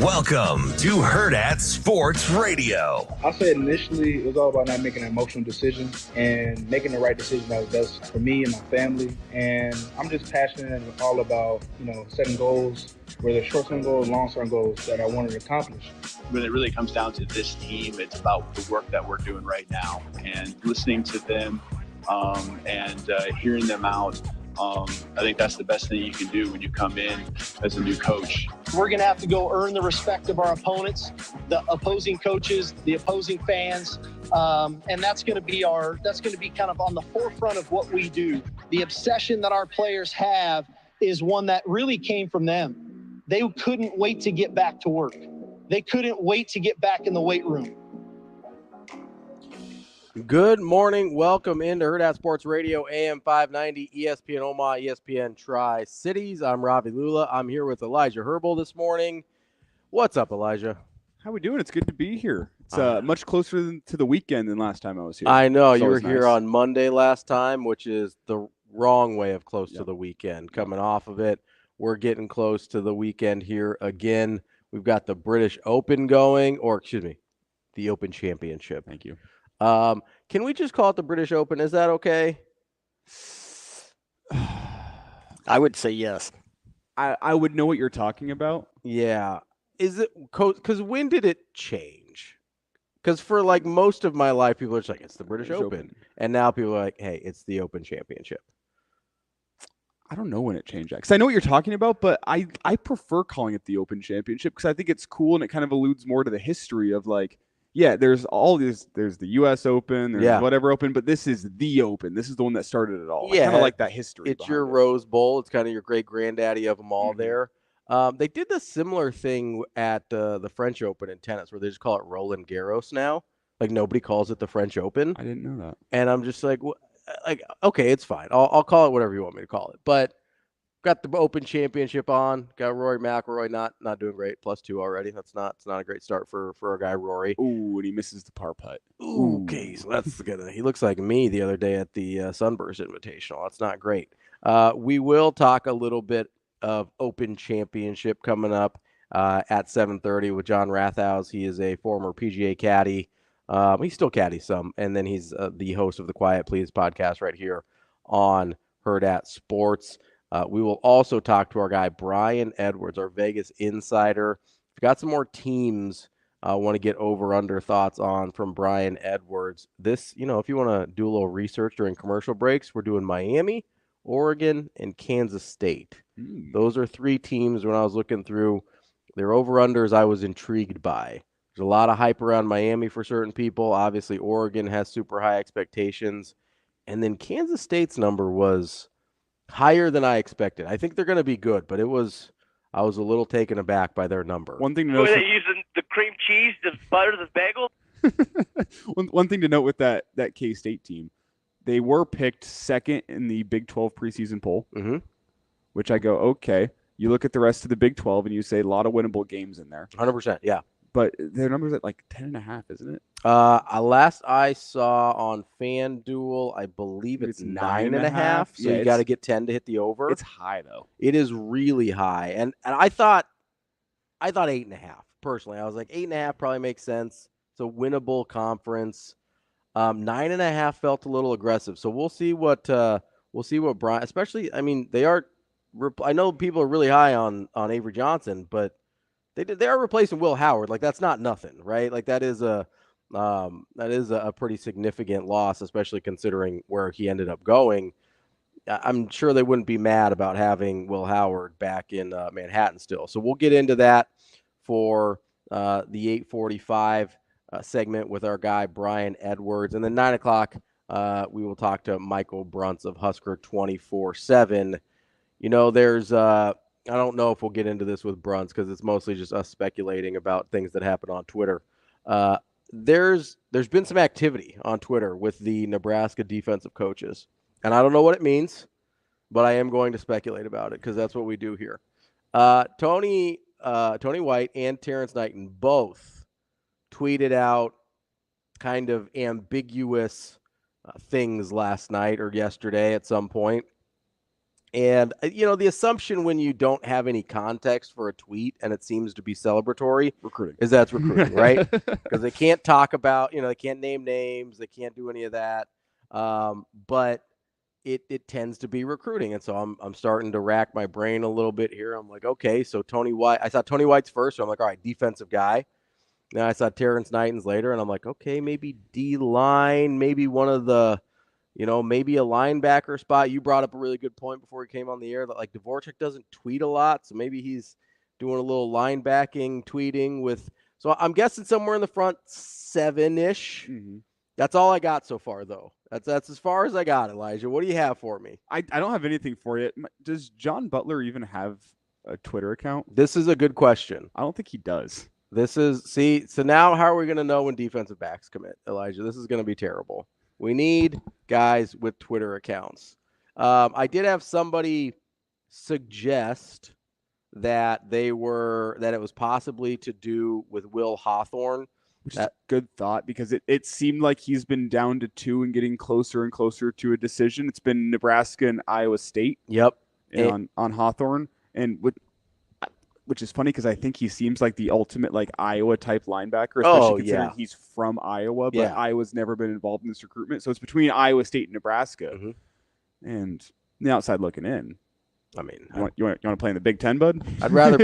Welcome to Hurrdat Sports Radio. I said initially it was all about not making an emotional decision and making the right decision that was best for me and my family. And I'm just passionate and all about, setting goals, whether short-term goals, long-term goals that I wanted to accomplish. When it really comes down to this team, it's about the work that we're doing right now and listening to them and hearing them out. I think that's the best thing you can do when you come in as a new coach. We're going to have to go earn the respect of our opponents, the opposing coaches, the opposing fans, and that's going to be kind of on the forefront of what we do. The obsession that our players have is one that really came from them. They couldn't wait to get back to work. They couldn't wait to get back in the weight room. Good morning. Welcome into Hurrdat Sports Radio, AM 590, ESPN Omaha, ESPN Tri-Cities. I'm Ravi Lulla. I'm here with Elijah Herbel this morning. What's up, Elijah? How we doing? It's good to be here. It's much closer to the weekend than last time I was here. I know. You were here on Monday last time, which is the wrong way of close to the weekend. Coming off of it, we're getting close to the weekend here again. We've got the British Open going, the Open Championship. Thank you. Can we just call it the British Open? Is that okay? I would say yes. I would know what you're talking about. Yeah. Is it because when did it change? Because for like most of my life, people are just like, it's the British Open. And now people are like, hey, it's the Open Championship. I don't know when it changed because I know what you're talking about, but I prefer calling it the Open Championship because I think it's cool and it kind of alludes more to the history of like, yeah, there's all these. There's the U.S. Open, there's whatever Open, but this is the Open. This is the one that started it all. Yeah, I kind of like that history. It's your Rose Bowl. It's kind of your great granddaddy of them all there. They did the similar thing at the French Open in tennis, where they just call it Roland Garros now. Like nobody calls it the French Open. I didn't know that. And I'm just like, okay, it's fine. I'll call it whatever you want me to call it. But got the Open Championship on. Got Rory McIlroy not doing great. +2 already. It's not a great start for our guy Rory. Ooh, and he misses the par putt. Ooh, okay, so that's gonna. He looks like me the other day at the Sunburst Invitational. That's not great. We will talk a little bit of Open Championship coming up at 7:30 with John Rathouz. He is a former PGA caddy. He still caddies some, and then he's the host of the Quiet Please podcast right here on Hurrdat Sports. We will also talk to our guy, Brian Edwards, our Vegas insider. We've got some more teams I want to get over-under thoughts on from Brian Edwards. This, if you want to do a little research during commercial breaks, we're doing Miami, Oregon, and Kansas State. Those are three teams when I was looking through their over-unders I was intrigued by. There's a lot of hype around Miami for certain people. Obviously, Oregon has super high expectations. And then Kansas State's number was higher than I expected. I think they're going to be good, but I was a little taken aback by their number. One thing to note, were they using the cream cheese to butter the bagel? one thing to note with that K-State team, they were picked second in the Big 12 preseason poll, which I go, okay. You look at the rest of the Big 12 and you say a lot of winnable games in there. 100%, yeah. But their number's at like 10.5, isn't it? Last I saw on FanDuel, I believe it's 9.5. So you got to get 10 to hit the over. It's high though. It is really high, and I thought 8.5 personally. I was like 8.5 probably makes sense. It's a winnable conference. 9.5 felt a little aggressive. So we'll see what Brian. Especially, I mean, they are. I know people are really high on Avery Johnson, but they are replacing Will Howard. Like that's not nothing, right? Like that is a pretty significant loss, especially considering where he ended up going. I'm sure they wouldn't be mad about having Will Howard back in Manhattan still. So we'll get into that for the 8:45 segment with our guy Brian Edwards, and then 9 o'clock we will talk to Michael Bruntz of Husker 24/7. There's I don't know if we'll get into this with Bruntz because it's mostly just us speculating about things that happen on Twitter. There's been some activity on Twitter with the Nebraska defensive coaches, and I don't know what it means, but I am going to speculate about it because that's what we do here. Tony White and Terrence Knighton both tweeted out kind of ambiguous things last night or yesterday at some point. And, the assumption when you don't have any context for a tweet and it seems to be celebratory Recruiting. is that's recruiting, right? Because they can't talk about, they can't name names. They can't do any of that. But it tends to be recruiting. And so I'm starting to rack my brain a little bit here. I'm like, okay, so Tony White. I saw Tony White's first. So I'm like, all right, defensive guy. Then I saw Terrence Knighton's later, and I'm like, okay, maybe D-line, maybe one of the – maybe a linebacker spot. You brought up a really good point before he came on the air that like Dvorak doesn't tweet a lot. So maybe he's doing a little linebacking tweeting with, so I'm guessing somewhere in the front 7-ish. Mm-hmm. That's all I got so far though. That's as far as I got, Elijah. What do you have for me? I don't have anything for you. Does John Butler even have a Twitter account? This is a good question. I don't think he does. So now how are we going to know when defensive backs commit, Elijah? This is going to be terrible. We need guys with Twitter accounts. I did have somebody suggest that it was possibly to do with Will Hawthorne. Which is a good thought because it seemed like he's been down to 2 and getting closer and closer to a decision. It's been Nebraska and Iowa State. Yep. On Hawthorne. And which is funny because I think he seems like the ultimate like Iowa type linebacker, especially considering he's from Iowa, but Iowa's never been involved in this recruitment. So it's between Iowa State and Nebraska. Mm-hmm. And the outside looking in. I mean, you want to play in the Big Ten, bud? I'd rather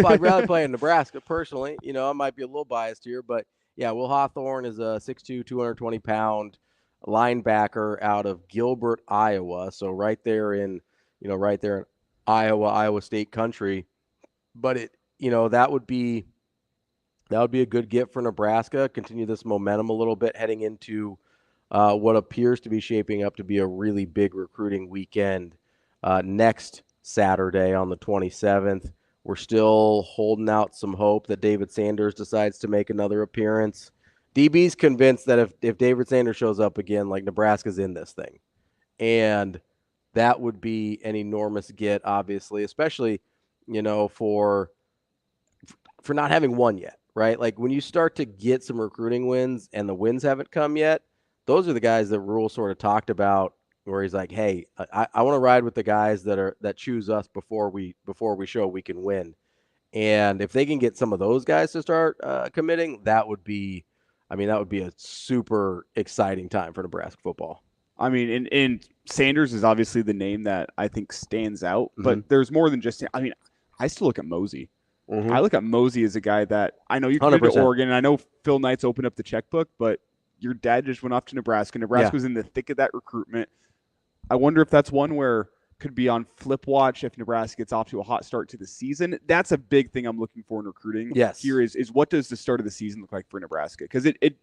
play in Nebraska personally. I might be a little biased here, but yeah, Will Hawthorne is a 6'2", 220-pound linebacker out of Gilbert, Iowa. So right there in Iowa State country. But that would be a good get for Nebraska. Continue this momentum a little bit heading into what appears to be shaping up to be a really big recruiting weekend next Saturday on the 27th. We're still holding out some hope that David Sanders decides to make another appearance. DB's convinced that if David Sanders shows up again, like Nebraska's in this thing. And that would be an enormous get, obviously, especially, for not having won yet, right? Like when you start to get some recruiting wins and the wins haven't come yet, those are the guys that Rule sort of talked about where he's like, hey, I want to ride with the guys that choose us before we show we can win. And if they can get some of those guys to start committing, that would be a super exciting time for Nebraska football. I mean, and Sanders is obviously the name that I think stands out, but there's more than just, I still look at Mosey. Mm-hmm. I look at Mosey as a guy that I know you committed to Oregon, and I know Phil Knight's opened up the checkbook, but your dad just went off to Nebraska. Nebraska was in the thick of that recruitment. I wonder if that's one where could be on flip watch if Nebraska gets off to a hot start to the season. That's a big thing I'm looking for in recruiting. Yes. Here is what does the start of the season look like for Nebraska? Because it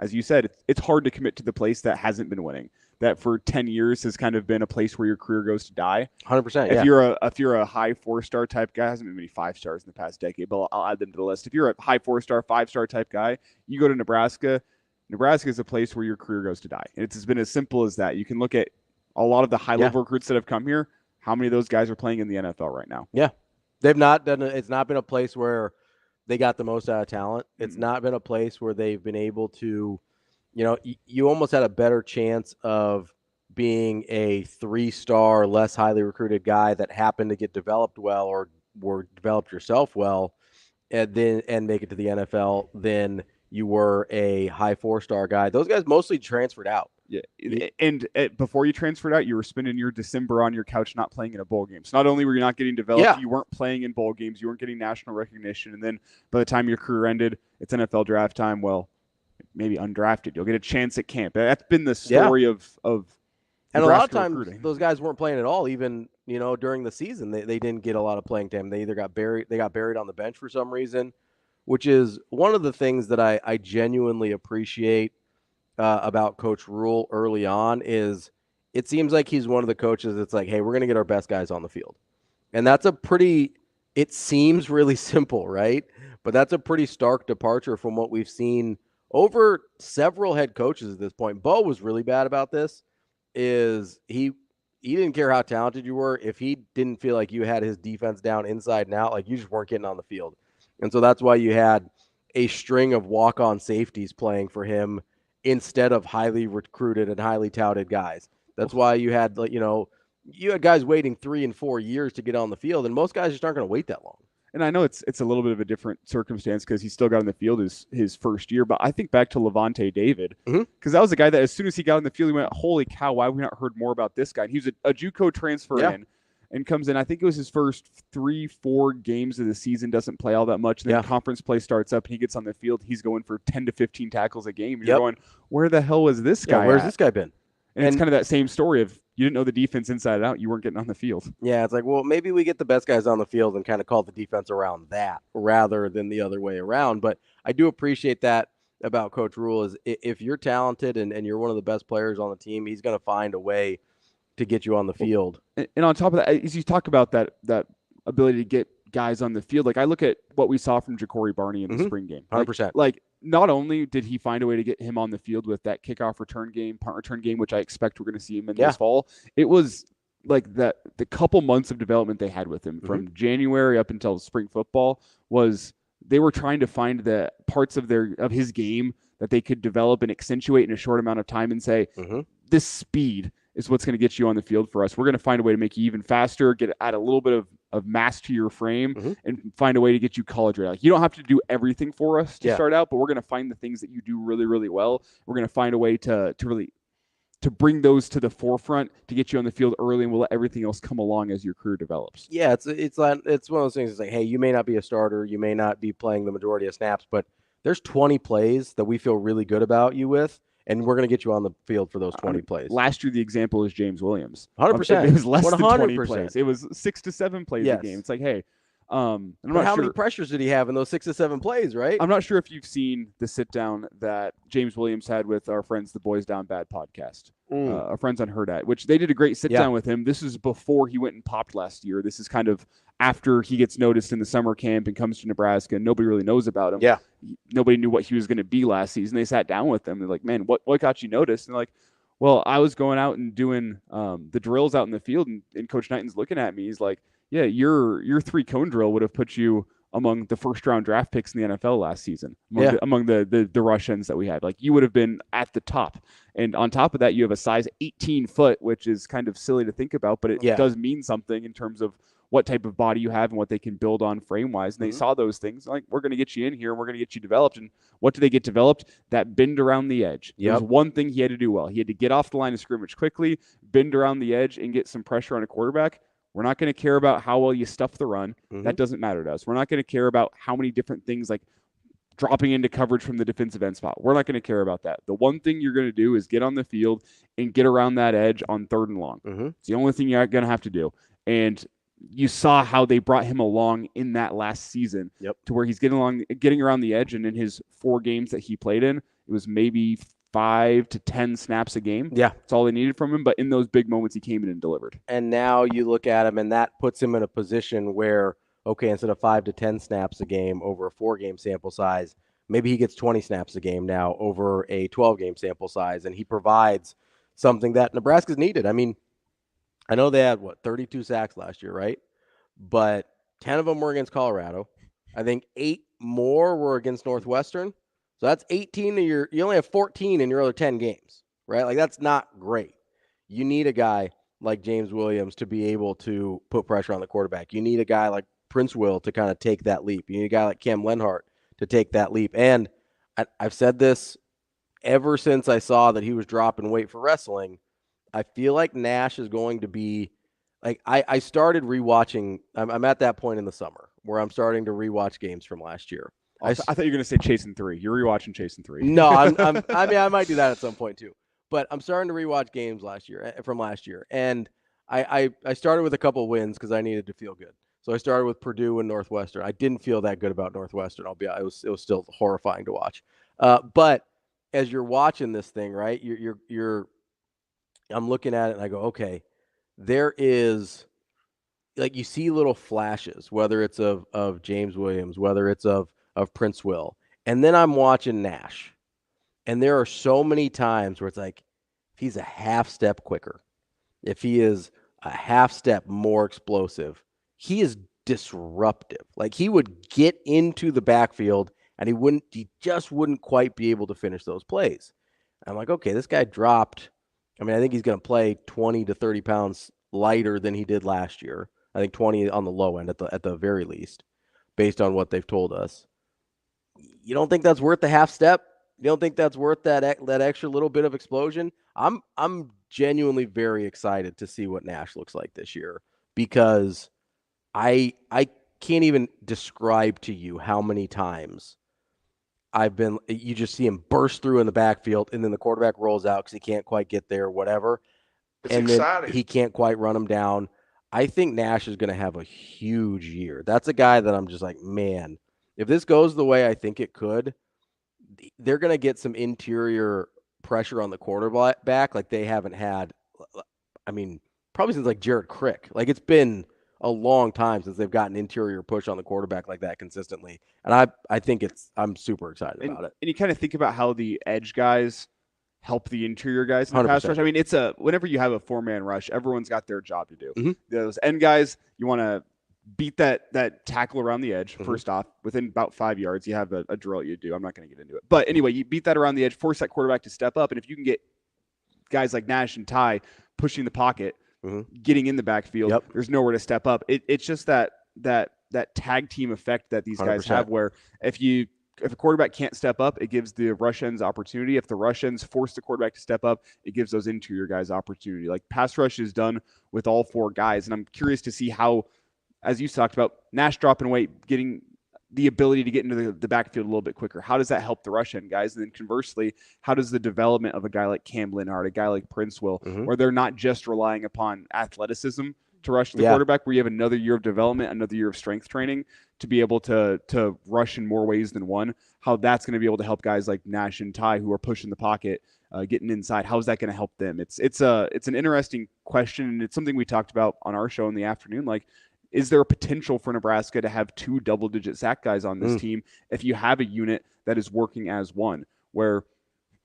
as you said, it's hard to commit to the place that hasn't been winning. That for 10 years has kind of been a place where your career goes to die. 100%. If you're a high 4-star type guy, hasn't been many 5 stars in the past decade, but I'll add them to the list. If you're a high 4-star, 5-star type guy, you go to Nebraska. Nebraska is a place where your career goes to die. And it's been as simple as that. You can look at a lot of the high-level recruits that have come here. How many of those guys are playing in the NFL right now? Yeah. They've not done it. It's not been a place where they got the most out of talent. It's not been a place where they've been able to, you almost had a better chance of being a 3-star, less highly recruited guy that happened to get developed well or developed yourself well and make it to the NFL than you were a high 4-star guy. Those guys mostly transferred out. Yeah, and before you transferred out, you were spending your December on your couch not playing in a bowl game. So not only were you not getting developed, you weren't playing in bowl games, you weren't getting national recognition, and then by the time your career ended, it's NFL draft time. Well, maybe undrafted, you'll get a chance at camp. That's been the story of and Nebraska a lot of times recruiting. Those guys weren't playing at all. Even during the season, they didn't get a lot of playing time. They either got buried on the bench for some reason, which is one of the things that I genuinely appreciate about Coach Rule early on. Is it seems like he's one of the coaches that's like, hey, we're going to get our best guys on the field. And that's it seems really simple, right? But that's a pretty stark departure from what we've seen over several head coaches at this point. Bo was really bad about this. Is he didn't care how talented you were. If he didn't feel like you had his defense down inside and out, like you just weren't getting on the field. And so that's why you had a string of walk-on safeties playing for him instead of highly recruited and highly touted guys. That's why you had, you had guys waiting 3 and 4 years to get on the field, and most guys just aren't going to wait that long. And I know it's a little bit of a different circumstance because he still got on the field his first year. But I think back to Levante David, because that was a guy that as soon as he got on the field, he went, holy cow, why have we not heard more about this guy? And he was a JUCO transfer in and comes in. I think it was his first 3-4 games of the season, doesn't play all that much. And then conference play starts up and he gets on the field. He's going for 10 to 15 tackles a game. And you're going, where the hell was this guy where's this guy been? And it's kind of that same story of you didn't know the defense inside and out. You weren't getting on the field. Yeah, it's like, well, maybe we get the best guys on the field and kind of call the defense around that rather than the other way around. But I do appreciate that about Coach Rule is if you're talented and you're one of the best players on the team, he's going to find a way to get you on the field. And on top of that, as you talk about that ability to get guys on the field, like I look at what we saw from Ja'Cory Barney in the spring game. 100%. Like not only did he find a way to get him on the field with that kickoff return game, punt return game, which I expect we're going to see him in this fall, it was like the couple months of development they had with him from January up until spring football was they were trying to find the parts of his game that they could develop and accentuate in a short amount of time and say, this speed is what's going to get you on the field for us. We're going to find a way to make you even faster, add a little bit of mass to your frame, and find a way to get you college ready. Like, you don't have to do everything for us to start out, but we're going to find the things that you do really, really well. We're going to find a way to bring those to the forefront to get you on the field early, and we'll let everything else come along as your career develops. Yeah, it's one of those things. It's like, hey, you may not be a starter, you may not be playing the majority of snaps, but there's 20 plays that we feel really good about you with, and we're going to get you on the field for those 20 plays. Last year, the example is James Williams. 100%. It was less 100%. than 20 plays. It was 6 to 7 plays a game. It's like, hey, and how many pressures did he have in those 6 to 7 plays, right? I'm not sure if you've seen the sit-down that James Williams had with our friends, the Boys Down Bad podcast, our friends on Hurrdat, which they did a great sit-down with him. This is before he went and popped last year. This is kind of after he gets noticed in the summer camp and comes to Nebraska, and nobody really knows about him. Yeah. Nobody knew what he was going to be last season. They sat down with him. They're like, man, what got you noticed? And they're like, well, I was going out and doing the drills out in the field, and Coach Knighton's looking at me. He's like, yeah, your 3-cone drill would have put you among the first-round draft picks in the NFL last season, among the rush ends that we had. Like, you would have been at the top. And on top of that, you have a size 18 foot, which is kind of silly to think about, but it does mean something in terms of what type of body you have and what they can build on frame-wise. And they saw those things, like, we're going to get you in here, and we're going to get you developed. And what do they get developed? That bend around the edge. There was one thing he had to do well. He had to get off the line of scrimmage quickly, bend around the edge, and get some pressure on a quarterback. We're not going to care about how well you stuff the run. That doesn't matter to us. We're not going to care about how many different things like dropping into coverage from the defensive end spot. We're not going to care about that. The one thing you're going to do is get on the field and get around that edge on 3rd and long. It's the only thing you're going to have to do. And you saw how they brought him along in that last season to where he's getting around the edge. And in his 4 games that he played in, it was maybe 5 to 10 snaps a game. Yeah. That's all they needed from him. But in those big moments, he came in and delivered. And now you look at him, and that puts him in a position where, okay, instead of 5 to 10 snaps a game over a 4-game sample size, maybe he gets 20 snaps a game now over a 12-game sample size, and he provides something that Nebraska's needed. I mean, I know they had, 32 sacks last year, right? But 10 of them were against Colorado. I think 8 more were against Northwestern. So that's 18 of you only have 14 in your other 10 games, right? Like, that's not great. You need a guy like James Williams to be able to put pressure on the quarterback. You need a guy like Prince Will to kind of take that leap. You need a guy like Cam Lenhart to take that leap. And I've said this ever since I saw that he was dropping weight for wrestling. I feel like Nash is going to be like, I started rewatching. I'm at that point in the summer where I'm starting to rewatch games from last year. I thought you were going to say Chasing 3. You're rewatching Chasing 3. No, I mean, I might do that at some point too. But I'm starting to rewatch games from last year. And I started with a couple wins because I needed to feel good. So I started with Purdue and Northwestern. I didn't feel that good about Northwestern. It was still horrifying to watch. But as you're watching this thing, right, I'm looking at it and I go, okay, there is, like, you see little flashes, whether it's of James Williams, whether it's of Prince Will. And then I'm watching Nash. And there are so many times where it's like, if he's a half step quicker, if he is a half step more explosive, he is disruptive. Like, he would get into the backfield and he just wouldn't quite be able to finish those plays. I'm like, okay, this guy dropped. I mean, I think he's going to play 20 to 30 pounds lighter than he did last year. I think 20 on the low end at the very least, based on what they've told us. You don't think that's worth the half step? You don't think that's worth that extra little bit of explosion? I'm genuinely very excited to see what Nash looks like this year, because I can't even describe to you how many times you just see him burst through in the backfield, and then the quarterback rolls out because he can't quite get there, whatever. It's and exciting. Then he can't quite run him down. I think Nash is going to have a huge year. That's a guy that I'm just like, man, if this goes the way I think it could, they're going to get some interior pressure on the quarterback like they haven't had, I mean, probably since like Jared Crick. Like, it's been a long time since they've gotten interior push on the quarterback like that consistently. And I think I'm super excited about it. And you kind of think about how the edge guys help the interior guys in the pass rush. I mean, whenever you have a 4-man rush, everyone's got their job to do. Mm-hmm. Those end guys, you want to beat that tackle around the edge. First off, within about 5 yards, you have a drill you do. I'm not going to get into it. But anyway, you beat that around the edge, force that quarterback to step up. And if you can get guys like Nash and Ty pushing the pocket, getting in the backfield, there's nowhere to step up. It's just that tag team effect that these guys 100%. have, where if a quarterback can't step up, it gives the rush ends opportunity. If the rush ends force the quarterback to step up, it gives those interior guys opportunity. Like, pass rush is done with all 4 guys. And I'm curious to see how, as you talked about, Nash dropping weight, getting the ability to get into the backfield a little bit quicker. How does that help the rush end guys? And then conversely, how does the development of a guy like Cam Linhart, a guy like Prince Will, where they're not just relying upon athleticism to rush the quarterback, where you have another year of development, another year of strength training to be able to rush in more ways than one, how that's going to be able to help guys like Nash and Ty who are pushing the pocket, getting inside. How is that going to help them? It's an interesting question, and it's something we talked about on our show in the afternoon. Like, is there a potential for Nebraska to have 2 double-digit sack guys on this team if you have a unit that is working as one, where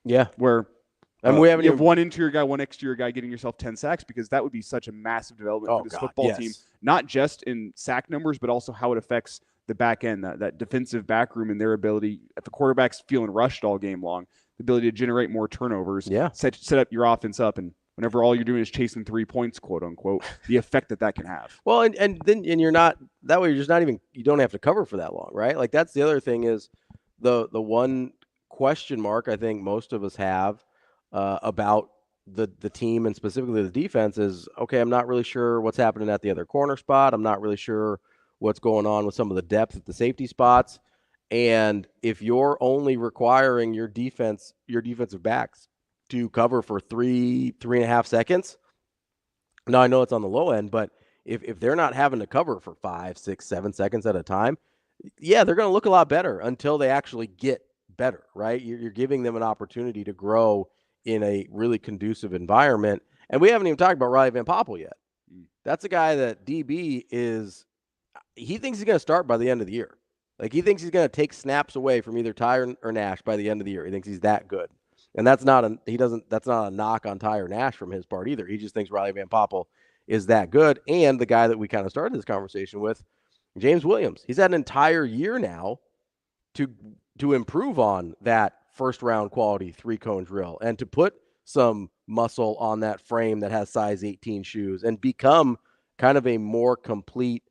we have one interior guy, one exterior guy getting yourself 10 sacks, because that would be such a massive development for this football team, not just in sack numbers, but also how it affects the back end, that defensive back room, and their ability, if the quarterback's feeling rushed all game long, the ability to generate more turnovers, set up your offense up, and whenever all you're doing is chasing 3 points, quote unquote, the effect that can have. Well, and you're not, that way you're just not even, you don't have to cover for that long, right? Like, that's the other thing is the one question mark I think most of us have about the team, and specifically the defense, is, okay, I'm not really sure what's happening at the other corner spot. I'm not really sure what's going on with some of the depth at the safety spots. And if you're only requiring your defensive backs to cover for 3.5 seconds, now I know it's on the low end, but if they're not having to cover for 5, 6, 7 seconds at a time, they're going to look a lot better until they actually get better, right? You're giving them an opportunity to grow in a really conducive environment. And we haven't even talked about Riley Van Poppel yet. That's a guy that DB he thinks he's going to start by the end of the year. Like, he thinks he's going to take snaps away from either Ty or Nash by the end of the year. He thinks he's that good. And that's not a knock on Ty or Nash from his part either. He just thinks Riley Van Poppel is that good. And the guy that we kind of started this conversation with, James Williams, he's had an entire year now to improve on that first round quality 3-cone drill, and to put some muscle on that frame that has size 18 shoes, and become kind of a more complete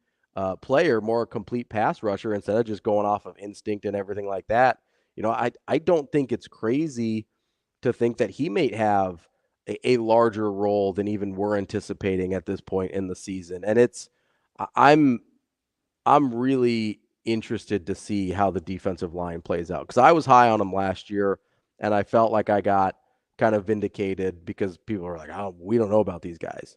player, more complete pass rusher, instead of just going off of instinct and everything like that. You know, I don't think it's crazy to think that he may have a larger role than even we're anticipating at this point in the season. And I'm really interested to see how the defensive line plays out, because I was high on him last year, and I felt like I got kind of vindicated because people are like, oh, we don't know about these guys.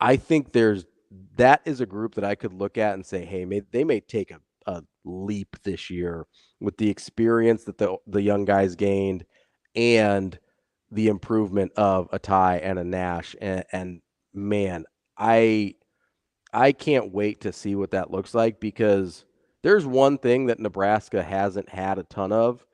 I think that is a group that I could look at and say, hey, they may take a leap this year with the experience that the young guys gained and the improvement of a Ty and a Nash. And man, I can't wait to see what that looks like, because there's one thing that Nebraska hasn't had a ton of,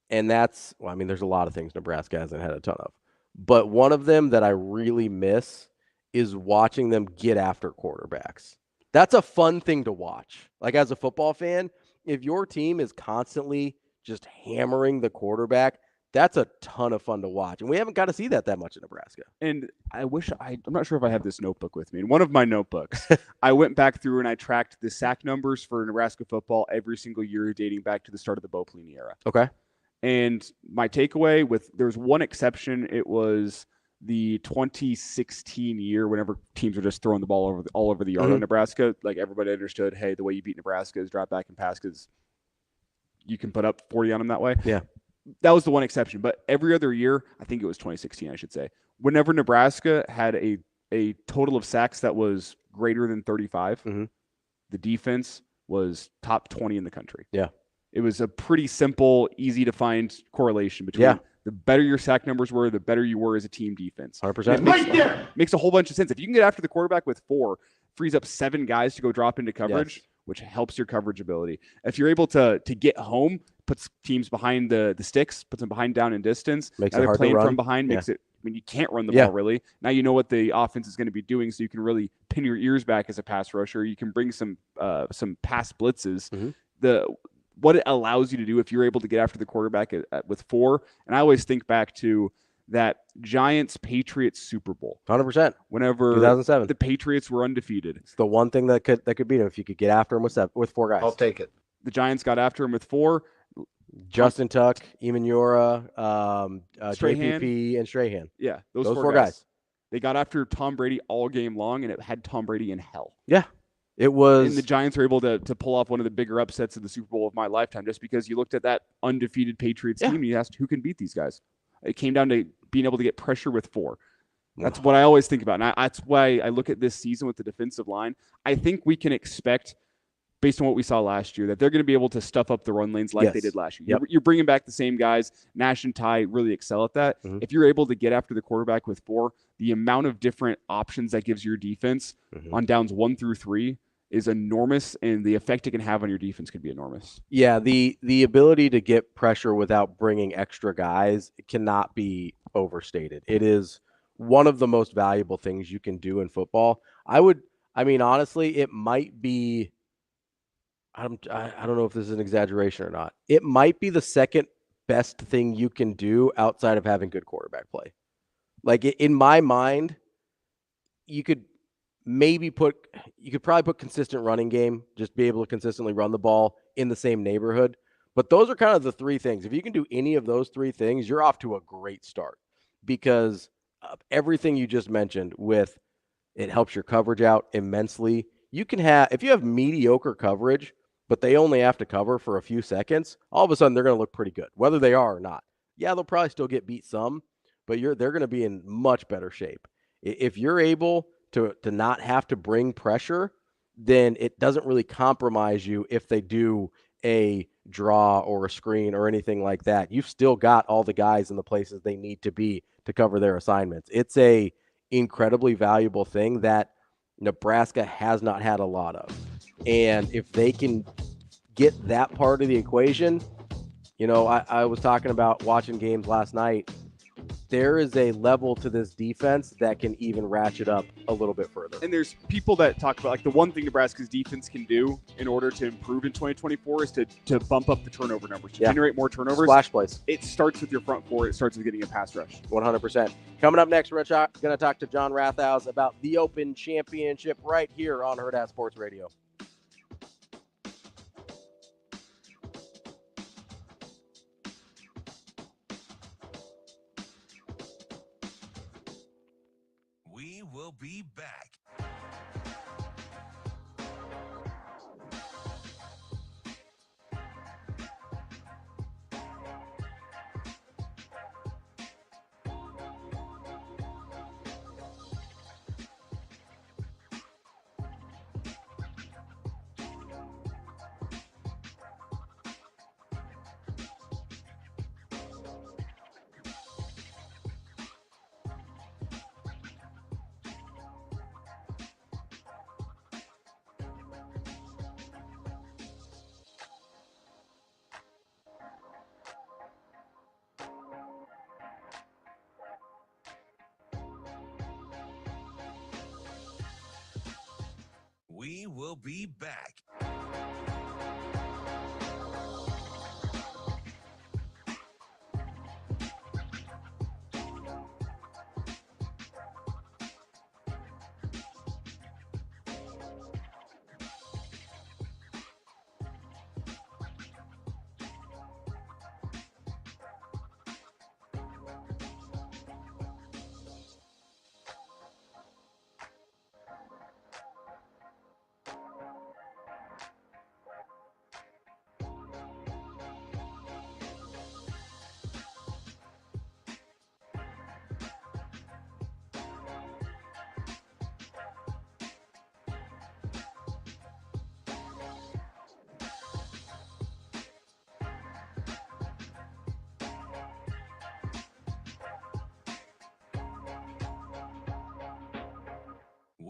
and there's a lot of things Nebraska hasn't had a ton of, but one of them that I really miss is watching them get after quarterbacks. That's a fun thing to watch. Like, as a football fan, if your team is constantly just hammering the quarterback, That's a ton of fun to watch, and we haven't got to see that much in Nebraska. And I'm not sure if I have this notebook with me. In one of my notebooks, I went back through and I tracked the sack numbers for Nebraska football every single year dating back to the start of the Bo Pelini era. Okay. And my takeaway there's one exception. It was the 2016 year whenever teams were just throwing the ball all over the yard on Nebraska. Like, everybody understood, hey, the way you beat Nebraska is drop back and pass because you can put up 40 on them that way. Yeah. That was the one exception. But every other year, I think it was 2016, I should say, whenever Nebraska had a total of sacks that was greater than 35, the defense was top 20 in the country. Yeah. It was a pretty simple, easy to find correlation between the better your sack numbers were, the better you were as a team defense. 100%. Makes a whole bunch of sense. If you can get after the quarterback with 4, frees up 7 guys to go drop into coverage, which helps your coverage ability. If you're able to get home, puts teams behind the sticks, puts them behind down in distance. Makes now it hard playing to run. from behind makes it, I mean, you can't run the ball really. Now you know what the offense is going to be doing, so you can really pin your ears back as a pass rusher. You can bring some pass blitzes. What it allows you to do if you're able to get after the quarterback with 4. And I always think back to that Giants-Patriots Super Bowl. 100%. Whenever 2007. the Patriots were undefeated. It's the one thing that could beat them if you could get after them with 4 guys. I'll take it. The Giants got after him with 4. Justin Tuck, Eamon Yora, Strahan. JPP, and Strahan. Yeah, those 4 guys. They got after Tom Brady all game long, and it had Tom Brady in hell. Yeah. It was. And the Giants were able to pull off one of the bigger upsets of the Super Bowl of my lifetime, just because you looked at that undefeated Patriots team and you asked who can beat these guys. It came down to being able to get pressure with 4. That's what I always think about. And that's why I look at this season with the defensive line. I think we can expect, based on what we saw last year, that they're going to be able to stuff up the run lanes like they did last year. Yep. You're bringing back the same guys. Nash and Ty really excel at that. If you're able to get after the quarterback with 4, the amount of different options that gives your defense on downs 1 through 3 is enormous, and the effect it can have on your defense could be enormous. Yeah, the ability to get pressure without bringing extra guys cannot be overstated. It is one of the most valuable things you can do in football. Honestly, it might be, I don't know if this is an exaggeration or not. It might be the second best thing you can do outside of having good quarterback play. Like, in my mind, you could probably put consistent running game, just be able to consistently run the ball in the same neighborhood. But those are kind of the 3 things. If you can do any of those 3 things, you're off to a great start, because of everything you just mentioned, with it helps your coverage out immensely. If you have mediocre coverage, but they only have to cover for a few seconds, all of a sudden they're going to look pretty good, whether they are or not. Yeah, they'll probably still get beat some, but they're going to be in much better shape. If you're able to not have to bring pressure, then it doesn't really compromise you if they do a draw or a screen or anything like that. You've still got all the guys in the places they need to be to cover their assignments. It's a incredibly valuable thing that Nebraska has not had a lot of. And if they can get that part of the equation, I was talking about watching games last night. There is a level to this defense that can even ratchet up a little bit further. And there's people that talk about, like, the one thing Nebraska's defense can do in order to improve in 2024 is to bump up the turnover numbers, to generate more turnovers. Splash plays. It starts with your front 4. It starts with getting a pass rush. 100%. Coming up next, we're going to talk to John Rathouz about the Open Championship right here on Hurrdat Sports Radio. We will be back. We will be back.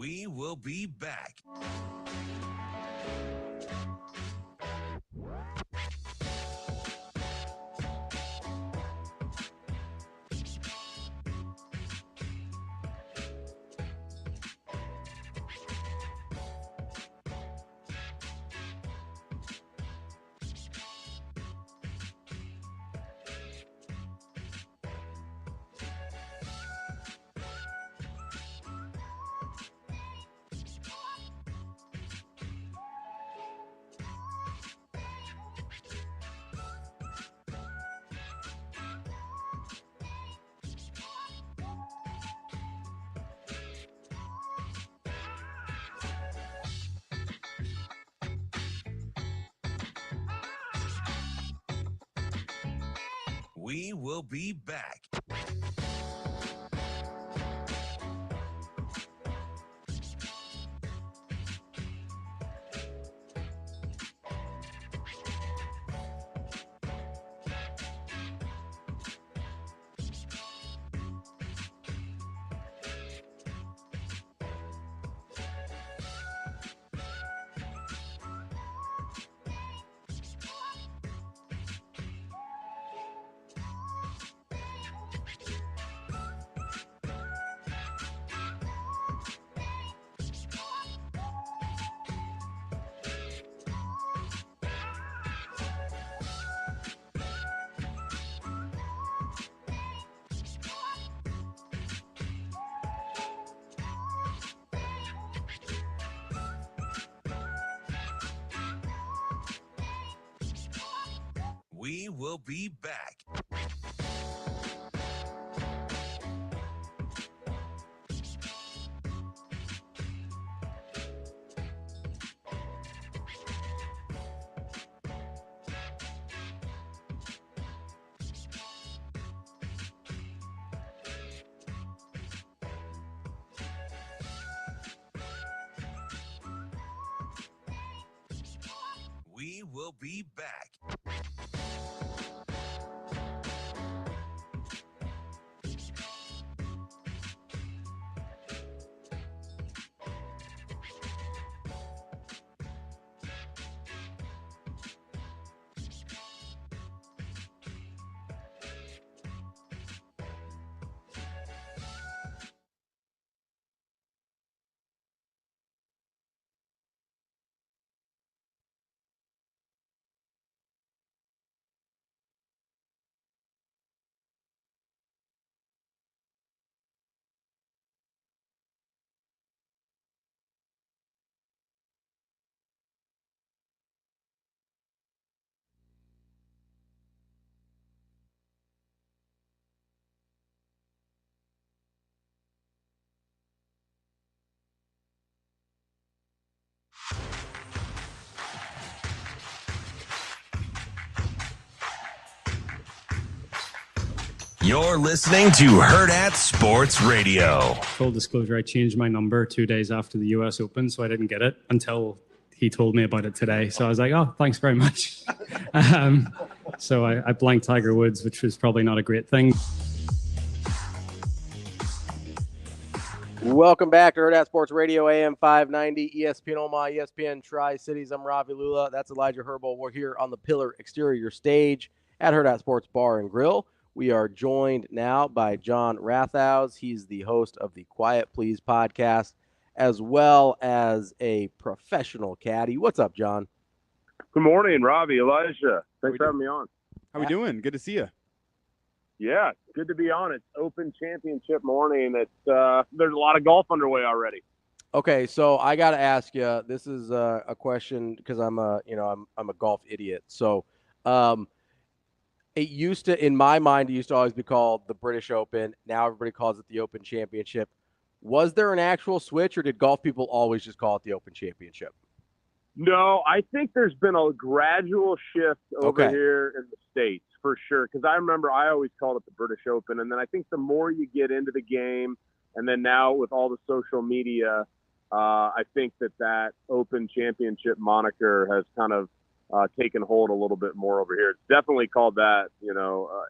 We will be back. We will be back. We will be back. We will be back. You're listening to Hurrdat Sports Radio. Full disclosure, I changed my number 2 days after the US Open, so I didn't get it until he told me about it today. So I was like, oh, thanks very much. So I blanked Tiger Woods, which was probably not a great thing. Welcome back to Hurrdat Sports Radio, AM 590, ESPN Omaha, ESPN Tri-Cities. I'm Ravi Lulla. That's Elijah Herbel. We're here on the Pillar Exterior stage at Hurrdat Sports Bar and Grill. We are joined now by John Rathouz. He's the host of the Quiet Please podcast, as well as a professional caddy. What's up, John? Good morning, Ravi, Elijah. Thanks for having me on. How we doing? Good to see you. Yeah, good to be on. It's Open Championship morning. It's there's a lot of golf underway already. Okay, so I got to ask you. This is a question because I'm a golf idiot. So, it used to, in my mind, it used to always be called the British Open. Now everybody calls it the Open Championship. Was there an actual switch, or did golf people always just call it the Open Championship? No, I think there's been a gradual shift over here in the States, for sure. Because I remember I always called it the British Open. And then I think the more you get into the game, and then now with all the social media, I think that Open Championship moniker has kind of taken hold a little bit more over here. It's definitely called that,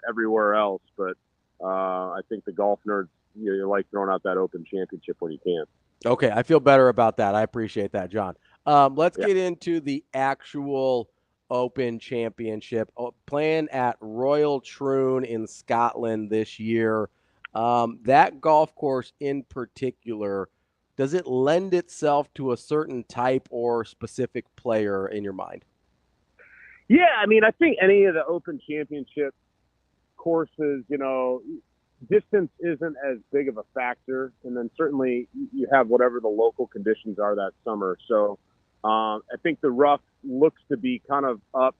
everywhere else. But I think the golf nerds, you like throwing out that Open Championship when you can. Okay, I feel better about that. I appreciate that, John. Let's get into the actual Open Championship, playing at Royal Troon in Scotland this year. That golf course in particular, does it lend itself to a certain type or specific player in your mind? Yeah, I mean, I think any of the Open Championship courses, distance isn't as big of a factor. And then certainly you have whatever the local conditions are that summer. So I think the rough looks to be kind of up.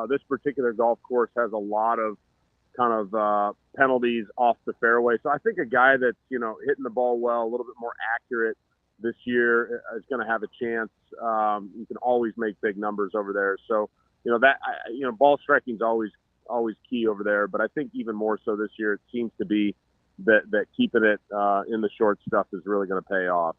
This particular golf course has a lot of kind of penalties off the fairway. So I think a guy that's, hitting the ball well, a little bit more accurate this year is going to have a chance. You can always make big numbers over there. So, ball striking is always key over there. But I think even more so this year, it seems to be that keeping it in the short stuff is really going to pay off.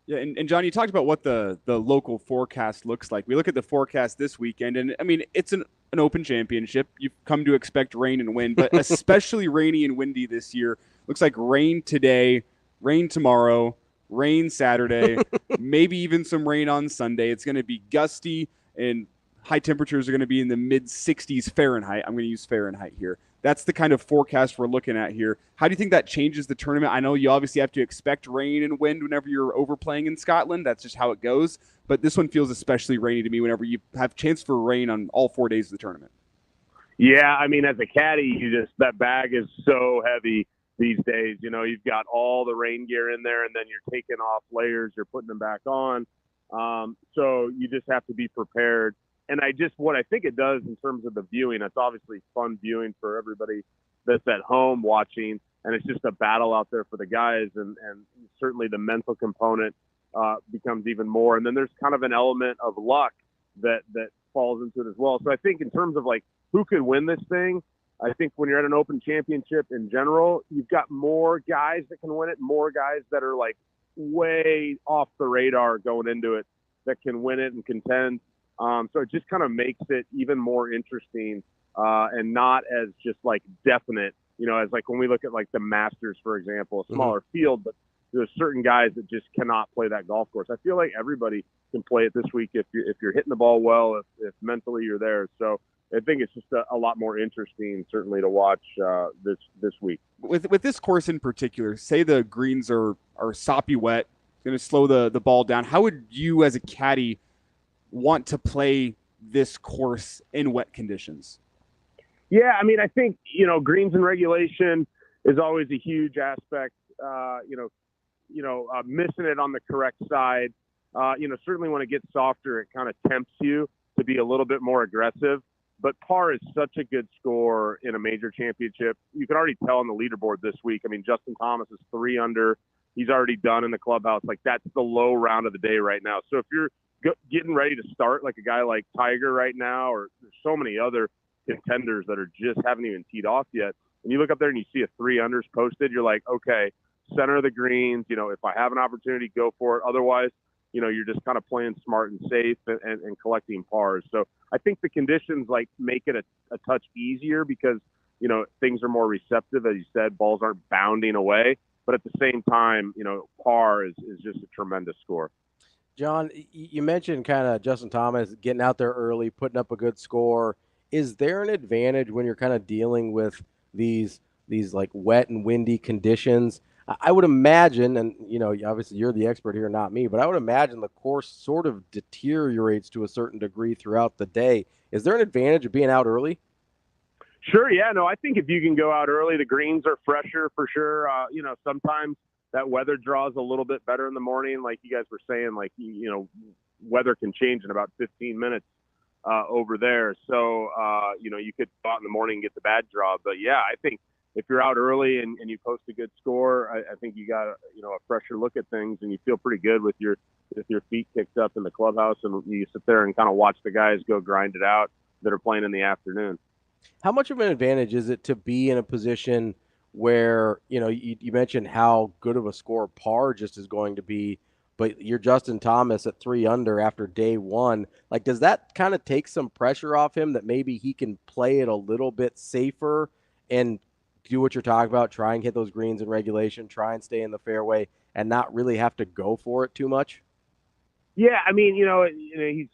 Yeah, and John, you talked about what the local forecast looks like. We look at the forecast this weekend, and I mean, it's an Open Championship. You've come to expect rain and wind, but especially rainy and windy this year. Looks like rain today, rain tomorrow, rain Saturday, maybe even some rain on Sunday. It's going to be gusty, and high temperatures are going to be in the mid-60s Fahrenheit. I'm going to use Fahrenheit here. That's the kind of forecast we're looking at here. How do you think that changes the tournament? I know you obviously have to expect rain and wind whenever you're overplaying in Scotland. That's just how it goes. But this one feels especially rainy to me whenever you have chance for rain on all 4 days of the tournament. Yeah, I mean, as a caddy, that bag is so heavy these days. You've got all the rain gear in there, and then you're taking off layers, you're putting them back on. So you just have to be prepared. And what I think it does in terms of the viewing, it's obviously fun viewing for everybody that's at home watching. And it's just a battle out there for the guys. And certainly the mental component becomes even more. And then there's kind of an element of luck that falls into it as well. So I think in terms of like who could win this thing, I think when you're at an Open Championship in general, you've got more guys that can win it, more guys that are like way off the radar going into it that can win it and contend. So it just kind of makes it even more interesting and not as just like definite, as like when we look at like the Masters, for example, a smaller field, but there's certain guys that just cannot play that golf course. I feel like everybody can play it this week if you're hitting the ball well, if mentally you're there. So I think it's just a lot more interesting, certainly, to watch this week. With this course in particular, say the greens are soppy wet, going to slow the ball down. How would you as a caddy want to play this course in wet conditions? Yeah, I mean, I think, greens and regulation is always a huge aspect. Missing it on the correct side. Certainly when it gets softer, it kind of tempts you to be a little bit more aggressive. But par is such a good score in a major championship. You can already tell on the leaderboard this week. I mean, Justin Thomas is 3 under. He's already done in the clubhouse. Like, that's the low round of the day right now. So if you're getting ready to start like a guy like Tiger right now, or there's so many other contenders that are just haven't even teed off yet, and you look up there and you see a 3 unders posted, you're like, okay, center of the greens, if I have an opportunity, go for it. Otherwise, you're just kind of playing smart and safe and collecting pars. So I think the conditions like make it a touch easier because, things are more receptive. As you said, balls aren't bounding away, but at the same time, par is just a tremendous score. John, you mentioned kind of Justin Thomas getting out there early, putting up a good score. Is there an advantage when you're kind of dealing with these like wet and windy conditions? I would imagine, and obviously you're the expert here, not me, but I would imagine the course sort of deteriorates to a certain degree throughout the day. Is there an advantage of being out early? Sure, yeah. No, I think if you can go out early, the greens are fresher for sure. Sometimes that weather draws a little bit better in the morning. Like you guys were saying, like, weather can change in about 15 minutes over there. So, you could go out in the morning and get the bad draw. But, yeah, I think if you're out early and you post a good score, I think you got a fresher look at things, and you feel pretty good with your feet kicked up in the clubhouse, and you sit there and kind of watch the guys go grind it out that are playing in the afternoon. How much of an advantage is it to be in a position where, you mentioned how good of a score par just is going to be, but you're Justin Thomas at 3 under after day one. Like, does that kind of take some pressure off him that maybe he can play it a little bit safer and do what you're talking about, try and hit those greens in regulation, try and stay in the fairway, and not really have to go for it too much? Yeah, I mean, he's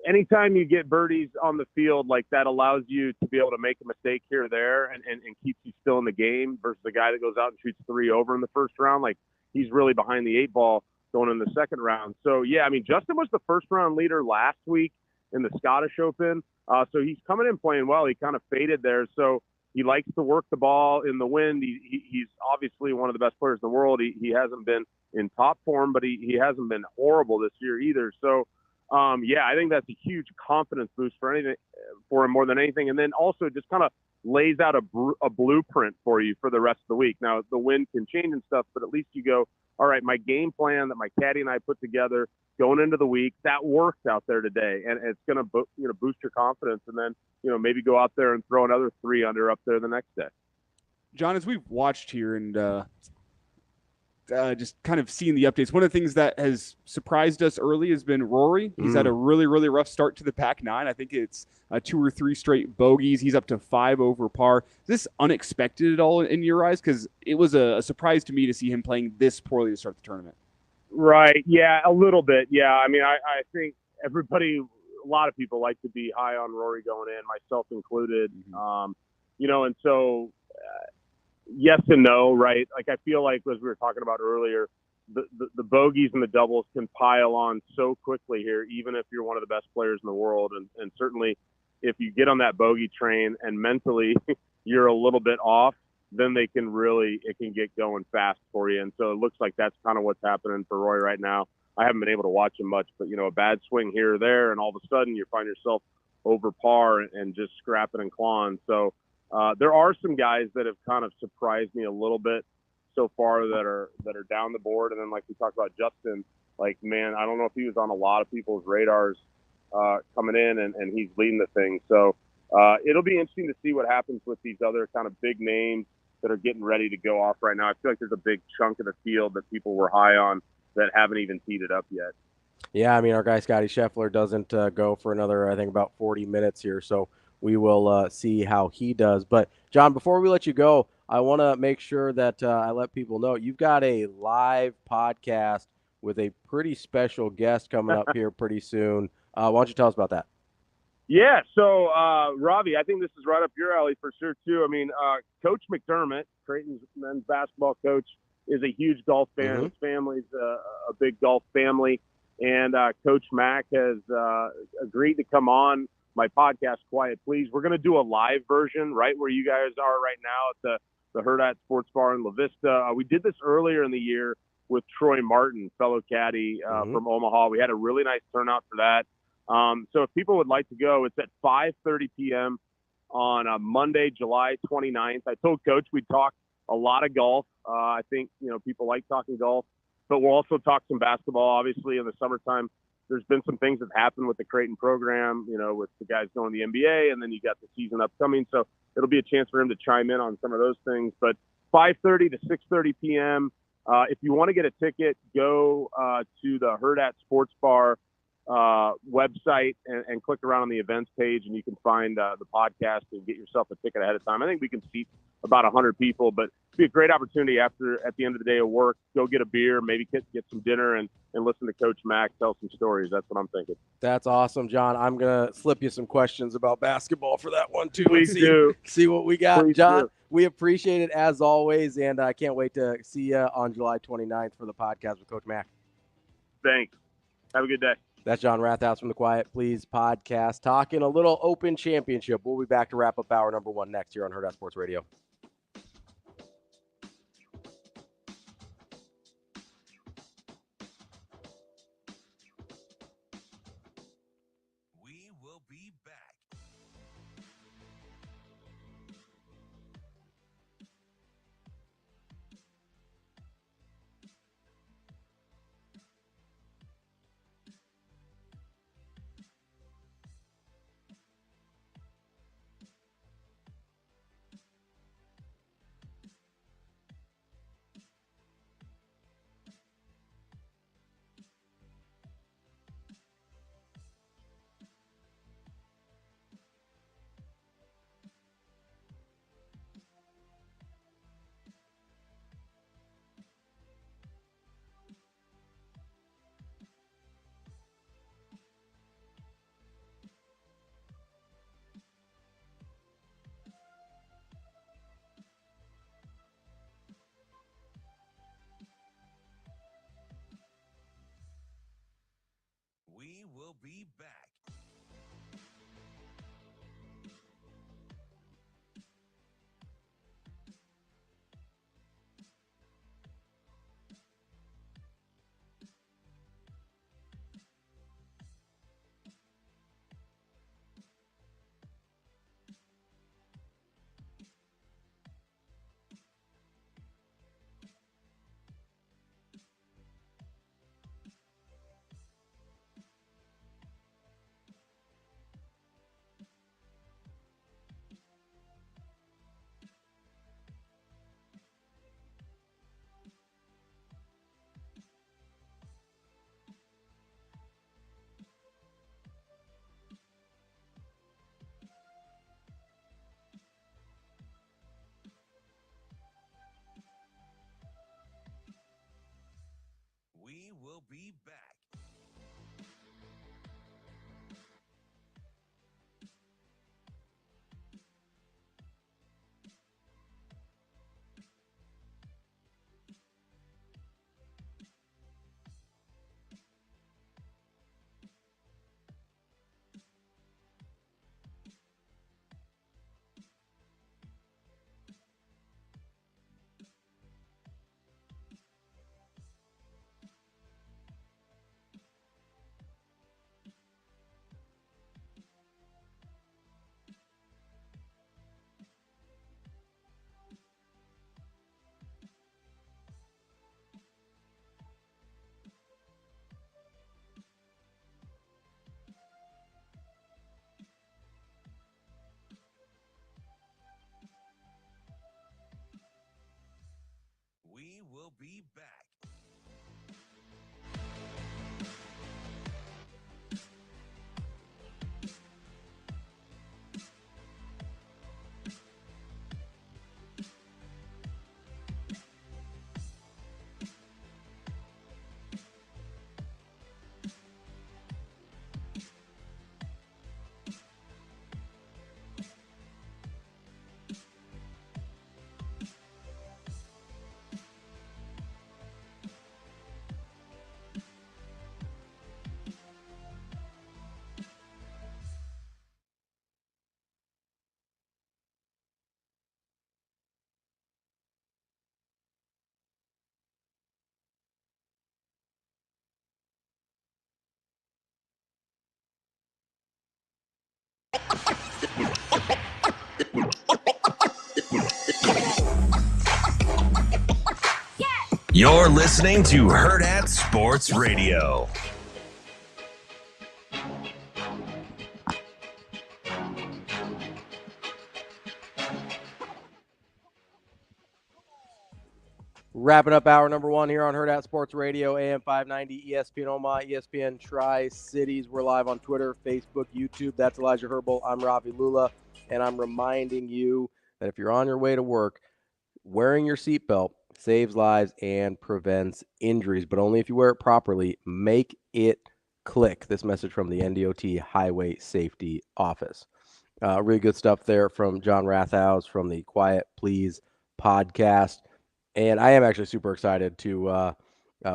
anytime you get birdies on the field, like that allows you to be able to make a mistake here or there and keeps you still in the game versus the guy that goes out and shoots 3 over in the first round. Like, he's really behind the 8 ball going in the second round. So, yeah, I mean, Justin was the first round leader last week in the Scottish Open. So he's coming in playing well. He kind of faded there. So he likes to work the ball in the wind. He's obviously one of the best players in the world. He hasn't been in top form, but he hasn't been horrible this year either. So, yeah, I think that's a huge confidence boost for him more than anything. And then also just kind of lays out a blueprint for you for the rest of the week. Now, the wind can change and stuff, but at least you go, all right, my game plan that my caddy and I put together going into the week, that worked out there today. And it's going to boost your confidence. And then, maybe go out there and throw another 3 under up there the next day. John, as we've watched here and just kind of seeing the updates, one of the things that has surprised us early has been Rory. He's had a really, really rough start to the Pac 9. I think it's 2 or 3 straight bogeys. He's up to 5 over par. Is this unexpected at all in your eyes? Because it was a surprise to me to see him playing this poorly to start the tournament. Right. Yeah, a little bit. Yeah. I mean, I think a lot of people like to be high on Rory going in, myself included. And so yes and no, right? Like, I feel like, as we were talking about earlier, the bogeys and the doubles can pile on so quickly here, even if you're one of the best players in the world. And certainly if you get on that bogey train and mentally you're a little bit off, then it can get going fast for you. And so it looks like that's kind of what's happening for Roy right now. I haven't been able to watch him much, but, a bad swing here or there, and all of a sudden you find yourself over par and just scrapping and clawing. So there are some guys that have kind of surprised me a little bit so far that are down the board. And then, like we talked about Justin, like, man, I don't know if he was on a lot of people's radars coming in, and he's leading the thing. So it'll be interesting to see what happens with these other kind of big names that are getting ready to go off right now. I feel like there's a big chunk of the field that people were high on that haven't even teed it up yet. Yeah, I mean, our guy Scotty Scheffler doesn't go for another, I think, about 40 minutes here. So we will see how he does. But, John, before we let you go, I want to make sure that I let people know you've got a live podcast with a pretty special guest coming up here pretty soon. Why don't you tell us about that? Yeah, so, Ravi, I think this is right up your alley for sure, too. I mean, Coach McDermott, Creighton's men's basketball coach, is a huge golf fan. His family's a big golf family. And Coach Mack has agreed to come on my podcast, Quiet Please. We're going to do a live version, right where you guys are right now at the Hurrdat Sports Bar in La Vista. We did this earlier in the year with Troy Martin, fellow caddy from Omaha. We had a really nice turnout for that. So if people would like to go, it's at 5:30 p.m. on Monday, July 29th. I told Coach we'd talk a lot of golf. I think, people like talking golf, but we'll also talk some basketball. Obviously, in the summertime, there's been some things that happened with the Creighton program, with the guys going to the NBA, and then you got the season upcoming. So it'll be a chance for him to chime in on some of those things. But 5:30 to 6:30 p.m. If you want to get a ticket, go to the Hurrdat Sports Bar website and click around on the events page, and you can find the podcast and get yourself a ticket ahead of time. I think we can seat about 100 people, but it'd be a great opportunity at the end of the day of work, go get a beer, maybe get some dinner and listen to Coach Mack tell some stories. That's what I'm thinking. That's awesome, John. I'm going to slip you some questions about basketball for that one, too. Please do. See what we got. Please John, do. We appreciate it as always, and I can't wait to see you on July 29th for the podcast with Coach Mack. Thanks. Have a good day. That's John Rathouz from the Quiet Please podcast, talking a little Open Championship. We'll be back to wrap up hour number 1 next year on Hurrdat Sports Radio. We will be back. be back. We will be back. We will be back. You're listening to Hurrdat Sports Radio. Wrapping up hour number one here on Hurrdat Sports Radio, AM 590, ESPN Omaha, ESPN Tri-Cities. We're live on Twitter, Facebook, YouTube. That's Elijah Herbel. I'm Ravi Lulla, and I'm reminding you that if you're on your way to work, wearing your seatbelt saves lives and prevents injuries, but only if you wear it properly. Make it click. This message from the NDOT Highway Safety Office. Really good stuff there from John Rathouz from the Quiet Please podcast. And I am actually super excited to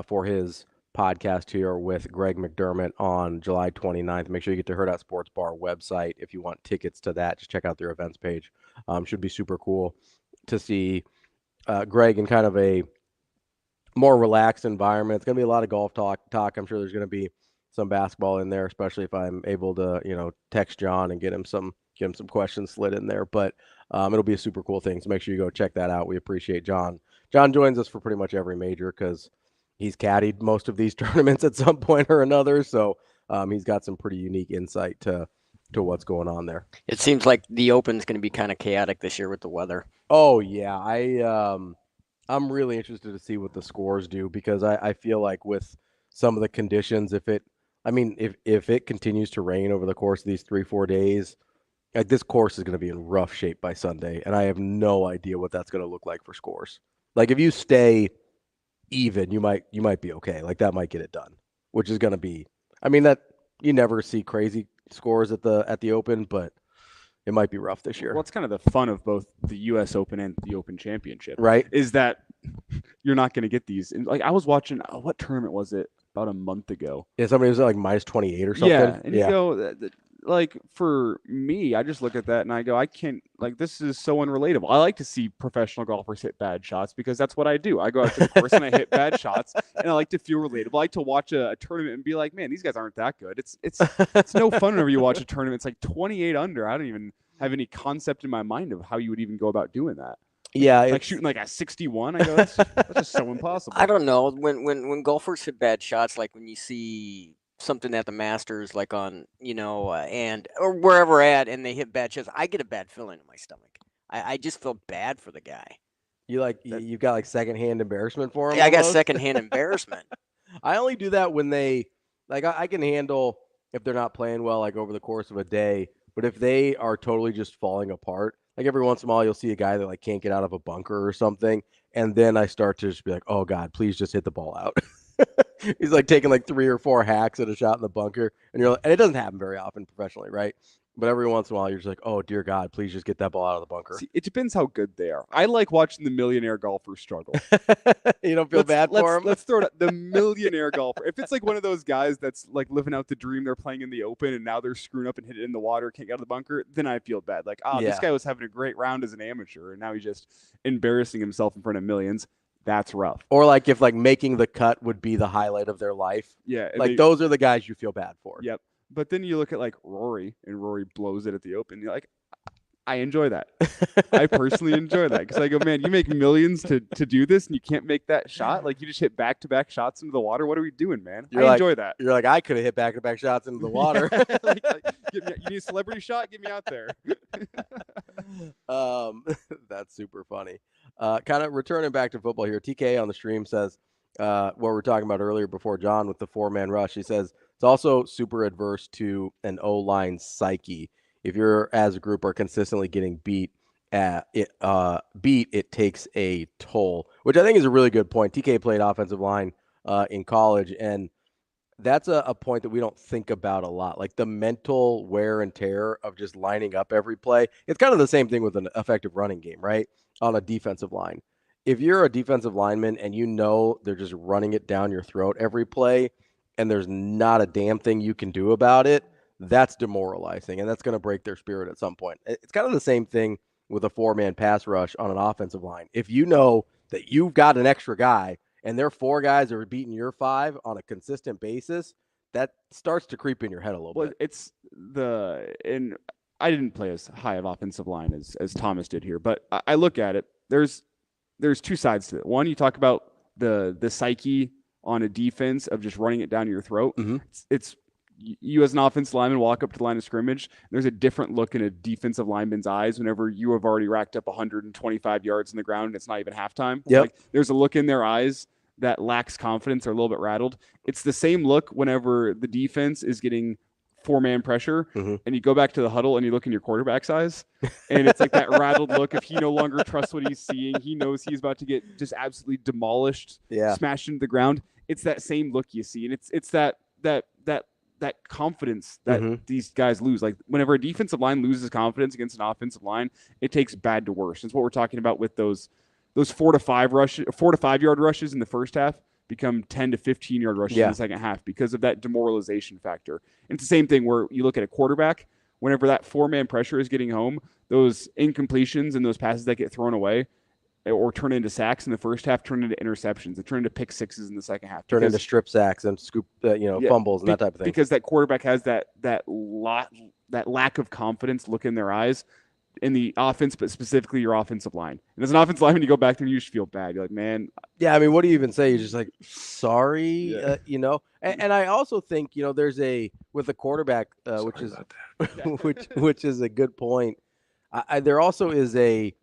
for his podcast here with Greg McDermott on July 29th. Make sure you get to Hurrdat Sports Bar website if you want tickets to that. Just check out their events page. Should be super cool to see Greg in kind of a more relaxed environment. It's going to be a lot of golf talk. I'm sure there's going to be some basketball in there, especially if I'm able to, text John and get him some questions slid in there. But it'll be a super cool thing. So make sure you go check that out. We appreciate John. John joins us for pretty much every major because he's caddied most of these tournaments at some point or another. So he's got some pretty unique insight to what's going on there. It seems like the Open's going to be kind of chaotic this year with the weather. Oh yeah, I'm really interested to see what the scores do because I feel like with some of the conditions, if it continues to rain over the course of these 3-4 days, like this course is going to be in rough shape by Sunday, and I have no idea what that's going to look like for scores. Like if you stay even, you might be okay. Like that might get it done, which is going to be. That you never see crazy scores at the Open, but it might be rough this year. Well, it's kind of the fun of both the U.S. Open and the Open Championship, right? Is that you're not going to get these. Like I was watching, what tournament was it? about a month ago. Yeah, somebody was like minus 28 or something. Yeah, and you go, like, for me, I just look at that and I go, I can't, like, this is so unrelatable. I like to see professional golfers hit bad shots because that's what I do. I go out to the course and I hit bad shots, and I like to feel relatable. I like to watch a tournament and be like, man, these guys aren't that good. It's no fun whenever you watch a tournament. It's like 28 under. I don't even have any concept in my mind of how you would even go about doing that. Yeah, like shooting like a 61. I go, that's just so impossible. I don't know. When golfers hit bad shots, like when you see something at the Masters, like on, or wherever at, and they hit bad shots, I get a bad feeling in my stomach. I just feel bad for the guy. You've got like secondhand embarrassment for him? Yeah, I got secondhand embarrassment. I only do that when they, like, I can handle if they're not playing well, like over the course of a day, but if they are totally just falling apart, like every once in a while you'll see a guy that like can't get out of a bunker or something, and then I start to just be like, oh God, please just hit the ball out. He's like taking like 3 or 4 hacks at a shot in the bunker, and you're like, and it doesn't happen very often professionally, right? But every once in a while you're just like, oh dear God, please just get that ball out of the bunker. See, it depends how good they are. I like watching the millionaire golfers struggle. You don't feel bad for him? Let's throw it out. The millionaire golfer. If it's like one of those guys that's like living out the dream, they're playing in the Open and now they're screwing up and hit it in the water, can't get out of the bunker, then I feel bad. Like, this guy was having a great round as an amateur and now he's just embarrassing himself in front of millions. That's rough. Or like if like making the cut would be the highlight of their life. Yeah. Like those are the guys you feel bad for. Yep. But then you look at like Rory, and Rory blows it at the Open. You're like, I enjoy that. I personally enjoy that because I go, man, you make millions to do this, and you can't make that shot. Like you just hit back-to-back shots into the water. What are we doing, man? I enjoy that. You're like, I could have hit back-to-back shots into the water. You need a celebrity shot? Get me out there. That's super funny. Kind of returning back to football here. TK on the stream says, what we were talking about earlier before John with the 4-man rush. He says it's also super adverse to an O-line psyche. If you're as a group are consistently getting beat, it takes a toll, which I think is a really good point. TK played offensive line in college, and that's a point that we don't think about a lot, like the mental wear and tear of just lining up every play. It's kind of the same thing with an effective running game, right, on a defensive line. If you're a defensive lineman and you know they're just running it down your throat every play and there's not a damn thing you can do about it, that's demoralizing, and that's going to break their spirit at some point. It's kind of the same thing with a 4-man pass rush on an offensive line. If you know that you've got an extra guy and their 4 guys are beating your 5 on a consistent basis, that starts to creep in your head a little bit. And I didn't play as high of offensive line as Thomas did here, but I look at it. There's 2 sides to it. One, you talk about the psyche on a defense of just running it down your throat. Mm-hmm. It's you as an offensive lineman walk up to the line of scrimmage. There's a different look in a defensive lineman's eyes whenever you have already racked up 125 yards in the ground and it's not even halftime. Yep. Like, there's a look in their eyes that lacks confidence or a little bit rattled. It's the same look whenever the defense is getting 4-man pressure, mm-hmm. and you go back to the huddle and you look in your quarterback's eyes, and it's like that rattled look of he no longer trusts what he's seeing. He knows he's about to get just absolutely demolished, smashed into the ground. It's that same look you see, and it's that confidence that mm-hmm. these guys lose. Like whenever a defensive line loses confidence against an offensive line, it takes bad to worse. It's what we're talking about with those 4 to 5 yard rushes in the first half become 10 to 15 yard rushes in the second half because of that demoralization factor. And it's the same thing where you look at a quarterback, whenever that 4-man pressure is getting home, those incompletions and those passes that get thrown away or turn into sacks in the first half turn into interceptions. They turn into pick sixes in the second half. Turn into strip sacks and scoop, fumbles and that type of thing. Because that quarterback has that lack of confidence look in their eyes in the offense, but specifically your offensive line. And as an offensive lineman, you go back there and you just feel bad. You're like, man. Yeah, I mean, what do you even say? You're just like, sorry, And I also think, there's with the quarterback, which is a good point. There also is a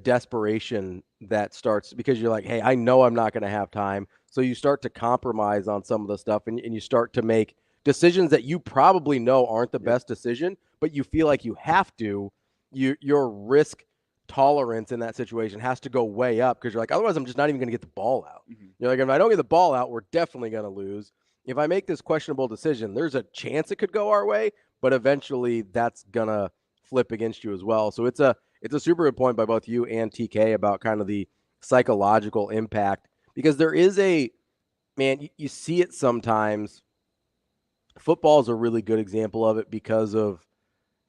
desperation that starts because you're like, hey, I know I'm not going to have time. So you start to compromise on some of the stuff and you start to make decisions that you probably know aren't the best decision, but you feel like you have to. Your risk tolerance in that situation has to go way up because you're like, otherwise I'm just not even going to get the ball out. Mm-hmm. You're like, if I don't get the ball out, we're definitely going to lose. If I make this questionable decision, there's a chance it could go our way, but eventually that's going to flip against you as well. So it's a super good point by both you and TK about kind of the psychological impact, because there is man, you see it sometimes. Football is a really good example of it because of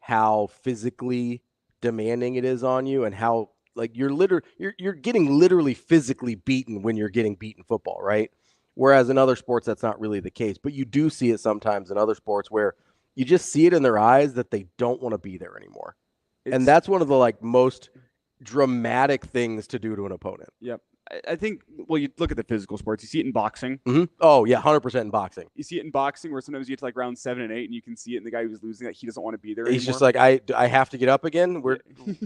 how physically demanding it is on you and how like you're getting literally physically beaten when you're getting beaten football, right? Whereas in other sports that's not really the case, but you do see it sometimes in other sports where you just see it in their eyes that they don't want to be there anymore. And that's one of the like most dramatic things to do to an opponent. Yep. I think, well, you look at the physical sports. You see it in boxing. Mm-hmm. Oh, yeah, 100% in boxing. You see it in boxing where sometimes you get to like round 7 and 8 and you can see it in the guy who's losing that he doesn't want to be there He's anymore. just like, I have to get up again?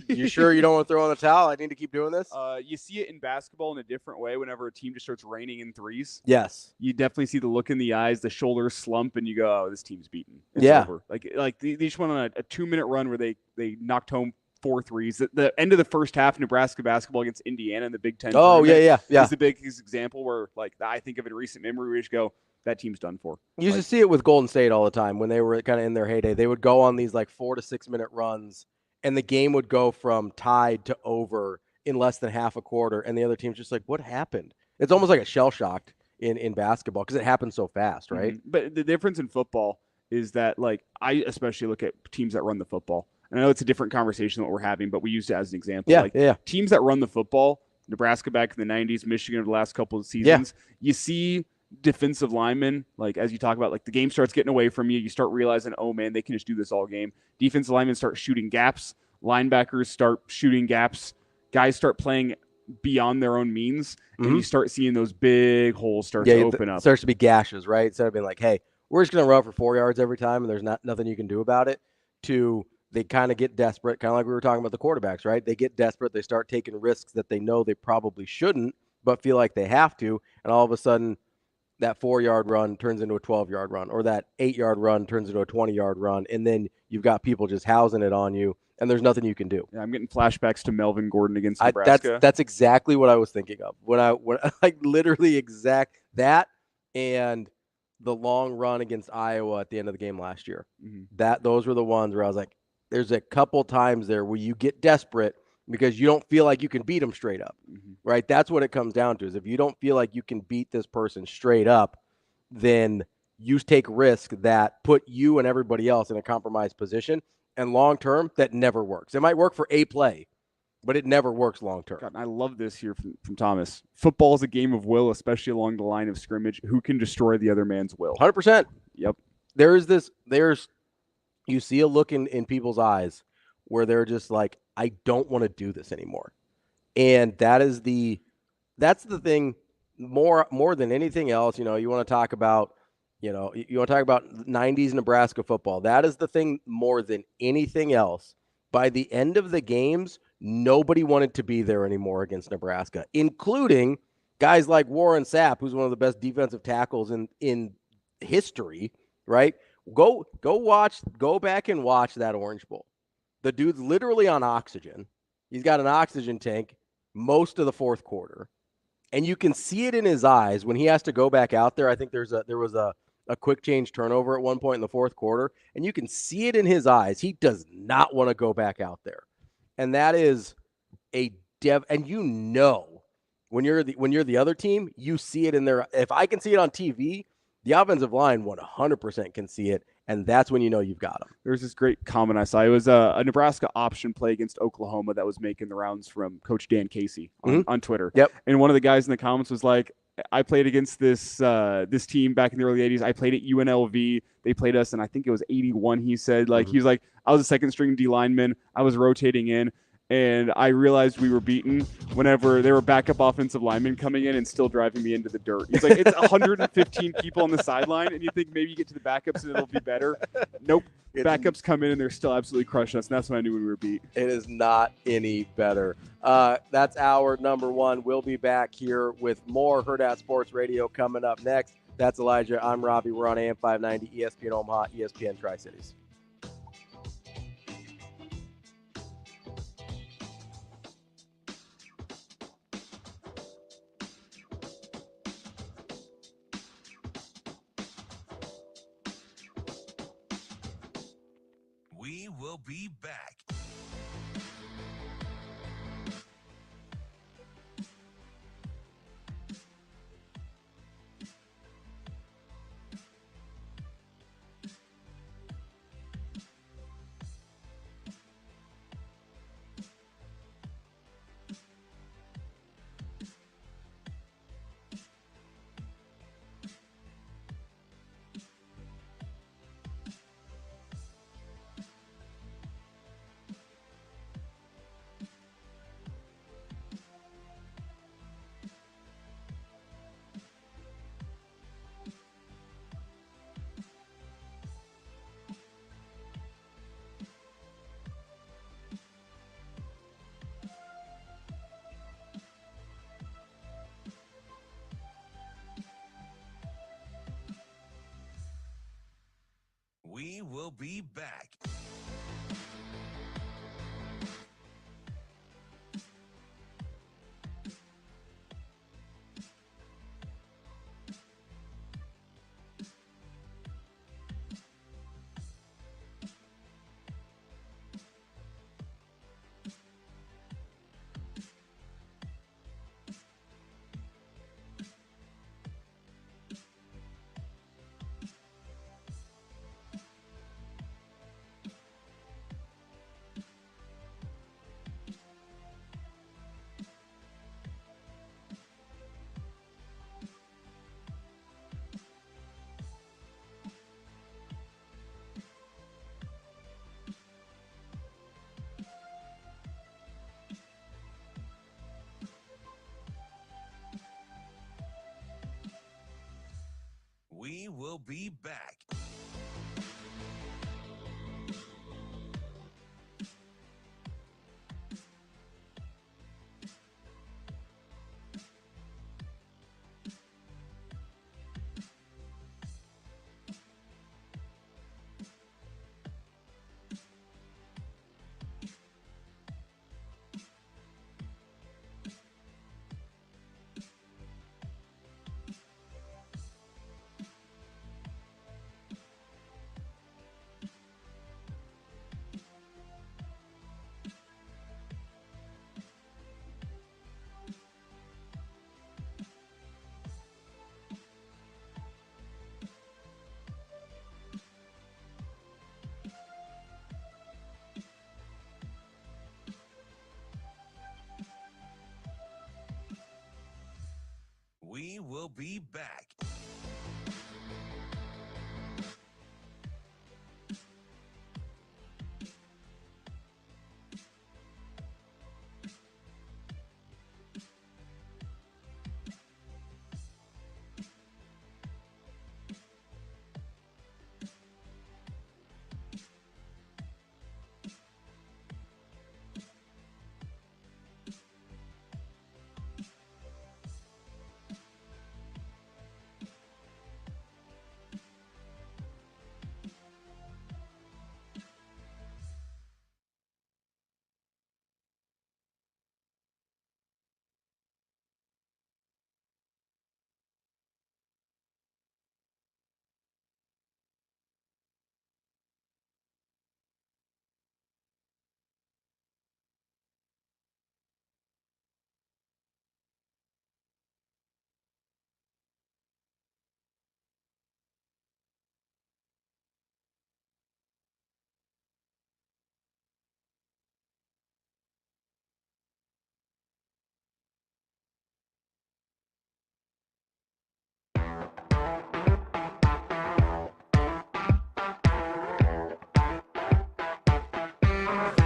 You sure you don't want to throw in the towel? I need to keep doing this? You see it in basketball in a different way whenever a team just starts raining in threes. Yes. You definitely see the look in the eyes, the shoulders slump, and you go, oh, this team's beaten. It's yeah. over. Like they just went on a 2-minute run where they knocked home 4 threes. The end of the first half, Nebraska basketball against Indiana in the Big Ten. Oh, yeah. Is the biggest example where, like, I think of it in recent memory, we just go, that team's done for. You used to see it with Golden State all the time when they were kind of in their heyday. They would go on these like 4 to 6 minute runs, and the game would go from tied to over in less than half a quarter, and the other team's just like, what happened? It's almost like a shell shocked in basketball because it happens so fast, right? Mm-hmm. But the difference in football is that, like, I especially look at teams that run the football. And I know it's a different conversation than what we're having, but we use it as an example. Yeah. Teams that run the football, Nebraska back in the 90s, Michigan over the last couple of seasons, you see defensive linemen, like as you talk about, like the game starts getting away from you. You start realizing, oh, man, they can just do this all game. Defensive linemen start shooting gaps. Linebackers start shooting gaps. Guys start playing beyond their own means. Mm-hmm. And you start seeing those big holes start to open up. It starts to be gashes, right? Instead of being like, hey, we're just going to run for 4 yards every time and there's nothing you can do about it, to they kind of get desperate, kind of like we were talking about the quarterbacks, right? They get desperate. They start taking risks that they know they probably shouldn't, but feel like they have to. And all of a sudden, that 4-yard run turns into a 12-yard run, or that 8-yard run turns into a 20-yard run. And then you've got people just housing it on you, and there's nothing you can do. Yeah, I'm getting flashbacks to Melvin Gordon against Nebraska. That's exactly what I was thinking of. When like literally exact that and the long run against Iowa at the end of the game last year. Mm-hmm. Those were the ones where I was like, there's a couple times there where you get desperate because you don't feel like you can beat them straight up, right? That's what it comes down to, is if you don't feel like you can beat this person straight up, then you take risk that put you and everybody else in a compromised position. And long term, that never works. It might work for a play, but it never works long term. God, I love this here from Thomas. Football is a game of will, especially along the line of scrimmage. Who can destroy the other man's will? 100%. Yep. You see a look in people's eyes where they're just like, I don't want to do this anymore. And that's the thing more than anything else. You know, you want to talk about 90s Nebraska football. That is the thing more than anything else. By the end of the games, nobody wanted to be there anymore against Nebraska, including guys like Warren Sapp, who's one of the best defensive tackles in history, right? Go back and watch that Orange Bowl. The dude's literally on oxygen. He's got an oxygen tank most of the fourth quarter. And you can see it in his eyes when he has to go back out there. I think there was a quick change turnover at one point in the fourth quarter, and you can see it in his eyes. He does not want to go back out there. And that is and when you're the other team, you see it in their, if I can see it on TV, the offensive line 100% can see it, and that's when you know you've got them. There's this great comment I saw. It was a Nebraska option play against Oklahoma that was making the rounds from Coach Dan Casey on Twitter. Yep. And one of the guys in the comments was like, I played against this team back in the early 80s. I played at UNLV. They played us, and I think it was 81, he said. Like, he was like, I was a second-string D lineman. I was rotating in. And I realized we were beaten whenever there were backup offensive linemen coming in and still driving me into the dirt. He's like, it's 115 people on the sideline, and you think maybe you get to the backups and it'll be better. Nope. Backups come in and they're still absolutely crushing us, and that's when I knew we were beat. It is not any better. That's hour number 1. We'll be back here with more Hurrdat Sports Radio coming up next. That's Elijah. I'm Ravi. We're on AM 590, ESPN Omaha, ESPN Tri-Cities. We will be back. be back. We will be back. We will be back.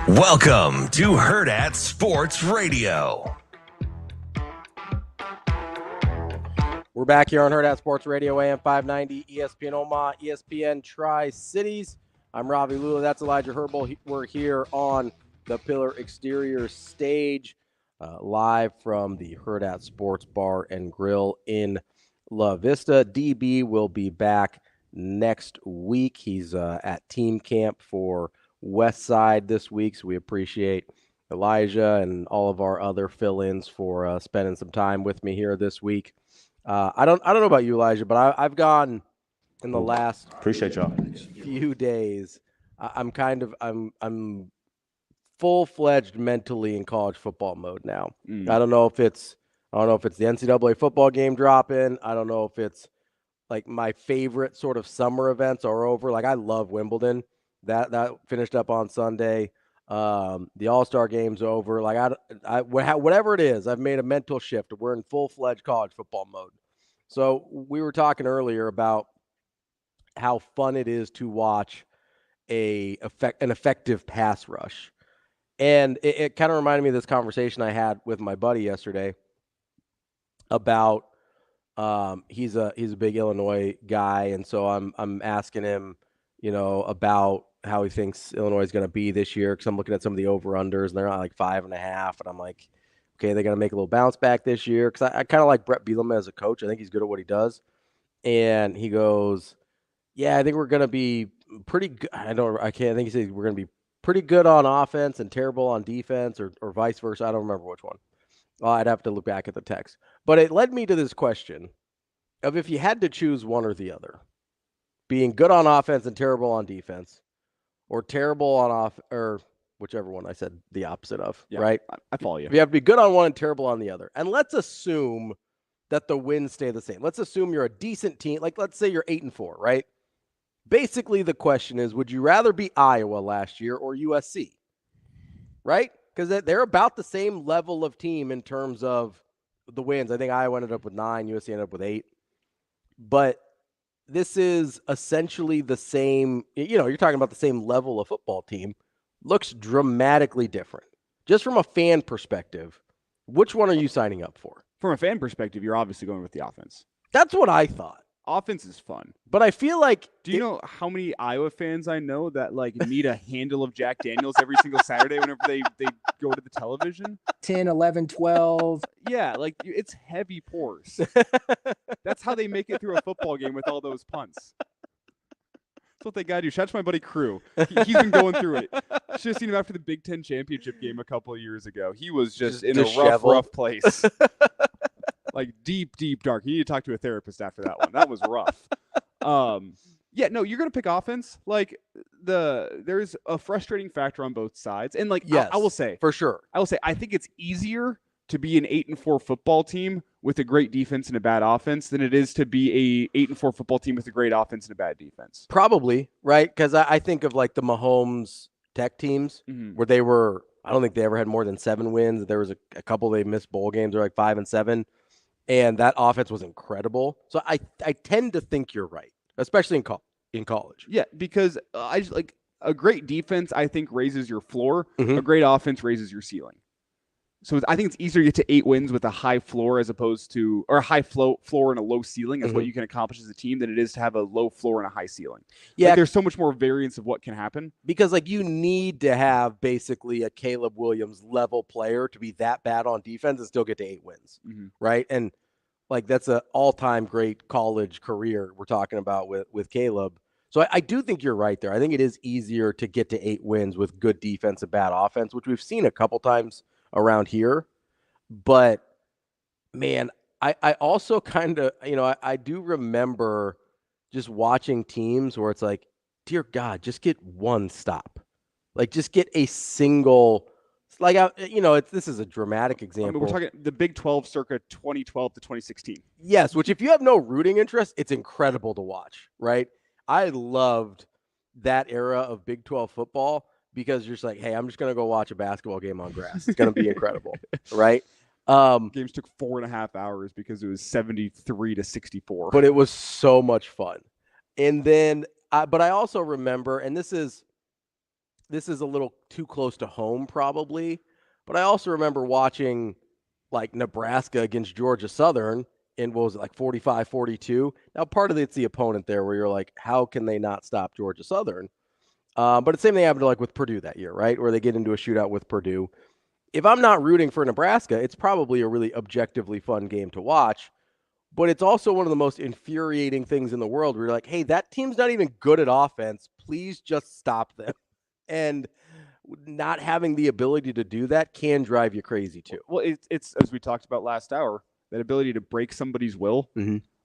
Welcome to Hurrdat Sports Radio. We're back here on Hurrdat Sports Radio, AM 590, ESPN Omaha, ESPN Tri-Cities. I'm Ravi Lulla. That's Elijah Herbel. We're here on the Pillar Exterior stage, live from the Hurrdat Sports Bar and Grill in La Vista. DB will be back next week. He's at team camp for West Side this week, so we appreciate Elijah and all of our other fill-ins for spending some time with me here this week. I don't know about you, Elijah, but I've gone in the last few days. I'm full-fledged mentally in college football mode now. I don't know if it's the NCAA football game dropping. I don't know if it's like my favorite sort of summer events are over. Like I love Wimbledon. That finished up on Sunday. The All-Star game's over. Like whatever it is, I've made a mental shift. We're in full-fledged college football mode. So we were talking earlier about how fun it is to watch an effective pass rush. And it kind of reminded me of this conversation I had with my buddy yesterday about he's a big Illinois guy, and so I'm asking him, about how he thinks Illinois is going to be this year, because I'm looking at some of the over-unders, and they're at like 5.5, and I'm like, okay, they're going to make a little bounce back this year, because I kind of like Brett Bielema as a coach. I think he's good at what he does. And he goes, yeah, I think we're going to be pretty good. I think he said we're going to be pretty good on offense and terrible on defense, or vice versa. I don't remember which one. I'd have to look back at the text. But it led me to this question of if you had to choose one or the other, being good on offense and terrible on defense, or terrible on or whichever one I said the opposite of, right? I follow you. You have to be good on one and terrible on the other. And let's assume that the wins stay the same. Let's assume you're a decent team. Like, let's say you're 8-4, right? Basically, the question is, would you rather be Iowa last year or USC? Right? Because they're about the same level of team in terms of the wins. I think Iowa ended up with 9, USC ended up with 8. But this is essentially the same, you're talking about the same level of football team. Looks dramatically different. Just from a fan perspective, which one are you signing up for? From a fan perspective, you're obviously going with the offense. That's what I thought. Offense is fun. But I feel like... Do you know how many Iowa fans I know that need a handle of Jack Daniels every single Saturday whenever they go to the television? 10, 11, 12. Yeah, it's heavy pours. That's how they make it through a football game with all those punts. That's what they got to do. Shout out to my buddy Crew. He's been going through it. Should have seen him after the Big Ten championship game a couple of years ago. He was just in a rough place. Deep, deep dark. You need to talk to a therapist after that one. That was rough. You're going to pick offense. There's a frustrating factor on both sides. And yes, I will say, for sure. I think it's easier to be an 8-4 football team with a great defense and a bad offense than it is to be a 8-4 football team with a great offense and a bad defense. Probably, right? Because I think of the Mahomes Tech teams where they were, I don't think they ever had more than 7 wins. There was a couple they missed bowl games, or 5 and 7. And that offense was incredible. So I tend to think you're right, especially in college. Yeah, because a great defense, I think, raises your floor. A great offense raises your ceiling. So I think it's easier to get to 8 wins with a high floor or a high floor and a low ceiling as what you can accomplish as a team than it is to have a low floor and a high ceiling. Yeah, there's so much more variance of what can happen. Because you need to have basically a Caleb Williams level player to be that bad on defense and still get to 8 wins, right? And that's an all-time great college career we're talking about with Caleb. So I do think you're right there. I think it is easier to get to 8 wins with good defense and bad offense, which we've seen a couple times around here. But man, I also kind of, I do remember just watching teams where it's dear God, just get one stop. Just get a single, this is a dramatic example. We're talking the Big 12 circa 2012 to 2016. Yes, which if you have no rooting interest, it's incredible to watch, right? I loved that era of Big 12 football, because you're just hey, I'm just going to go watch a basketball game on grass. It's going to be incredible, right? Games took 4.5 hours because it was 73 to 64. But it was so much fun. And then, but I also remember, and this is a little too close to home probably, but I also remember watching Nebraska against Georgia Southern in, 45-42. Now, part of it's the opponent there where you're how can they not stop Georgia Southern? But the same thing happened with Purdue that year, right? Where they get into a shootout with Purdue. If I'm not rooting for Nebraska, it's probably a really objectively fun game to watch. But it's also one of the most infuriating things in the world where you're hey, that team's not even good at offense. Please just stop them. And not having the ability to do that can drive you crazy too. Well, it's as we talked about last hour, that ability to break somebody's will.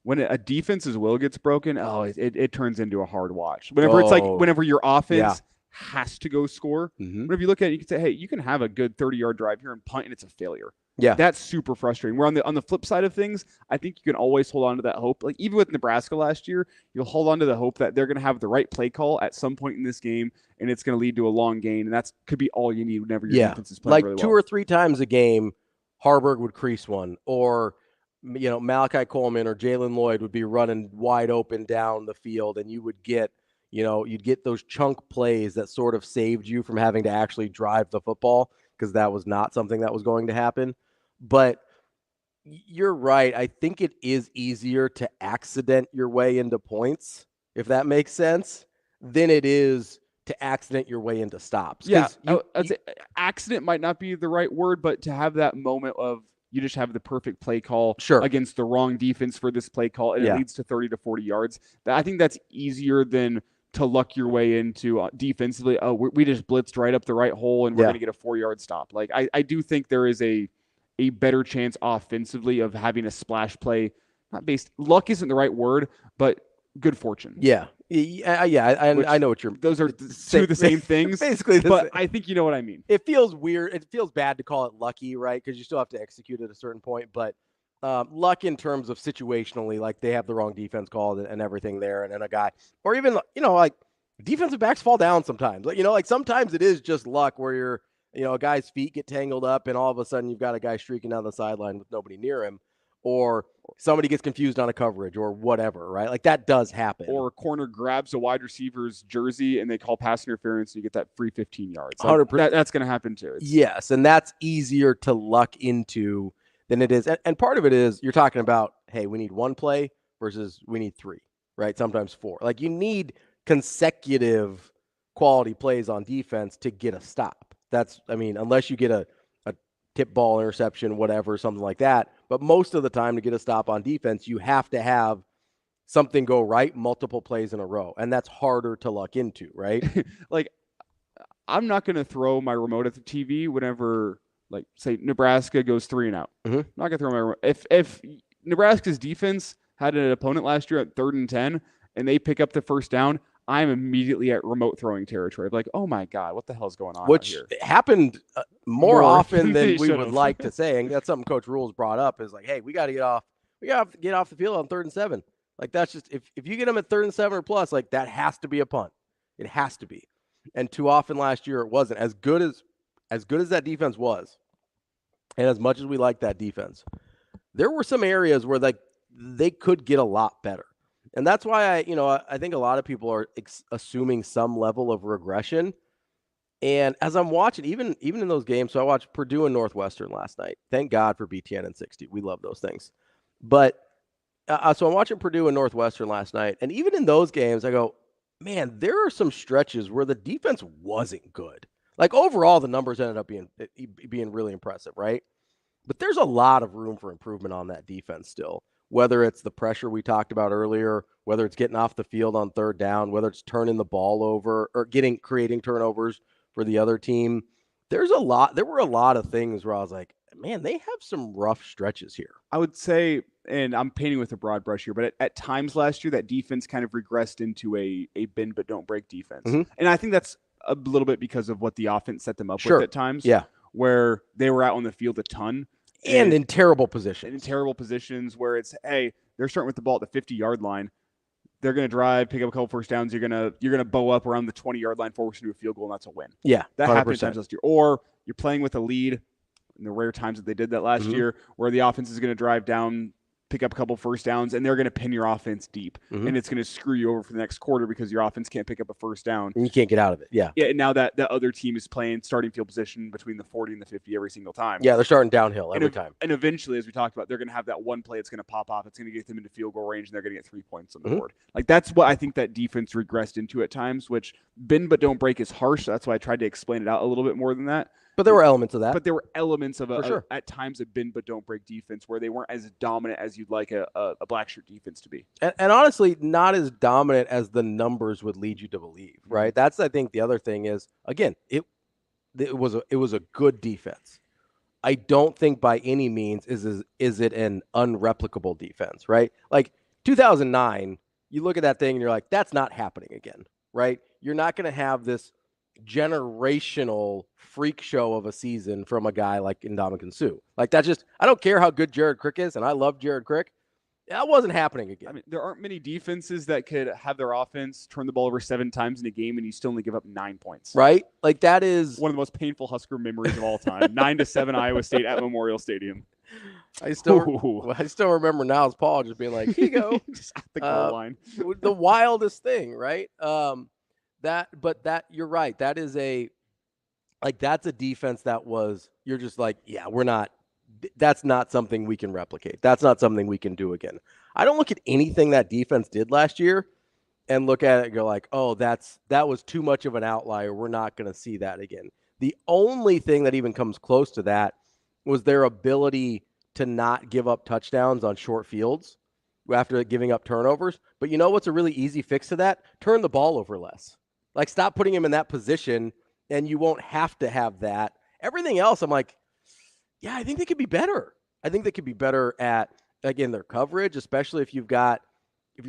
When a defense's will gets broken, it turns into a hard watch. Whenever whenever your offense has to go score, whenever you look at it, you can say, hey, you can have a good 30-yard drive here and punt, and it's a failure. Yeah. That's super frustrating. Where on the flip side of things, I think you can always hold on to that hope. Even with Nebraska last year, you'll hold on to the hope that they're going to have the right play call at some point in this game, and it's going to lead to a long gain, and that could be all you need whenever your defense is playing really well. 2 or 3 times a game, Harburg would crease one, or Malachi Coleman or Jalen Lloyd would be running wide open down the field, and you would get, you'd get those chunk plays that sort of saved you from having to actually drive the football, because that was not something that was going to happen. But you're right. I think it is easier to accident your way into points, if that makes sense, than it is to accident your way into stops. Yeah, accident might not be the right word, but to have that moment of, you just have the perfect play call against the wrong defense for this play call, and it leads to 30 to 40 yards. I think that's easier than to luck your way into defensively. Oh, we just blitzed right up the right hole and we're going to get a 4-yard stop. Like I do think there is a better chance offensively of having a splash play. Luck isn't the right word, but good fortune. Yeah. I know what you're. Those are two of the same things, basically. But I think you know what I mean. It feels weird. It feels bad to call it lucky, right? Because you still have to execute at a certain point. But luck in terms of situationally, like they have the wrong defense called and everything there, and then a guy, or even like defensive backs fall down sometimes. Like sometimes it is just luck where a guy's feet get tangled up, and all of a sudden you've got a guy streaking down the sideline with nobody near him. Or somebody gets confused on a coverage or whatever, right? Like that does happen. Or a corner grabs a wide receiver's jersey and they call pass interference and you get that free 15 yards. 100%. That's going to happen too. Yes, and that's easier to luck into than it is. And part of it is you're talking about, hey, we need 1 play versus we need 3, right? Sometimes 4. Like you need consecutive quality plays on defense to get a stop. Unless you get a tip ball interception, whatever, something like that. But most of the time to get a stop on defense, you have to have something go right multiple plays in a row. And that's harder to luck into, right? Like, I'm not going to throw my remote at the TV whenever, like, say, Nebraska goes 3 and out. Mm-hmm. I'm not going to throw my remote. If Nebraska's defense had an opponent last year at 3rd and 10 and they pick up the first down, I'm immediately at remote throwing territory. Like, oh my God, what the hell is going on? Which here? Happened more often than we would like to say. And that's something Coach Rules brought up is like, hey, we got to get off. We got to get off the field on 3rd and 7. Like that's just if you get them at 3rd and 7 or plus, like that has to be a punt. It has to be. And too often last year it wasn't as good as that defense was. And as much as we like that defense, there were some areas where like they could get a lot better. And that's why I think a lot of people are assuming some level of regression. And as I'm watching, even in those games, so I watched Purdue and Northwestern last night. Thank God for BTN and 60. We love those things. But so I'm watching Purdue and Northwestern last night. And even in those games, I go, man, there are some stretches where the defense wasn't good. Like overall, the numbers ended up being really impressive, right? But there's a lot of room for improvement on that defense still. Whether it's the pressure we talked about earlier, whether it's getting off the field on 3rd down, whether it's turning the ball over or creating turnovers for the other team. There were a lot of things where I was like, man, they have some rough stretches here. I would say, and I'm painting with a broad brush here, but at times last year, that defense kind of regressed into a bend but don't break defense. Mm-hmm. And I think that's a little bit because of what the offense set them up with at times. Yeah. Where they were out on the field a ton. And in terrible positions. In terrible positions where it's, hey, they're starting with the ball at the 50-yard line. They're going to drive, pick up a couple first downs. You're going to bow up around the 20-yard line, force into a field goal, and that's a win. Yeah, that happened times last year. Or you're playing with a lead. In the rare times that they did that last year, where the offense is going to drive down, pick up a couple first downs, and they're going to pin your offense deep, and it's going to screw you over for the next quarter because your offense can't pick up a first down. And you can't get out of it. Yeah. Yeah. And now that other team is playing starting field position between the 40 and the 50 every single time. Yeah, they're starting downhill every time. And eventually, as we talked about, they're going to have that one play that's going to pop off. It's going to get them into field goal range, and they're going to get 3 points on the board. Like that's what I think that defense regressed into at times. Which bend but don't break is harsh. That's why I tried to explain it out a little bit more than that. But there were elements of that. But there were elements of at times a bend but don't break defense where they weren't as dominant as you'd like a black shirt defense to be. And honestly, not as dominant as the numbers would lead you to believe, right? That's, I think, the other thing is, again, it was a good defense. I don't think by any means is it an unreplicable defense, right? Like 2009, you look at that thing and you're like, that's not happening again, right? You're not going to have this generational freak show of a season from a guy like Ndamukong Suh. Like that's just, I don't care how good Jared Crick is, and I love Jared Crick. That wasn't happening again. I mean, there aren't many defenses that could have their offense turn the ball over 7 times in a game and you still only give up 9 points. Right? Like that is one of the most painful Husker memories of all time. 9-7 Iowa State at Memorial Stadium. I still remember Niles Paul just being like, here you go. Just at the goal line. The wildest thing, right? That you're right. That is that's a defense that was, you're just like, yeah, that's not something we can replicate. That's not something we can do again. I don't look at anything that defense did last year and look at it and go like, oh, that was too much of an outlier. We're not going to see that again. The only thing that even comes close to that was their ability to not give up touchdowns on short fields. after giving up turnovers. But you know what's a really easy fix to that? Turn the ball over less. Like, stop putting him in that position, and you won't have to have that. Everything else, I'm like, yeah, I think they could be better. I think they could be better at, again, their coverage, especially if you're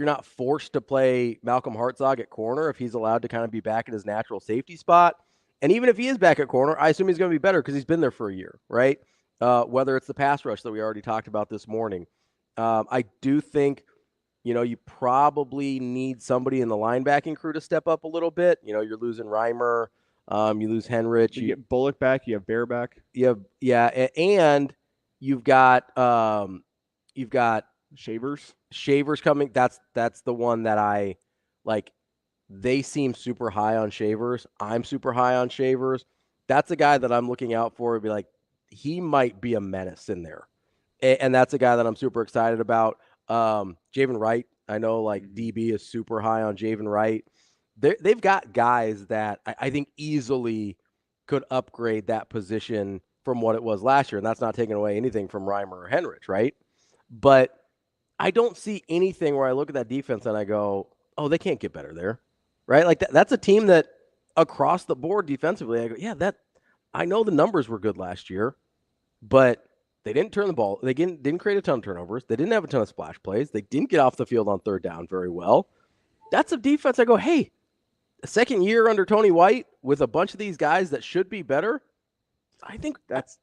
not forced to play Malcolm Hartzog at corner, if he's allowed to kind of be back at his natural safety spot. And even if he is back at corner, I assume he's going to be better because he's been there for a year, right? Whether it's the pass rush that we already talked about this morning. I do think, you probably need somebody in the linebacking crew to step up a little bit. You're losing Reimer. You lose Henrich. You get Bullock back. You have Bear back. And you've got Shavers coming. That's the one that I like. They seem super high on Shavers. I'm super high on Shavers. That's a guy that I'm looking out for. Be like, he might be a menace in there, and that's a guy that I'm super excited about. Javen Wright. I know DB is super high on Javen Wright. They've got guys that I think easily could upgrade that position from what it was last year, and that's not taking away anything from Reimer or Henrich, right? But I don't see anything where I look at that defense and I go, oh, they can't get better there, right? Like that's a team that across the board defensively, I go, yeah, I know the numbers were good last year, but they didn't turn the ball. They didn't create a ton of turnovers. They didn't have a ton of splash plays. They didn't get off the field on third down very well. That's a defense I go, hey, second year under Tony White with a bunch of these guys that should be better. I think that's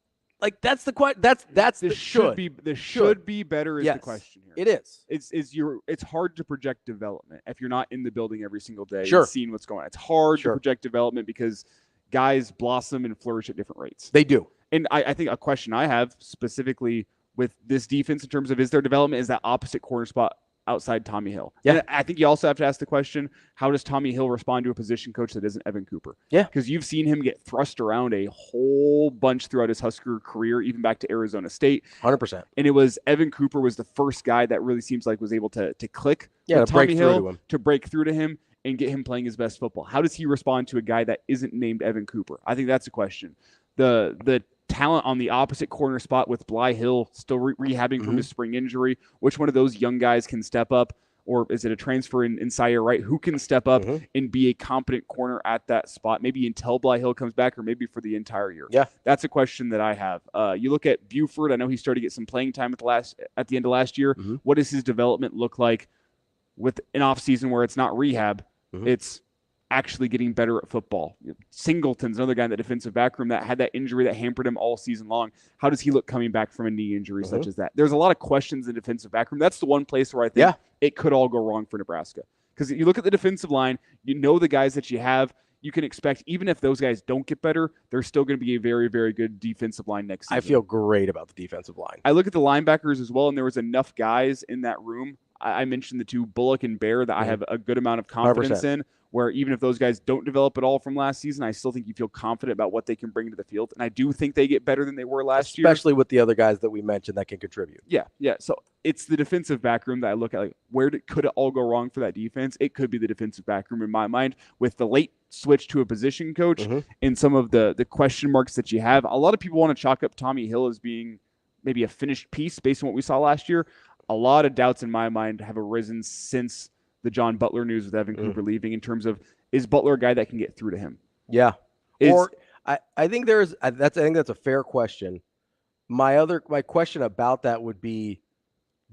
the question. That's the should be. The should be better is the question here. It is. It's hard to project development if you're not in the building every single day and seeing what's going on. It's hard to project development because guys blossom and flourish at different rates. They do. And I think a question I have specifically with this defense in terms of is their development is that opposite corner spot outside Tommy Hill. Yeah. And I think you also have to ask the question, how does Tommy Hill respond to a position coach that isn't Evan Cooper? Yeah. Because you've seen him get thrust around a whole bunch throughout his Husker career, even back to Arizona State. 100%. And it was Evan Cooper was the first guy that really seems like was able to click with Tommy break Hill, through to him. to break through to him and get him playing his best football. How does he respond to a guy that isn't named Evan Cooper? I think that's a question. The talent on the opposite corner spot with Bly Hill still rehabbing from his spring injury, which one of those young guys can step up? Or is it a transfer in Sire Wright? Who can step up and be a competent corner at that spot, maybe until Bly Hill comes back or maybe for the entire year? Yeah. That's a question that I have. You look at Buford. I know he started to get some playing time at the end of last year. What does his development look like with an offseason where it's not rehab? It's actually getting better at football. Singleton's another guy in the defensive back room that had that injury that hampered him all season long. How does he look coming back from a knee injury such as that? There's a lot of questions in the defensive back room. That's the one place where I think it could all go wrong for Nebraska. Because you look at the defensive line, you know the guys that you have, you can expect, even if those guys don't get better, they're still going to be a very, very good defensive line next season. I feel great about the defensive line. I look at the linebackers as well, and there was enough guys in that room. I mentioned the two, Bullock and Bear, that I have a good amount of confidence 100%. in, where even if those guys don't develop at all from last season, I still think you feel confident about what they can bring to the field. And I do think they get better than they were last year. Especially with the other guys that we mentioned that can contribute. Yeah. So it's the defensive back room that I look at, like, where could it all go wrong for that defense? It could be the defensive back room in my mind, with the late switch to a position coach and some of the question marks that you have. A lot of people want to chalk up Tommy Hill as being maybe a finished piece based on what we saw last year. A lot of doubts in my mind have arisen since the John Butler news with Evan Cooper leaving, in terms of, is Butler a guy that can get through to him? Yeah. I think that's a fair question. My question about that would be,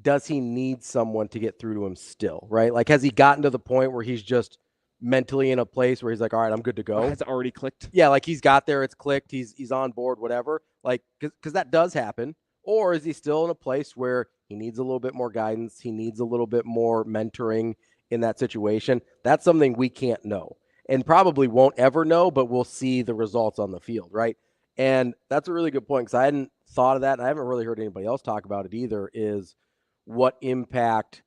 does he need someone to get through to him still, right? Like, has he gotten to the point where he's just mentally in a place where he's like, all right, I'm good to go? Has it already clicked? Yeah, like he's got there, it's clicked, he's on board, whatever. Like, because that does happen. Or is he still in a place where he needs a little bit more guidance, he needs a little bit more mentoring in that situation? That's something we can't know and probably won't ever know, but we'll see the results on the field, right? And that's a really good point, because I hadn't thought of that, and I haven't really heard anybody else talk about it either, is what impact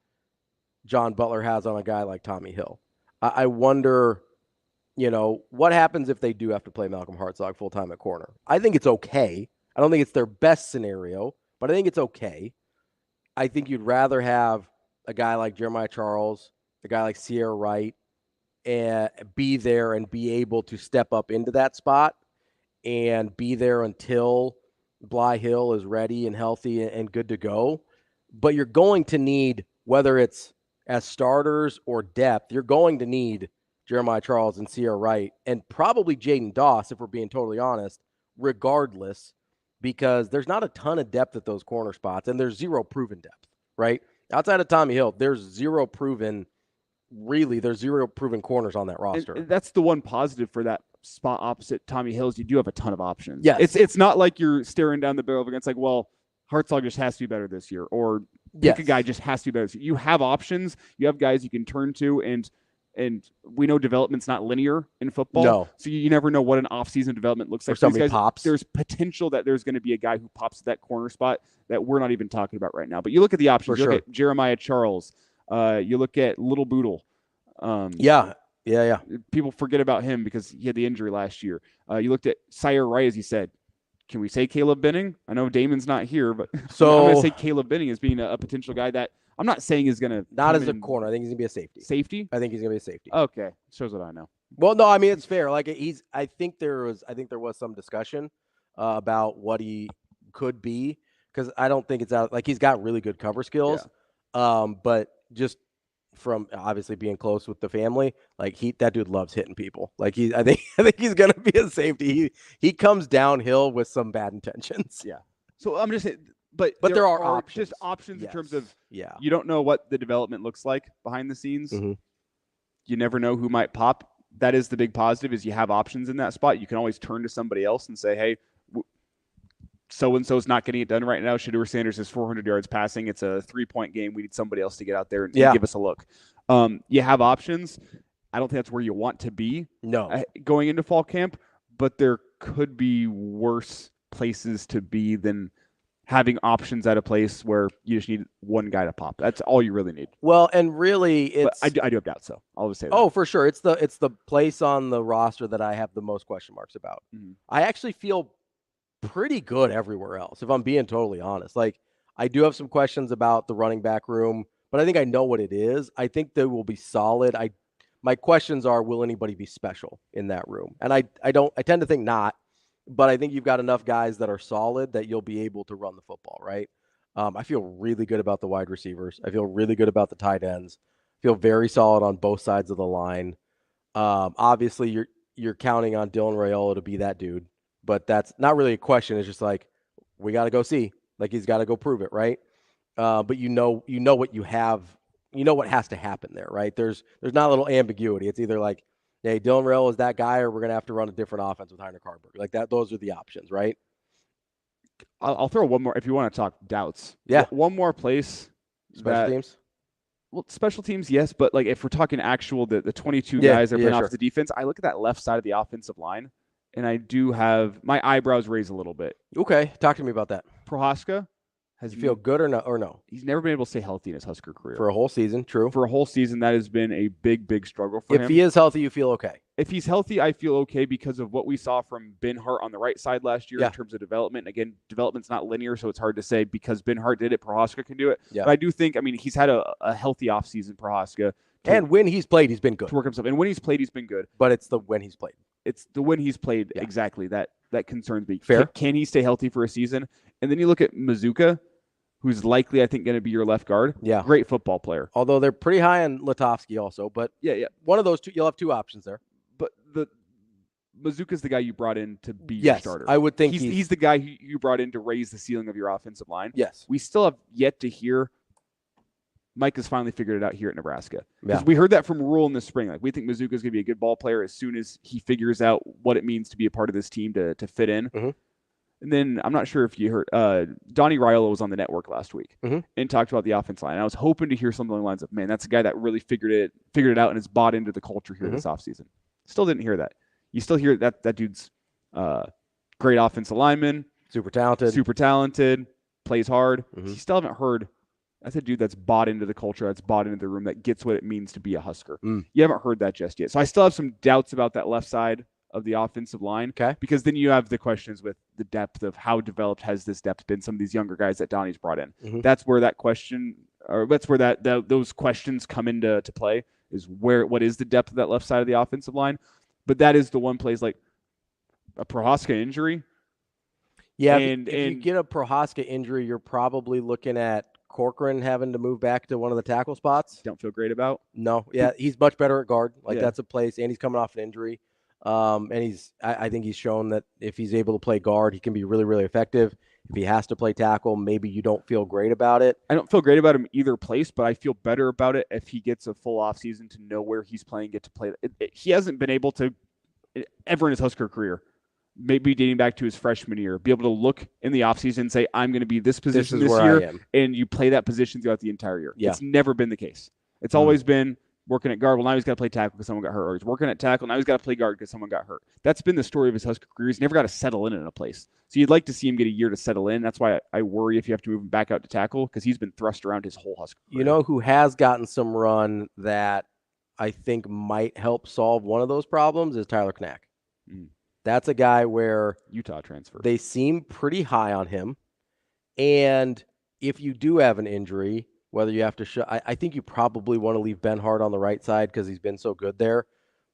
John Butler has on a guy like Tommy Hill. I wonder, what happens if they do have to play Malcolm Hartzog full-time at corner? I think it's okay. I don't think it's their best scenario, but I think it's okay. I think you'd rather have a guy like Jeremiah Charles, a guy like Sierra Wright, and be there and be able to step up into that spot and be there until Bly Hill is ready and healthy and good to go. But you're going to need whether it's as starters or depth, you're going to need Jeremiah Charles and Sierra Wright and probably Jaden Doss, if we're being totally honest, regardless, because there's not a ton of depth at those corner spots, and there's zero proven depth, right? Outside of Tommy Hill, there's zero proven corners on that roster. And that's the one positive for that spot opposite Tommy Hill's. You do have a ton of options. Yes. It's not like you're staring down the barrel against like, well, Hartzog just has to be better this year, or pick a guy just has to be better this year. You have options. You have guys you can turn to, and we know development's not linear in football. No. So you never know what an off-season development looks like. Or somebody guys, pops. There's potential that there's going to be a guy who pops at that corner spot that we're not even talking about right now. But you look at the options. You look at Jeremiah Charles. You look at Little Boodle. Yeah. People forget about him because he had the injury last year. You looked at Sire Wright, as you said. Can we say Caleb Benning? I know Damon's not here, but I'm going to say Caleb Benning as being a potential guy that I'm not saying is going to not as a corner. I think he's going to be a safety. Safety? I think he's going to be a safety. Okay, shows what I know. Well, no, I mean it's fair. Like I think there was some discussion about what he could be, because I don't think it's out. Like, he's got really good cover skills, but just from obviously being close with the family, like that dude loves hitting people. Like I think he's gonna be a safety. He comes downhill with some bad intentions. Yeah. So I'm just saying, but there are options. Just options in terms of Yeah. You don't know what the development looks like behind the scenes. Mhm. You never know who might pop. That is the big positive, is you have options in that spot. You can always turn to somebody else and say, hey, so-and-so's not getting it done right now. Shedeur Sanders is 400 yards passing. It's a 3-point game. We need somebody else to get out there and give us a look. You have options. I don't think that's where you want to be going into fall camp, but there could be worse places to be than having options at a place where you just need one guy to pop. That's all you really need. Well, and really, it's I do have doubts, so I'll just say that. Oh, for sure. It's the place on the roster that I have the most question marks about. Mm-hmm. I actually feel pretty good everywhere else, if I'm being totally honest. Like, I do have some questions about the running back room, but I think I know what it is. I think they will be solid. My questions are, will anybody be special in that room? And I tend to think not, but I think you've got enough guys that are solid that you'll be able to run the football, right? I feel really good about the wide receivers. I feel really good about the tight ends. I feel very solid on both sides of the line. Obviously, you're counting on Dylan Raiola to be that dude, but that's not really a question. It's just like, we got to go see. Like, he's got to go prove it, right? But you know what you have. You know what has to happen there, right? There's not a little ambiguity. It's either like, hey, Dylan Raiola is that guy, or we're going to have to run a different offense with Heiner Carberg. Like that. Those are the options, right? I'll throw one more if you want to talk doubts. Yeah. One more place. Special teams? Well, special teams, yes, but like if we're talking actual the 22 guys that are playing off the defense, I look at that left side of the offensive line, and I do have my eyebrows raised a little bit. Okay, talk to me about that. Prohaska Does he feel good or no? He's never been able to stay healthy in his Husker career. For a whole season, true. For a whole season, that has been a big struggle for him. If he is healthy, you feel okay. If he's healthy, I feel okay because of what we saw from Ben Hart on the right side last year in terms of development. Again, development's not linear, so it's hard to say because Ben Hart did it, Prohaska can do it. Yeah. But I do think, he's had a healthy offseason, Prohaska. And when he's played, he's been good. To work himself. And when he's played, he's been good. But it's the when he's played. It's the when he's played, exactly. That concerns me. Fair. Can he stay healthy for a season? And then you look at Mazuka, who's likely, I think, going to be your left guard. Yeah. Great football player. Although they're pretty high on Latovsky also. But one of those two, you'll have two options there. But Mazuka's the guy you brought in to be your starter. I would think he's the guy who you brought in to raise the ceiling of your offensive line. Yes. We still have yet to hear Mike has finally figured it out here at Nebraska. Because we heard that from Rule in the spring. Like, we think Mazuka's going to be a good ball player as soon as he figures out what it means to be a part of this team to fit in. Mm-hmm. And then I'm not sure if you heard, Donnie Raiola was on the network last week and talked about the offense line. And I was hoping to hear something along the lines of, man, that's a guy that really figured it out and has bought into the culture here this offseason. Still didn't hear that. You still hear that dude's great offensive lineman. Super talented, plays hard. You still haven't heard, that's a dude that's bought into the culture, that's bought into the room, that gets what it means to be a Husker. You haven't heard that just yet. So I still have some doubts about that left side of the offensive line. Okay. Because then you have the questions with the depth of how developed has this depth been, some of these younger guys that Donnie's brought in. That's where that question, or that's where those questions come into play, is what is the depth of that left side of the offensive line. But that is the one place, like a Prohaska injury. Yeah, if you get a Prohaska injury, you're probably looking at Corcoran having to move back to one of the tackle spots. Don't feel great about? No. Yeah, he's much better at guard. Yeah. That's a place, and he's coming off an injury. And I think he's shown that if he's able to play guard, he can be really, really effective. If he has to play tackle, maybe you don't feel great about it. I don't feel great about him either place, but I feel better about it if he gets a full offseason to know where he's playing, get to play. He hasn't been able to ever in his Husker career, maybe dating back to his freshman year, be able to look in the offseason and say, I'm going to be this position this year, and you play that position throughout the entire year. Yeah. It's never been the case. It's always been working at guard. Well, now he's got to play tackle because someone got hurt. Or he's working at tackle. Now he's got to play guard because someone got hurt. That's been the story of his Husker career. He's never got to settle in a place. So you'd like to see him get a year to settle in. That's why I worry if you have to move him back out to tackle because he's been thrust around his whole Husker career. You know who has gotten some run that I think might help solve one of those problems is Tyler Knack. That's a guy where Utah transfer. They seem pretty high on him. And if you do have an injury, whether you have to I think you probably want to leave Ben Hart on the right side because he's been so good there.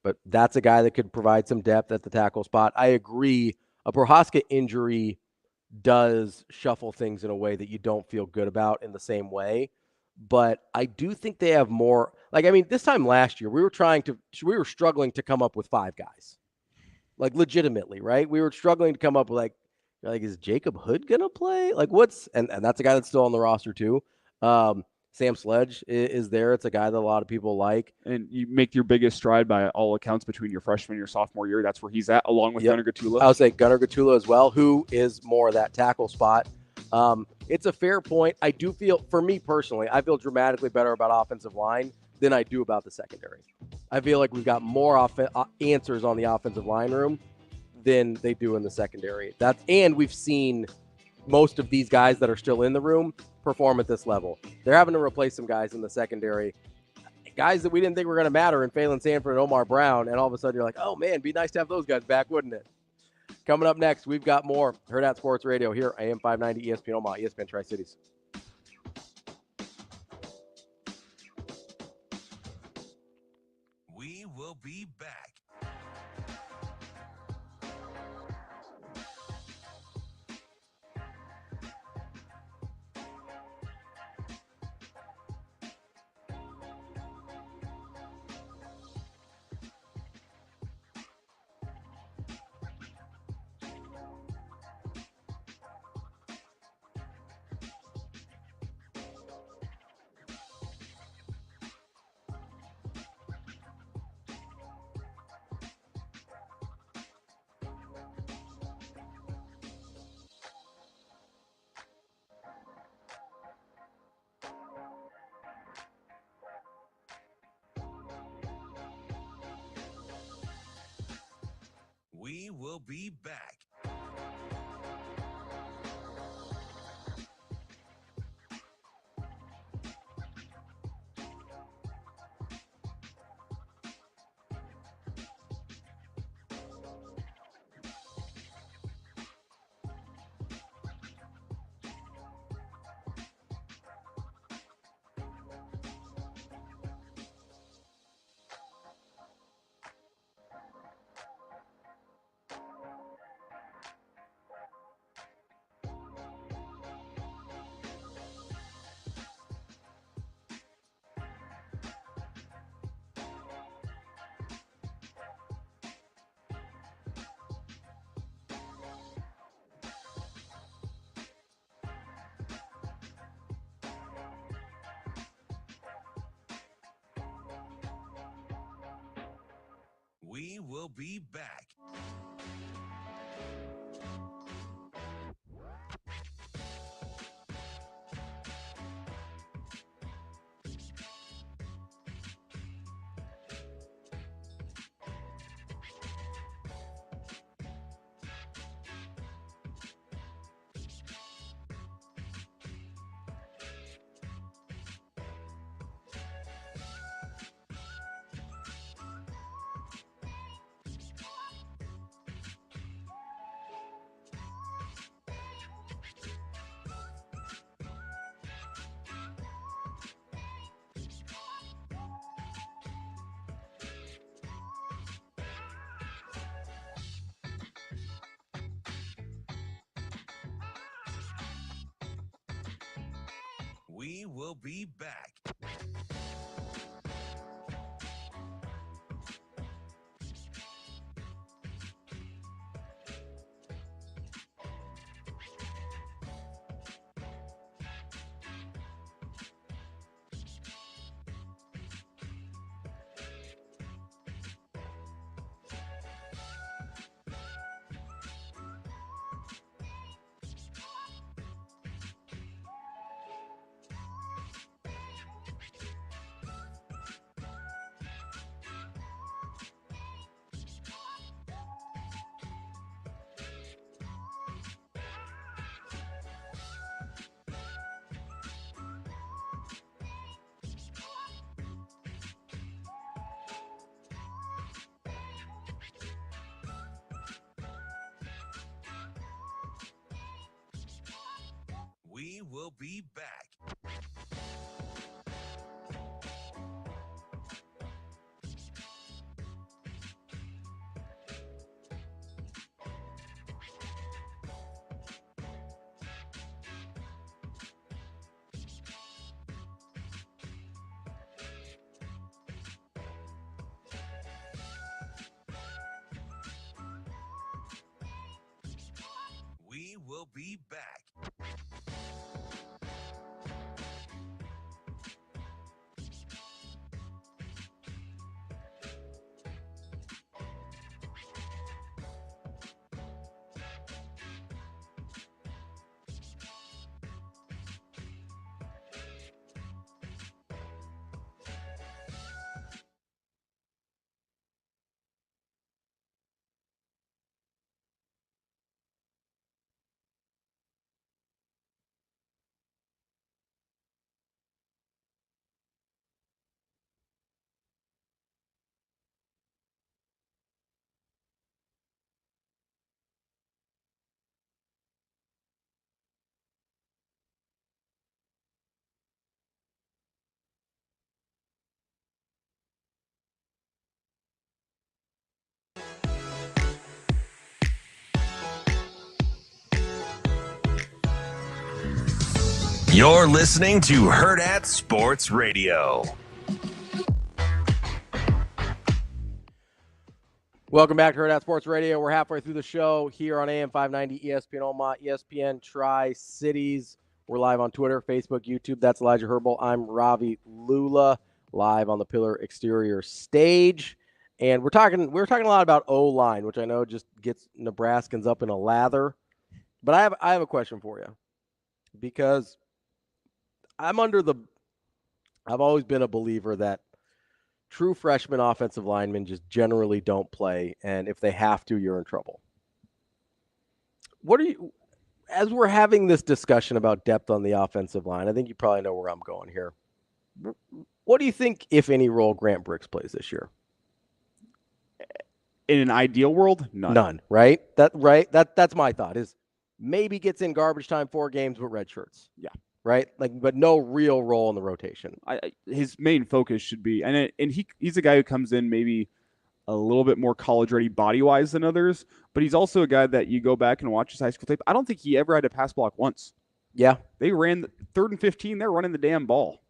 But that's a guy that could provide some depth at the tackle spot. I agree. A Prohaska injury does shuffle things in a way that you don't feel good about in the same way. But I do think they have more. This time last year, we were struggling to come up with 5 guys. Legitimately, right? We were struggling to come up with is Jacob Hood going to play? And that's a guy that's still on the roster too. Sam Sledge is there. It's a guy that a lot of people like. And you make your biggest stride by all accounts between your freshman and your sophomore year. That's where he's at, along with Gunnar Gatula. I would say Gunnar Gatula as well, who is more that tackle spot. It's a fair point. I do feel, for me personally, I feel dramatically better about offensive line than I do about the secondary. I feel like we've got more answers on the offensive line room than they do in the secondary. And we've seen most of these guys that are still in the room perform at this level. They're having to replace some guys in the secondary, guys that we didn't think were going to matter in Phelan Sanford and Omar Brown, and all of a sudden you're like, oh man, be nice to have those guys back, wouldn't it? Coming up next, we've got more Hurrdat Sports Radio here, AM 590 ESPN Omaha, ESPN Tri-Cities. We will be back. We will be back. We will be back. We will be back. We will be back. We will be back. You're listening to Hurrdat Sports Radio. Welcome back to Hurrdat Sports Radio. We're halfway through the show here on AM 590 ESPN Omaha, ESPN Tri-Cities. We're live on Twitter, Facebook, YouTube. That's Elijah Herbel. I'm Ravi Lulla, live on the Pillar Exterior stage. And we're talking a lot about O-line, which I know just gets Nebraskans up in a lather. But I have a question for you, because I've always been a believer that true freshman offensive linemen just generally don't play, and if they have to, you're in trouble. As we're having this discussion about depth on the offensive line, I think you probably know where I'm going here. What do you think, if any, role Grant Brix plays this year? In an ideal world, none. Right? That's my thought, is maybe gets in garbage time 4 games with red shirts. Yeah. Right? But no real role in the rotation. His main focus should be, and he's a guy who comes in maybe a little bit more college-ready body-wise than others, but he's also a guy that you go back and watch his high school tape. I don't think he ever had to pass block once. Yeah. They ran 3rd and 15. They're running the damn ball.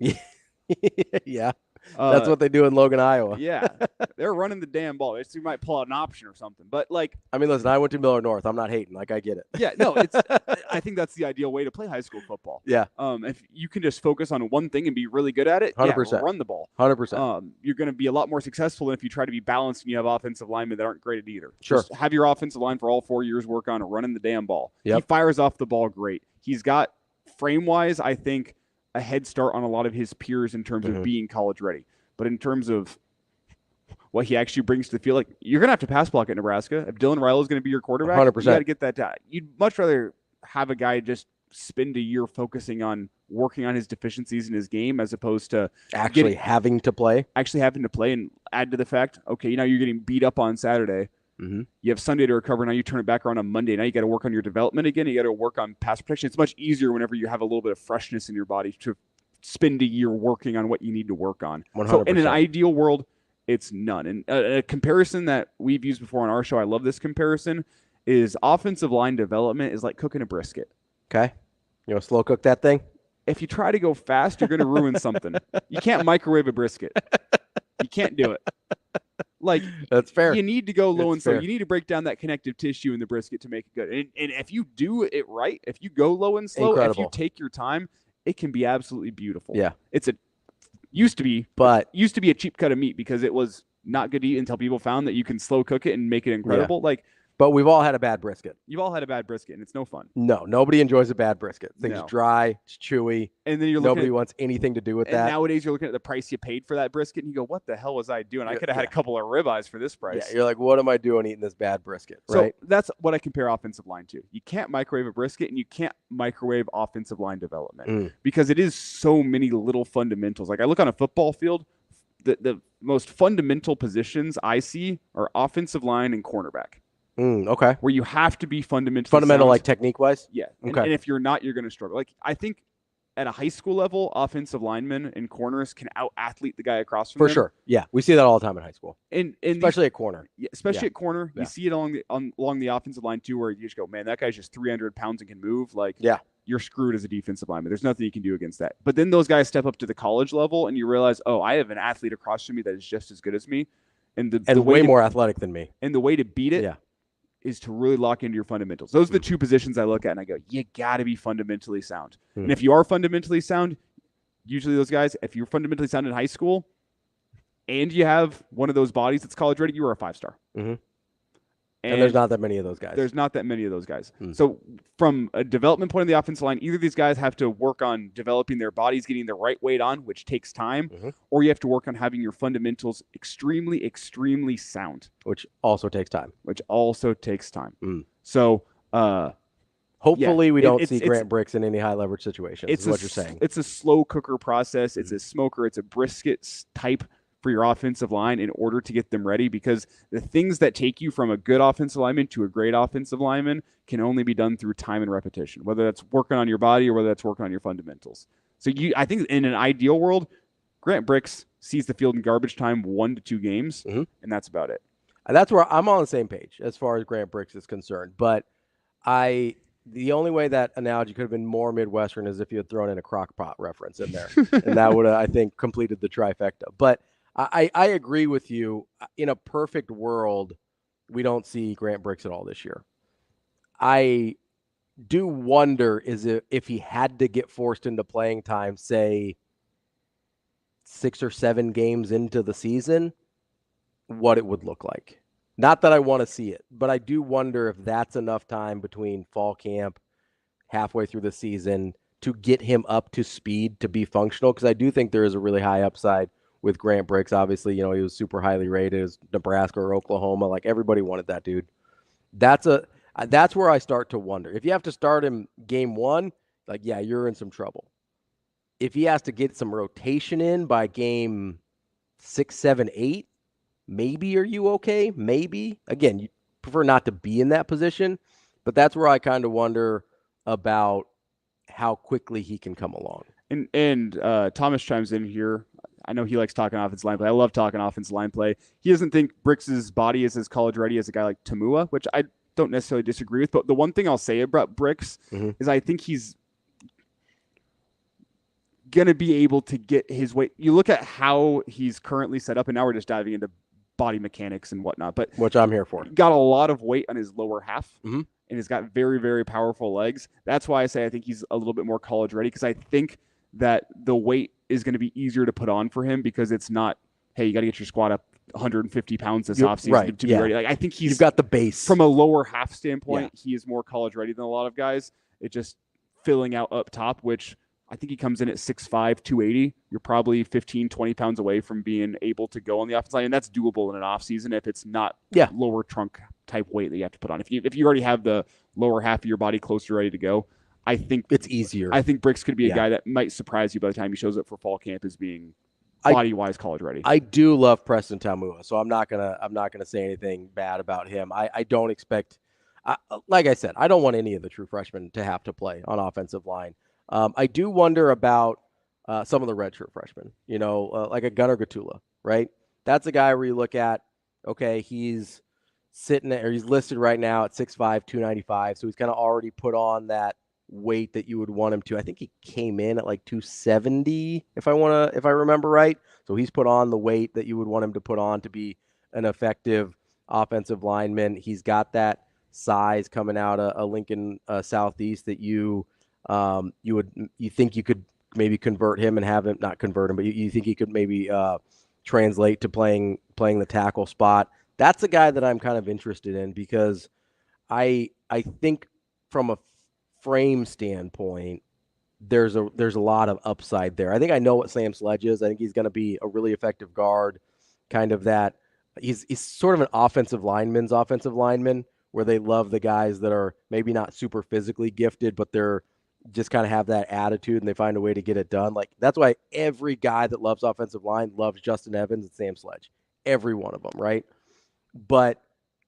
Yeah. That's what they do in Logan, Iowa. Yeah. They're running the damn ball. You might pull out an option or something. But, listen, I went to Miller North. I'm not hating. I get it. Yeah, no, I think that's the ideal way to play high school football. Yeah. If you can just focus on one thing and be really good at it, 100%. Run the ball. 100%. You're going to be a lot more successful than if you try to be balanced and you have offensive linemen that aren't great at either. Sure. Just have your offensive line for all 4 years work on running the damn ball. Yep. He fires off the ball great. He's got, frame-wise, I think, a head start on a lot of his peers in terms of being college ready. But in terms of what he actually brings to the field, you're going to have to pass block at Nebraska. If Dylan Riley is going to be your quarterback, 100%. you got to get that down. You'd much rather have a guy just spend a year focusing on working on his deficiencies in his game as opposed to actually having to play and add to the fact, okay, now you're getting beat up on Saturday. Mm-hmm. You have Sunday to recover. Now you turn it back around on Monday. Now you got to work on your development again. You got to work on pass protection. It's much easier whenever you have a little bit of freshness in your body to spend a year working on what you need to work on. 100%. So in an ideal world, it's none. And a comparison that we've used before on our show, I love this comparison, is offensive line development is like cooking a brisket. Okay. You want to slow cook that thing? if you try to go fast, you're going to ruin something. You can't microwave a brisket. You can't do it. Like, that's fair. You need to go low and slow. Fair. You need to break down that connective tissue in the brisket to make it good. And if you do it right, if you go low and slow, Incredible. if you take your time, it can be absolutely beautiful. Yeah. Used to be a cheap cut of meat because it was not good to eat until people found that you can slow cook it and make it incredible. Yeah. But we've all had a bad brisket. You've all had a bad brisket, and it's no fun. No, nobody enjoys a bad brisket. Things dry, it's chewy, and then nobody wants anything to do with that. Nowadays, you're looking at the price you paid for that brisket, and you go, "What the hell was I doing? I could have had a couple of ribeyes for this price." Yeah, you're like, "What am I doing eating this bad brisket?" Right? So that's what I compare offensive line to. You can't microwave a brisket, and you can't microwave offensive line development because it is so many little fundamentals. Like I look on a football field, the most fundamental positions I see are offensive line and cornerback. Okay. Where you have to be fundamental, like technique-wise? Yeah. Okay. And if you're not, you're going to struggle. Like, I think at a high school level, offensive linemen and corners can out-athlete the guy across from them. For sure. Yeah. We see that all the time in high school. And especially at corner. Yeah, especially at corner. Yeah. You see it along the offensive line, too, where you just go, man, that guy's just 300 pounds and can move. Like, you're screwed as a defensive lineman. There's nothing you can do against that. But then those guys step up to the college level, and you realize, oh, I have an athlete across from me that is just as good as me. And the way more athletic than me. And the way to beat it is to really lock into your fundamentals. Those are the two positions I look at, and I go, you got to be fundamentally sound. And if you are fundamentally sound, usually those guys, if you're fundamentally sound in high school and you have one of those bodies that's college ready, you are a 5-star. And there's not that many of those guys. There's not that many of those guys. So from a development point of the offensive line, either these guys have to work on developing their bodies, getting the right weight on, which takes time, or you have to work on having your fundamentals extremely, extremely sound. Which also takes time. So hopefully we don't see Grant Brix in any high leverage situations, is what you're saying. It's a slow cooker process. It's a smoker. It's a brisket type for your offensive line in order to get them ready, because the things that take you from a good offensive lineman to a great offensive lineman can only be done through time and repetition, whether that's working on your body or whether that's working on your fundamentals. So I think in an ideal world, Grant Brix sees the field in garbage time 1 to 2 games, and that's about it. And that's where I'm on the same page as far as Grant Brix is concerned. But the only way that analogy could have been more Midwestern is if you had thrown in a crock pot reference in there. And that would have, I think, completed the trifecta. But I agree with you. In a perfect world, we don't see Grant Brix at all this year. I do wonder if he had to get forced into playing time, say 6 or 7 games into the season, what it would look like. Not that I want to see it, but I do wonder if that's enough time between fall camp, halfway through the season, to get him up to speed to be functional, because I do think there is a really high upside with Grant Brix. Obviously, he was super highly rated as Nebraska or Oklahoma. Like, everybody wanted that dude. That's where I start to wonder. If you have to start him game 1, like, yeah, you're in some trouble. If he has to get some rotation in by game 6, 7, 8, maybe are you okay? Maybe. Again, you prefer not to be in that position, but that's where I kind of wonder about how quickly he can come along. And Thomas chimes in here. I know he likes talking offensive line play. I love talking offensive line play. He doesn't think Brix's body is as college ready as a guy like Tamua, which I don't necessarily disagree with. But the one thing I'll say about Brix is I think he's going to be able to get his weight. You look at how he's currently set up, and now we're just diving into body mechanics and whatnot. But which I'm here for. Got a lot of weight on his lower half, and he's got very, very powerful legs. That's why I say I think he's a little bit more college ready, because I think that the weight is going to be easier to put on for him, because it's not, hey, you got to get your squat up 150 pounds this offseason to be ready. Like, I think you've got the base. From a lower half standpoint, he is more college ready than a lot of guys. It's just filling out up top, which I think he comes in at 6'5", 280. You're probably 15, 20 pounds away from being able to go on the offensive line, and that's doable in an offseason if it's not lower trunk type weight that you have to put on. If you already have the lower half of your body close to ready to go, I think it's easier. I think Brix could be a guy that might surprise you by the time he shows up for fall camp as being body-wise college ready. I do love Preston Tamua, so I'm not gonna say anything bad about him. I don't expect, like I said, I don't want any of the true freshmen to have to play on offensive line. I do wonder about some of the redshirt freshmen, like a Gunnar Gatula, right? That's a guy where you look at, okay, he's listed right now at 6'5", 295, so he's kind of already put on that weight that you would want him to. I think he came in at like 270, if I remember right. So he's put on the weight that you would want him to put on to be an effective offensive lineman. He's got that size coming out of Lincoln Southeast that you think you could maybe convert him and have him, not convert him, but you think he could maybe translate to playing the tackle spot. That's a guy that I'm kind of interested in because I think from a frame standpoint, there's a lot of upside there. I think I know what Sam Sledge is. I think he's going to be a really effective guard, kind of that. He's sort of an offensive lineman where they love the guys that are maybe not super physically gifted, but they're just kind of have that attitude and they find a way to get it done. Like that's why every guy that loves offensive line loves Justin Evans and Sam Sledge. Every one of them, right? But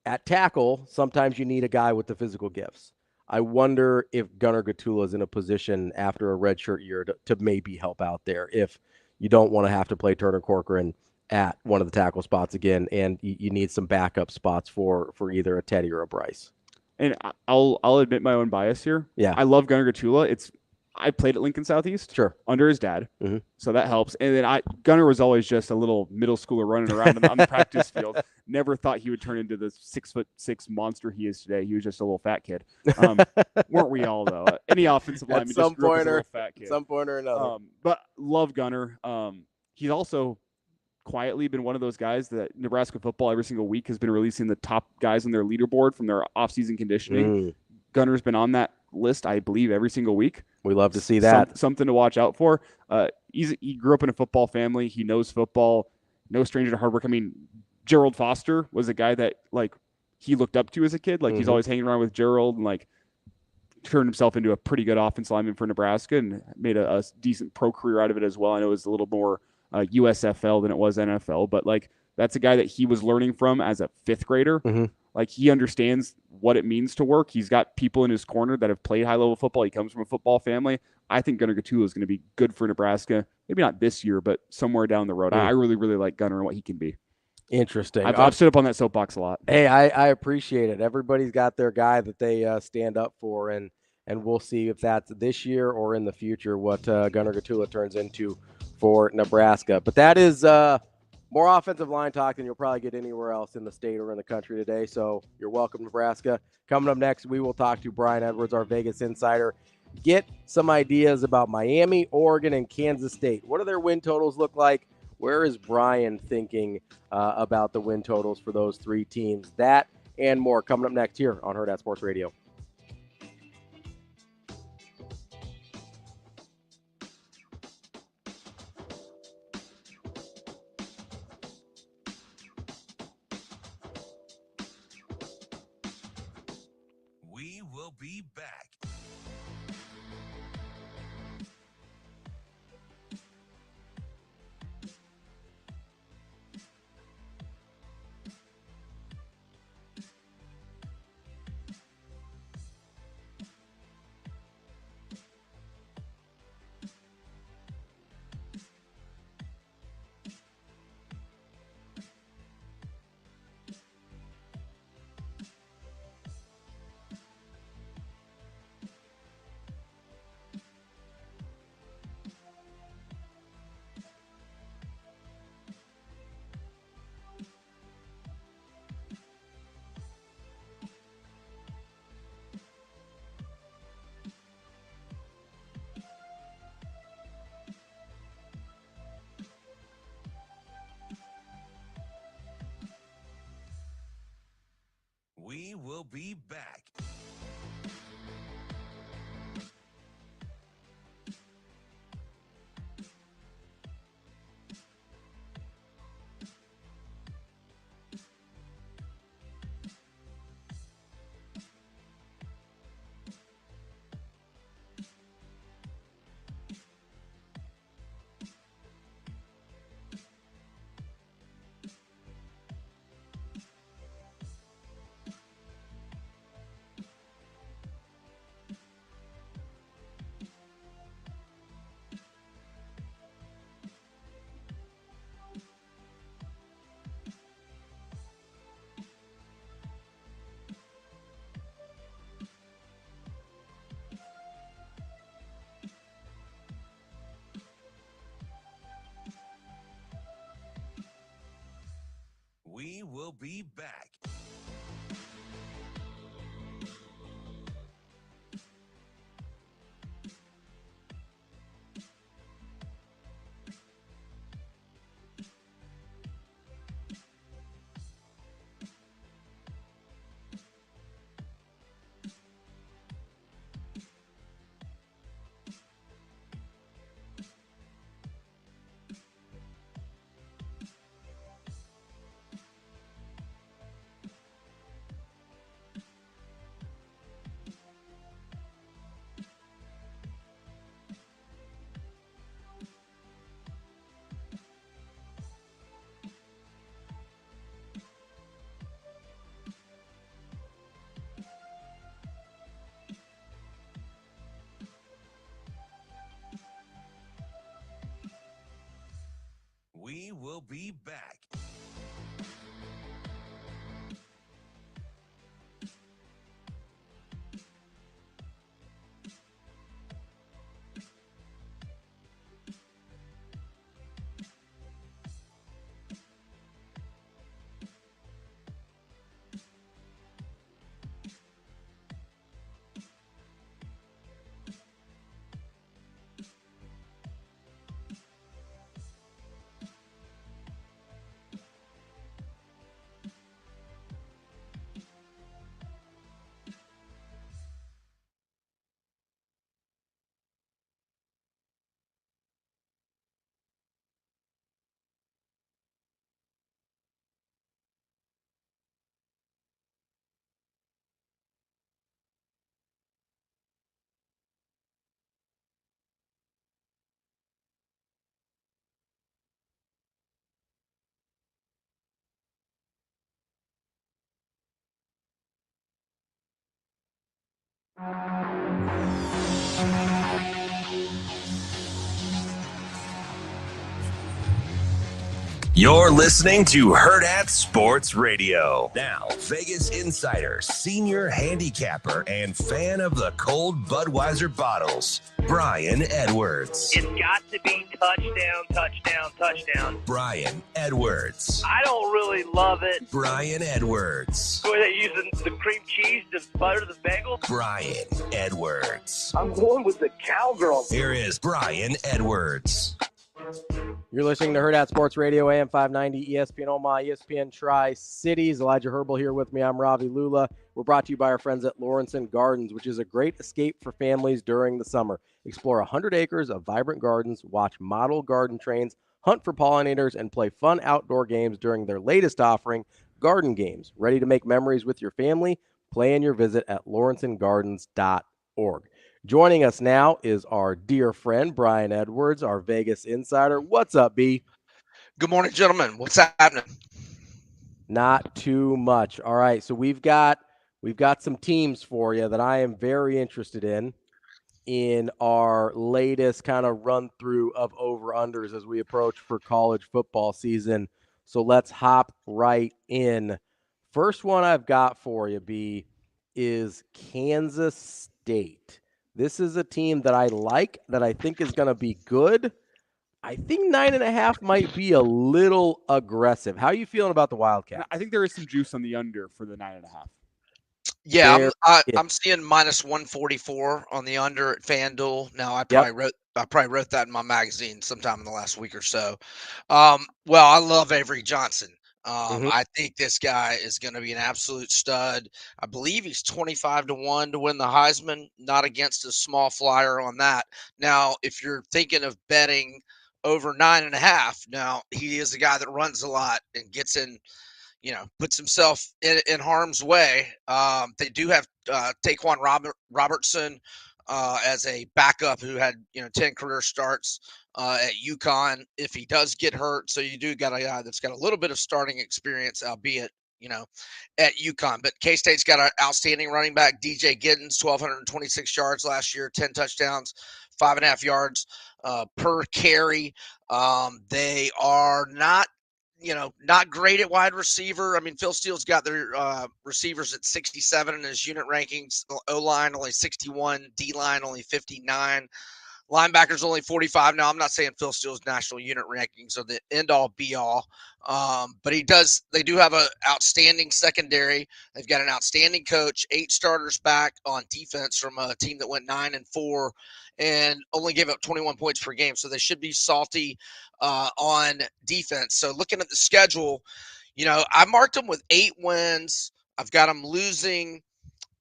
at tackle, sometimes you need a guy with the physical gifts. I wonder if Gunnar Gatula is in a position after a redshirt year to maybe help out there if you don't want to have to play Turner Corcoran at one of the tackle spots again, and you need some backup spots for either a Teddy or a Bryce. And I'll admit my own bias here. Yeah, I love Gunnar Gatula. I played at Lincoln Southeast, sure, under his dad, so that helps. And then Gunnar was always just a little middle schooler running around on the practice field. Never thought he would turn into the 6'6" monster he is today. He was just a little fat kid. Weren't we all though? Any offensive lineman just grew up as a little fat kid. At some point or another. But love Gunnar. He's also quietly been one of those guys that Nebraska football every single week has been releasing the top guys on their leaderboard from their offseason conditioning. Gunnar's been on that list, I believe, every single week. We love to see that. Something to watch out for. He grew up in a football family. He knows football. No stranger to hard work. I mean, Gerald Foster was a guy that he looked up to as a kid. He's always hanging around with Gerald and turned himself into a pretty good offensive lineman for Nebraska and made a decent pro career out of it as well. I know it was a little more USFL than it was NFL, but that's a guy that he was learning from as a fifth grader. He understands what it means to work. He's got people in his corner that have played high-level football. He comes from a football family. I think Gunnar Gatula is going to be good for Nebraska. Maybe not this year, but somewhere down the road. I really, really like Gunnar and what he can be. Interesting. I've stood up on that soapbox a lot. Hey, I appreciate it. Everybody's got their guy that they stand up for, and we'll see if that's this year or in the future what Gunnar Gatula turns into for Nebraska. But that is more offensive line talk than you'll probably get anywhere else in the state or in the country today. So you're welcome, Nebraska. Coming up next, we will talk to Brian Edwards, our Vegas insider. Get some ideas about Miami, Oregon, and Kansas State. What do their win totals look like? Where is Brian thinking about the win totals for those three teams? That and more coming up next here on Hurrdat Sports Radio. We will be back. We will be back. will be back. We will be back. You're listening to Hurrdat Sports Radio. Now, Vegas insider, senior handicapper, and fan of the cold Budweiser bottles, Brian Edwards. It's got to be touchdown, touchdown, touchdown. Brian Edwards. I don't really love it. Brian Edwards. Were they using the cream cheese to butter the bagel? Brian Edwards. I'm going with the cowgirl. Here is Brian Edwards. You're listening to Hurrdat Sports Radio, AM 590, ESPN Omaha, ESPN Tri-Cities. Elijah Herbel here with me. I'm Ravi Lulla. We're brought to you by our friends at Lawrence Gardens, which is a great escape for families during the summer. Explore 100 acres of vibrant gardens, watch model garden trains, hunt for pollinators, and play fun outdoor games during their latest offering, Garden Games. Ready to make memories with your family? Plan your visit at lawrencegardens.org. Joining us now is our dear friend, Brian Edwards, our Vegas insider. What's up, B? Good morning, gentlemen. What's happening? Not too much. All right, so we've got some teams for you that I am very interested in our latest kind of run through of over-unders as we approach for college football season. So let's hop right in. First one I've got for you, B, is Kansas State. This is a team that I like, that I think is going to be good. I think 9.5 might be a little aggressive. How are you feeling about the Wildcats? I think there is some juice on the under for the 9.5. Yeah, I'm seeing minus 144 on the under at FanDuel. Now I probably wrote that in my magazine sometime in the last week or so. Well, I love Avery Johnson. I think this guy is going to be an absolute stud. I believe he's 25-1 to win the Heisman, not against a small flyer on that. Now, if you're thinking of betting over 9.5, now he is a guy that runs a lot and gets in, puts himself in harm's way. They do have Taquan Robertson as a backup who had 10 career starts at UConn if he does get hurt. So you do got a guy that's got a little bit of starting experience, albeit at UConn. But K-State's got an outstanding running back, DJ Giddens, 1,226 yards last year, 10 touchdowns, 5.5 yards per carry. They are not great at wide receiver. I mean, Phil Steele's got their receivers at 67 in his unit rankings. O-line only 61, D-line only 59. Linebackers only 45. Now, I'm not saying Phil Steele's national unit rankings are the end-all, be-all, but they do have an outstanding secondary. They've got an outstanding coach, 8 starters back on defense from a team that went 9-4 and only gave up 21 points per game. So they should be salty on defense. So looking at the schedule, I marked them with 8 wins. I've got them losing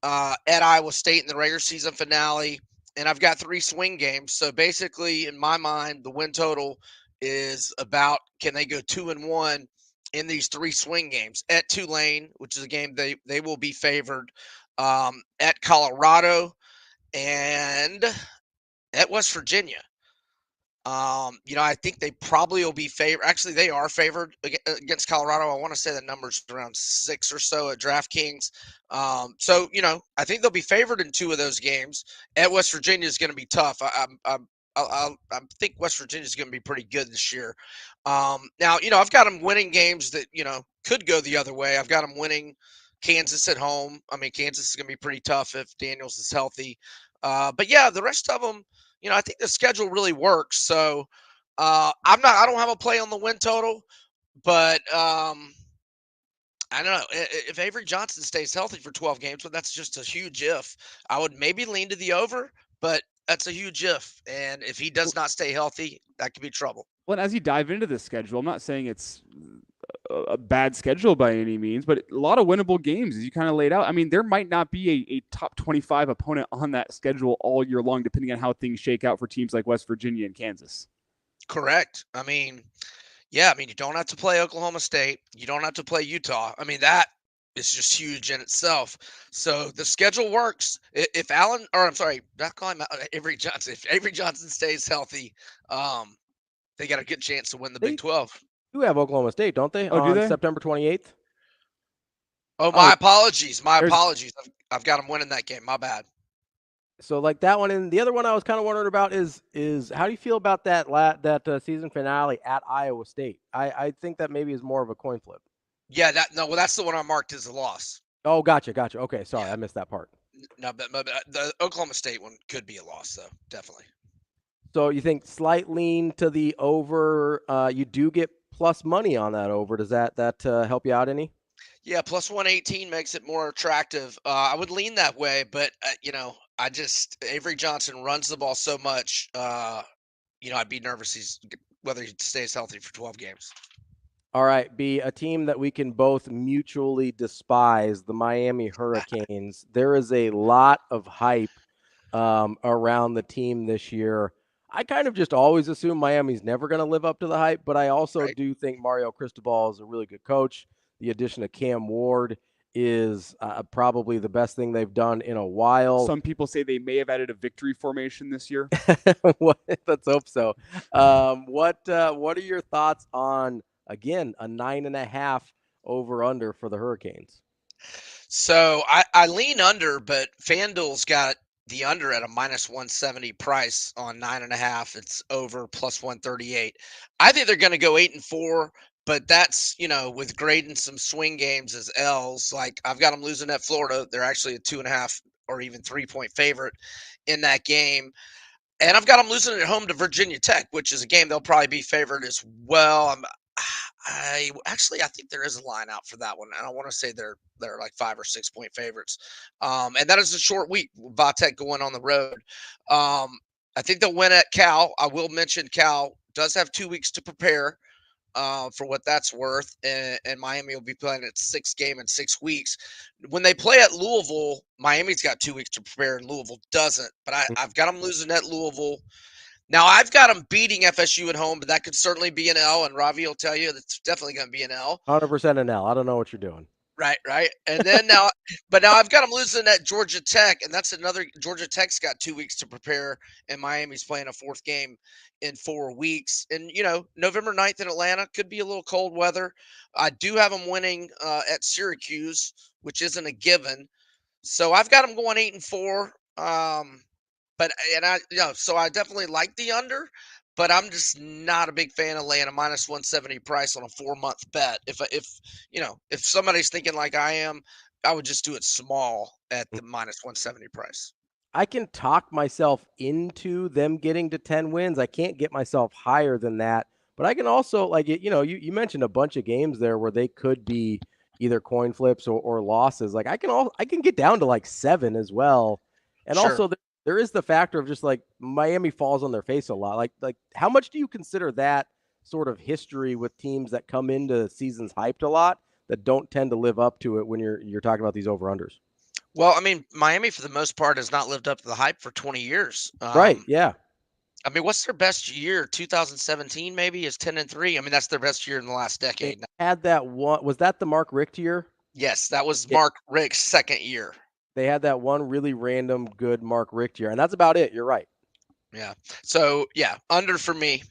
at Iowa State in the regular season finale, and I've got 3 swing games. So basically, in my mind, the win total is about, can they go 2-1 in these 3 swing games? At Tulane, which is a game they will be favored, at Colorado, and at West Virginia. I think they probably will be favored. Actually, they are favored against Colorado. I want to say the number's around 6 or so at DraftKings. So I think they'll be favored in 2 of those games. At West Virginia is going to be tough. I think West Virginia is going to be pretty good this year. Now, I've got them winning games that could go the other way. I've got them winning Kansas at home. I mean, Kansas is going to be pretty tough if Daniels is healthy. But yeah, the rest of them. I think the schedule really works. So I don't have a play on the win total, but I don't know if Avery Johnson stays healthy for 12 games, but that's just a huge if. I would maybe lean to the over, but that's a huge if. And if he does not stay healthy, that could be trouble. Well, as you dive into the schedule, I'm not saying it's a bad schedule by any means, but a lot of winnable games, as you kind of laid out. I mean, there might not be a top 25 opponent on that schedule all year long, depending on how things shake out for teams like West Virginia and Kansas. Correct. I mean, you don't have to play Oklahoma State. You don't have to play Utah. I mean, that is just huge in itself. So the schedule works. If not calling Avery Johnson. If Avery Johnson stays healthy, they got a good chance to win the Big 12. You have Oklahoma State, don't they? Oh, do they? September 28th. Oh, my apologies. Apologies. I've got them winning that game. My bad. So like that one, and the other one I was kind of wondering about is how do you feel about that season finale at Iowa State? I think that maybe is more of a coin flip. Yeah, that's the one I marked as a loss. Oh, gotcha. Okay, sorry, yeah. I missed that part. No, but the Oklahoma State one could be a loss, though, definitely. So you think slight lean to the over? You do get plus money on that over. Does that help you out any? Yeah, plus 118 makes it more attractive. I would lean that way, but Avery Johnson runs the ball so much. I'd be nervous whether he stays healthy for 12 games. All right, be a team that we can both mutually despise, the Miami Hurricanes. There is a lot of hype around the team this year. I kind of just always assume Miami's never going to live up to the hype, but I also do think Mario Cristobal is a really good coach. The addition of Cam Ward is probably the best thing they've done in a while. Some people say they may have added a victory formation this year. Let's hope so. What are your thoughts on, again, a 9.5 over under for the Hurricanes? So I lean under, but FanDuel's got the under at a minus 170 price on 9.5. It's over plus 138. I think they're going to go 8-4. But that's, with grading some swing games as L's. Like, I've got them losing at Florida. They're actually a 2.5 or even 3-point favorite in that game. And I've got them losing at home to Virginia Tech, which is a game they'll probably be favored as well. I think there is a line out for that one. And I want to say they're like 5 or 6 point favorites. And that is a short week with Tech going on the road. I think they'll win at Cal. I will mention Cal does have 2 weeks to prepare. For what that's worth, and Miami will be playing its 6th game in 6 weeks. When they play at Louisville, Miami's got 2 weeks to prepare, and Louisville doesn't. But I've got them losing at Louisville. Now, I've got them beating FSU at home, but that could certainly be an L, and Ravi will tell you that's definitely going to be an L. 100% an L. I don't know what you're doing. Right. And then now I've got them losing at Georgia Tech, and that's another. Georgia Tech's got 2 weeks to prepare, and Miami's playing a 4th game in 4 weeks. And, November 9th in Atlanta could be a little cold weather. I do have them winning at Syracuse, which isn't a given. So I've got them going 8-4. So I definitely like the under. But I'm just not a big fan of laying a minus 170 price on a 4-month bet. If somebody's thinking like I am, I would just do it small at the minus 170 price. I can talk myself into them getting to 10 wins. I can't get myself higher than that. But I can also, like, you mentioned a bunch of games there where they could be either coin flips or losses. Like, I can get down to like 7 as well. And Sure. also there is the factor of just like Miami falls on their face a lot. Like how much do you consider that sort of history with teams that come into seasons hyped a lot that don't tend to live up to it when you're talking about these over-unders? Well, I mean, Miami for the most part has not lived up to the hype for 20 years. Right, yeah. I mean, what's their best year? 2017 maybe is 10-3. I mean, that's their best year in the last decade. They had that one. Was that the Mark Richt year? Yes, that was Mark Richt's second year. They had that one really random good Mark Richt year, and that's about it. You're right. Yeah. So, yeah, under for me.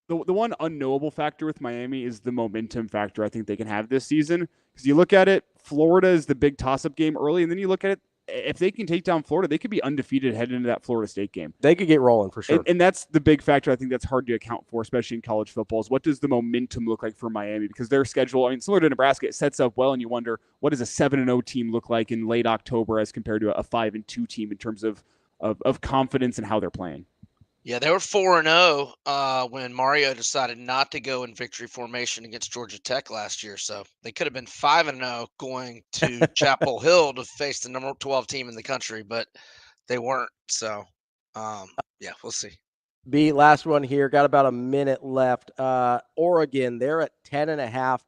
The one unknowable factor with Miami is the momentum factor I think they can have this season. Because you look at it, Florida is the big toss-up game early, and then you look at it, if they can take down Florida, they could be undefeated heading into that Florida State game. They could get rolling for sure. And that's the big factor I think that's hard to account for, especially in college football, is what does the momentum look like for Miami? Because their schedule, I mean, similar to Nebraska, it sets up well, and you wonder, what does a 7-0 team look like in late October as compared to a 5-2 team in terms of confidence and how they're playing? Yeah, they were 4-0 when Mario decided not to go in victory formation against Georgia Tech last year. So they could have been 5-0 going to Chapel Hill to face the number 12 team in the country, but they weren't. So, yeah, we'll see. B, last one here. Got about a minute left. Oregon, they're at 10.5.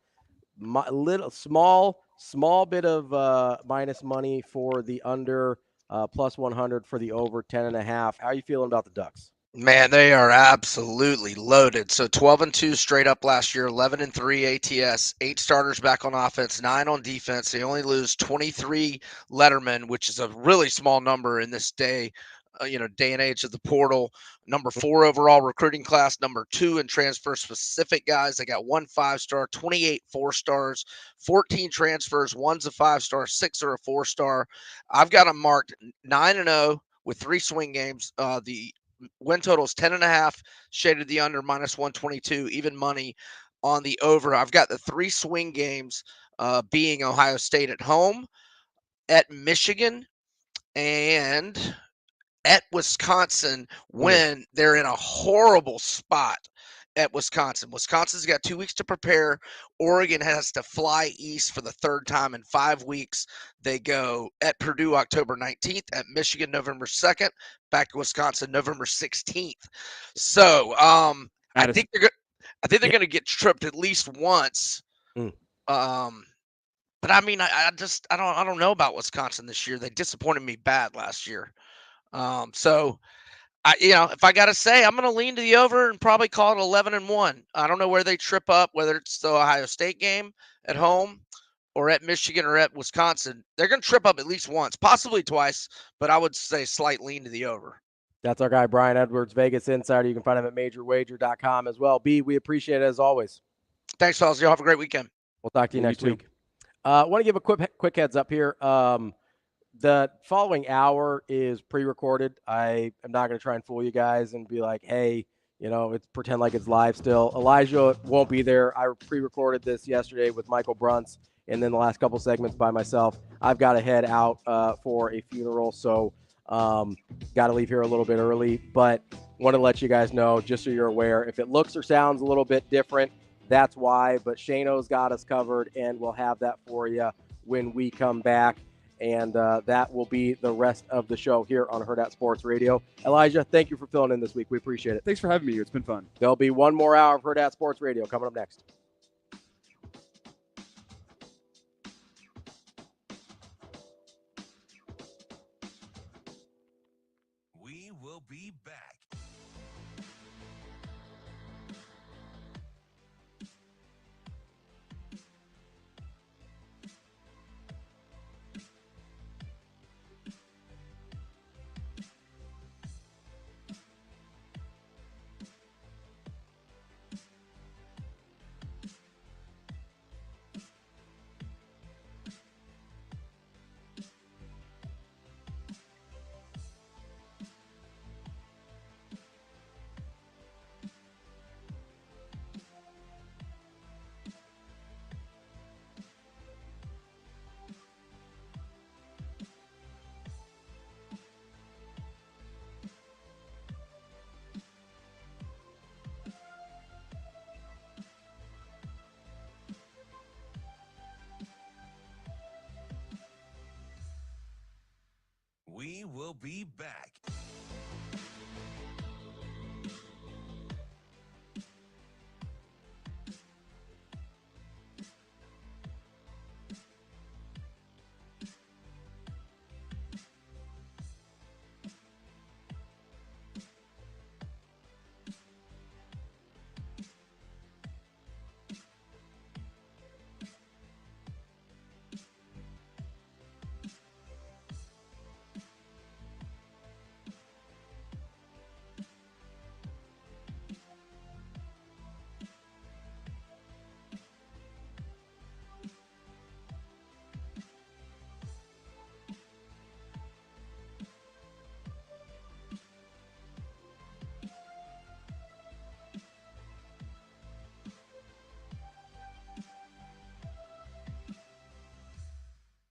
Little small bit of minus money for the under, plus 100 for the over 10.5. How are you feeling about the Ducks? Man, they are absolutely loaded. So 12-2 straight up last year, 11-3 ATS, 8 starters back on offense, 9 on defense. They only lose 23 lettermen, which is a really small number in this day and age of the portal. Number 4 overall recruiting class, number 2 in transfer specific guys. They got 1 5-star, 28 4-stars, 14 transfers. 1's a 5-star, 6 are a 4-star. I've got them marked 9-0 with 3 swing games. The win total is 10.5, shaded the under minus 122, even money on the over. I've got the 3 swing games being Ohio State at home, at Michigan, and at Wisconsin when they're in a horrible spot at Wisconsin. Wisconsin's got 2 weeks to prepare. Oregon has to fly east for the 3rd time in 5 weeks. They go at Purdue October 19th, at Michigan November 2nd, back to Wisconsin November 16th. So I think they're going to get tripped at least once. But I mean, I don't know about Wisconsin this year. They disappointed me bad last year. So if I got to say, I'm going to lean to the over and probably call it 11-1. I don't know where they trip up, whether it's the Ohio State game at home or at Michigan or at Wisconsin. They're going to trip up at least once, possibly twice, but I would say slight lean to the over. That's our guy, Brian Edwards, Vegas Insider. You can find him at majorwager.com as well. B, we appreciate it as always. Thanks, fellas. Y'all have a great weekend. We'll talk to you next week. I want to give a quick heads up here. The following hour is pre-recorded. I am not going to try and fool you guys and be like, hey, it's pretend like it's live still. Elijah won't be there. I pre-recorded this yesterday with Michael Bruntz, and then the last couple segments by myself. I've got to head out for a funeral, so got to leave here a little bit early. But want to let you guys know, just so you're aware, if it looks or sounds a little bit different, that's why. But Shano's got us covered, and we'll have that for you when we come back. And that will be the rest of the show here on Hurrdat Sports Radio. Elijah, thank you for filling in this week. We appreciate it. Thanks for having me here. It's been fun. There'll be one more hour of Hurrdat Sports Radio coming up next. We will be back. be back.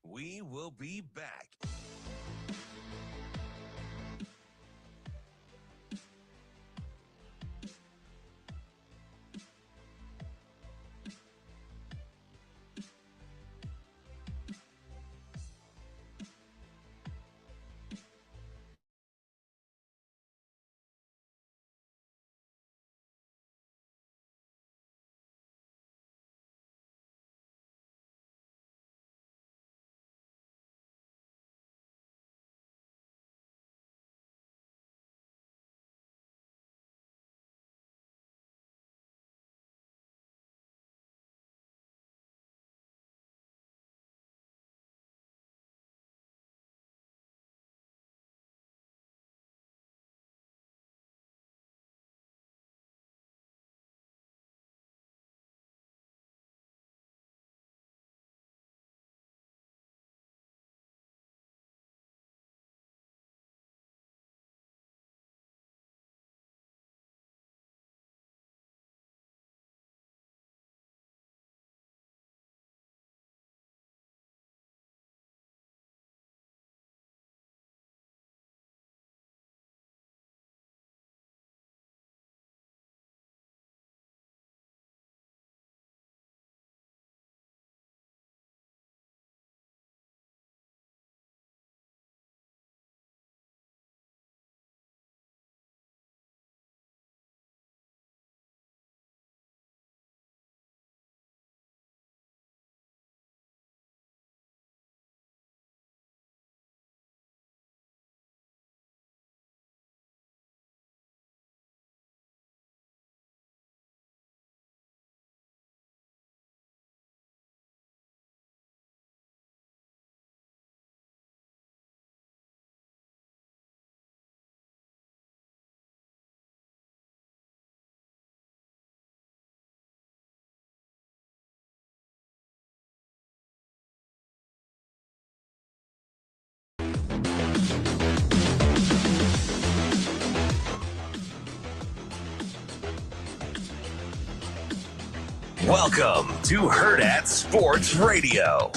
We will be back. Welcome to Hurrdat Sports Radio.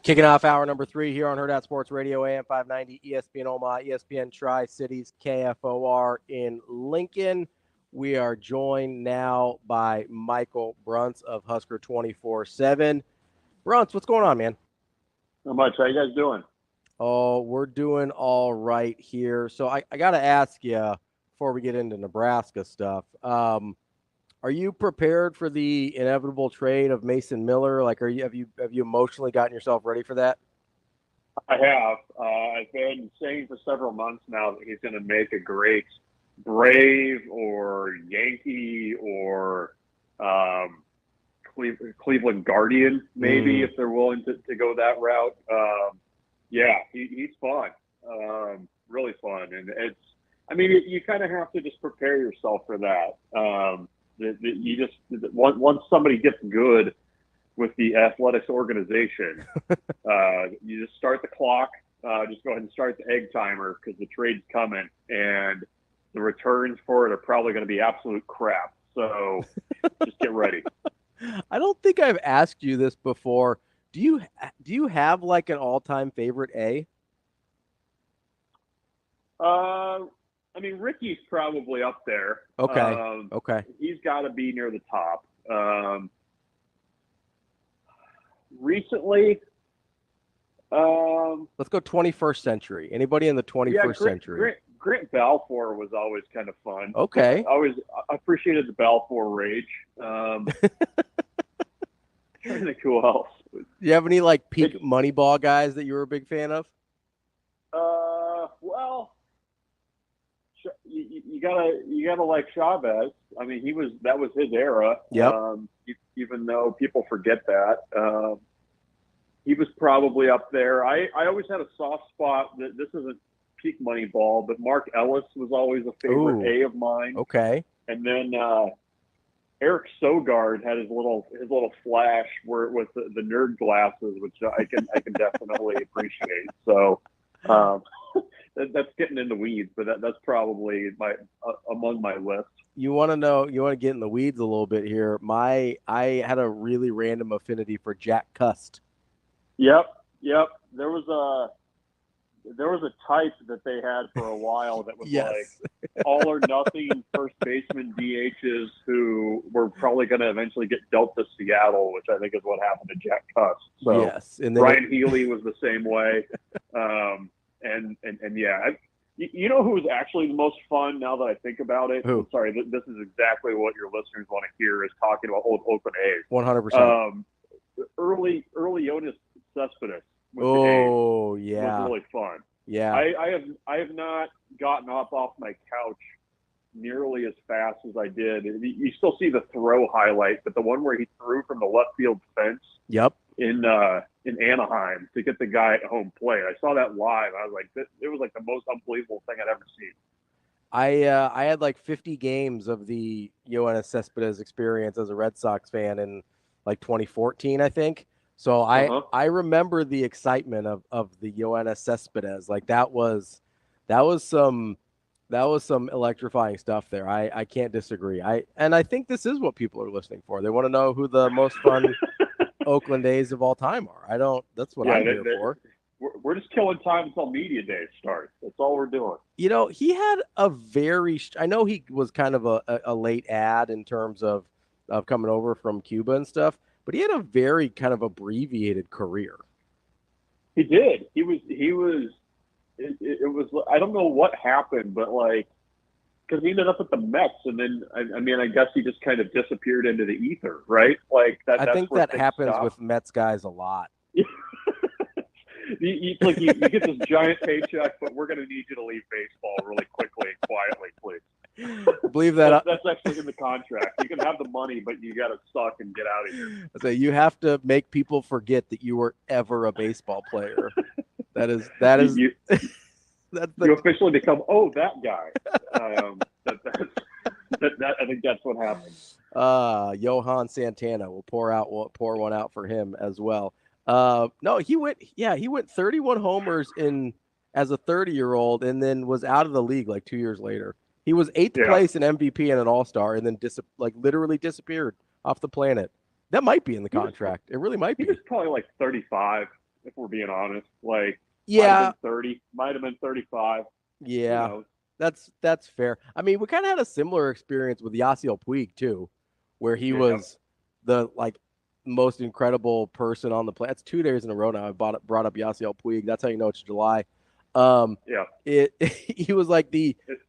Kicking off hour number 3 here on Hurrdat Sports Radio, AM 590, ESPN Omaha, ESPN Tri-Cities, KFOR in Lincoln. We are joined now by Michael Bruntz of Husker 24/7. Bruntz, what's going on, man? Not much. How you guys doing? Oh, we're doing all right here. So I got to ask you before we get into Nebraska stuff. Are you prepared for the inevitable trade of Mason Miller? Like, have you emotionally gotten yourself ready for that? I have. I've been saying for several months now that he's going to make a great Brave or Yankee or Cleveland Guardian, maybe, if they're willing to go that route. Yeah, he's fun, really fun, and you kind of have to just prepare yourself for that. You just once somebody gets good with the athletics organization, you just start the clock. Just go ahead and start the egg timer because the trade's coming, and the returns for it are probably going to be absolute crap. So just get ready. I don't think I've asked you this before. Do you have like an all-time favorite A? Ricky's probably up there. Okay. Okay. He's got to be near the top. Recently, Let's go 21st century. Anybody in the 21st century? Grant Balfour was always kind of fun. Okay. I appreciated the Balfour rage. Trying to think who else. Do you have any like peak Moneyball guys that you were a big fan of? Well, you gotta like Chavez. I mean, that was his era. Yep. Even though people forget that, he was probably up there. I always had a soft spot. This isn't peak Moneyball, but Mark Ellis was always a favorite A of mine. Okay. And then Eric Sogard had his little flash with the nerd glasses, which I can definitely appreciate. So that's getting in the weeds, but that's probably among my list. You want to get in the weeds a little bit here. I had a really random affinity for Jack Cust. Yep. There was a type that they had for a while that was like all or nothing first baseman DHs who were probably going to eventually get dealt to Seattle, which I think is what happened to Jack Cust. So yes, and Brian Healy was the same way. And yeah, you know who was actually the most fun now that I think about it? Who? Sorry, this is exactly what your listeners want to hear is talking about old Oakland A's. 100%. Early Jonas Cespedes. Oh, was yeah. really fun. Yeah. I have not gotten up off my couch nearly as fast as I did. You still see the throw highlight, but the one where he threw from the left field fence. Yep. In Anaheim to get the guy at home plate. I saw that live. I was like, it was like the most unbelievable thing I'd ever seen. I had like 50 games of the Yoenis Cespedes experience as a Red Sox fan in like 2014, I think. So I remember the excitement of the Yoenis Cespedes. Like that was some electrifying stuff there. I can't disagree. I think this is what people are listening for. They want to know who the most fun Oakland A's of all time are. That's what I'm here for. We're just killing time until media day starts. That's all we're doing. You know, he had I know he was kind of a late ad in terms of coming over from Cuba and stuff, but he had a very kind of abbreviated career. He did. It was, I don't know what happened, but like, because he ended up at the Mets, and then I guess he just kind of disappeared into the ether, right? Like that. I think that happens with Mets guys a lot. you get this giant paycheck, but we're going to need you to leave baseball really quickly and quietly, please. I believe that that's actually in the contract. You can have the money, but you got to suck and get out of here. So you have to make people forget that you were ever a baseball player. That is. You officially become that guy. I think that's what happened. Johan Santana will pour one out for him as well. No, he went 31 homers as a 30-year-old, and then was out of the league like 2 years later. He was 8th place in MVP and an All-Star, and then literally disappeared off the planet. That might be in the contract. It really might be. He was probably like 35, if we're being honest. Like. Yeah, might have been 35. Yeah, that's fair. I mean, we kind of had a similar experience with Yasiel Puig too, where he was the most incredible person on the planet. It's 2 days in a row now I brought up Yasiel Puig. That's how you know it's July. He was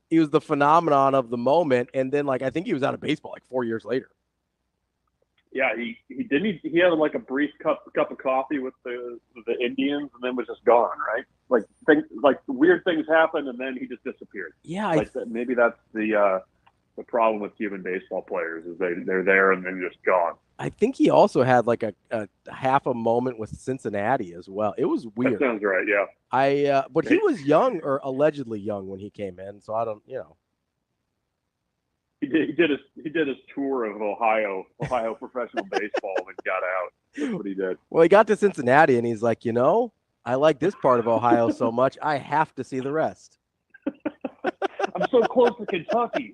he was the phenomenon of the moment, and then I think he was out of baseball 4 years later. Yeah, he had like a brief cup of coffee with the Indians, and then was just gone, right? Weird things happened, and then he just disappeared. Yeah, maybe that's the problem with Cuban baseball players is they're there and then just gone. I think he also had a half a moment with Cincinnati as well. It was weird. That sounds right. Yeah. But he was young, or allegedly young, when he came in, so I don't. He did his tour of Ohio professional baseball and got out. That's what he did. Well, he got to Cincinnati and he's like, I like this part of Ohio so much, I have to see the rest. I'm so close to Kentucky.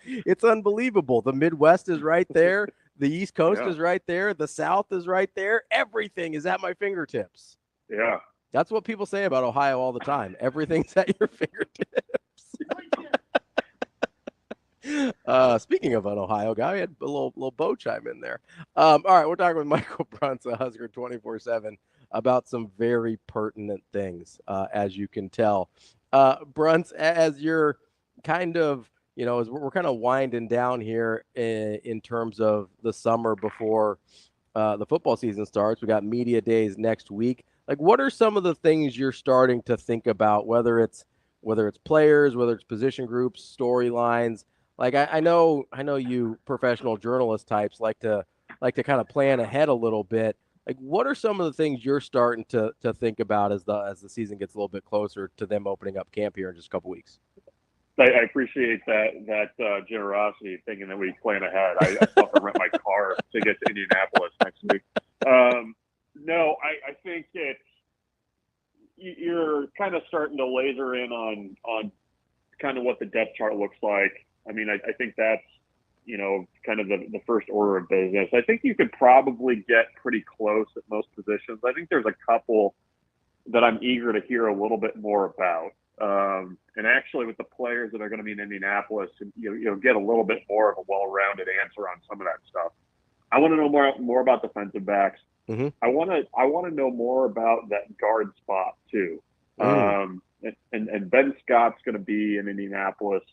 It's unbelievable. The Midwest is right there. The East Coast is right there. The South is right there. Everything is at my fingertips. Yeah. That's what people say about Ohio all the time. Everything's at your fingertips. Speaking of an Ohio guy, we had a little Bo chime in there. All right, we're talking with Michael Bruntz, a Husker 24/7. about some very pertinent things, as you can tell. Bruntz, as you're kind of, as we're kind of winding down here in terms of the summer before the football season starts, we got media days next week. Like, what are some of the things you're starting to think about, whether it's players, whether it's position groups, storylines? Like, I know you professional journalist types like to kind of plan ahead a little bit. Like, what are some of the things you're starting to think about as the season gets a little bit closer to them opening up camp here in just a couple weeks? I appreciate that generosity, thinking that we plan ahead. I still have to rent my car to get to Indianapolis next week. No, I think you're kind of starting to laser in on kind of what the depth chart looks like. I mean, I think that's, kind of the first order of business. I think you could probably get pretty close at most positions. I think there's a couple that I'm eager to hear a little bit more about. And actually with the players that are going to be in Indianapolis, you'll get a little bit more of a well-rounded answer on some of that stuff. I want to know more about defensive backs. Mm-hmm. I want to know more about that guard spot too. And Ben Scott's going to be in Indianapolis.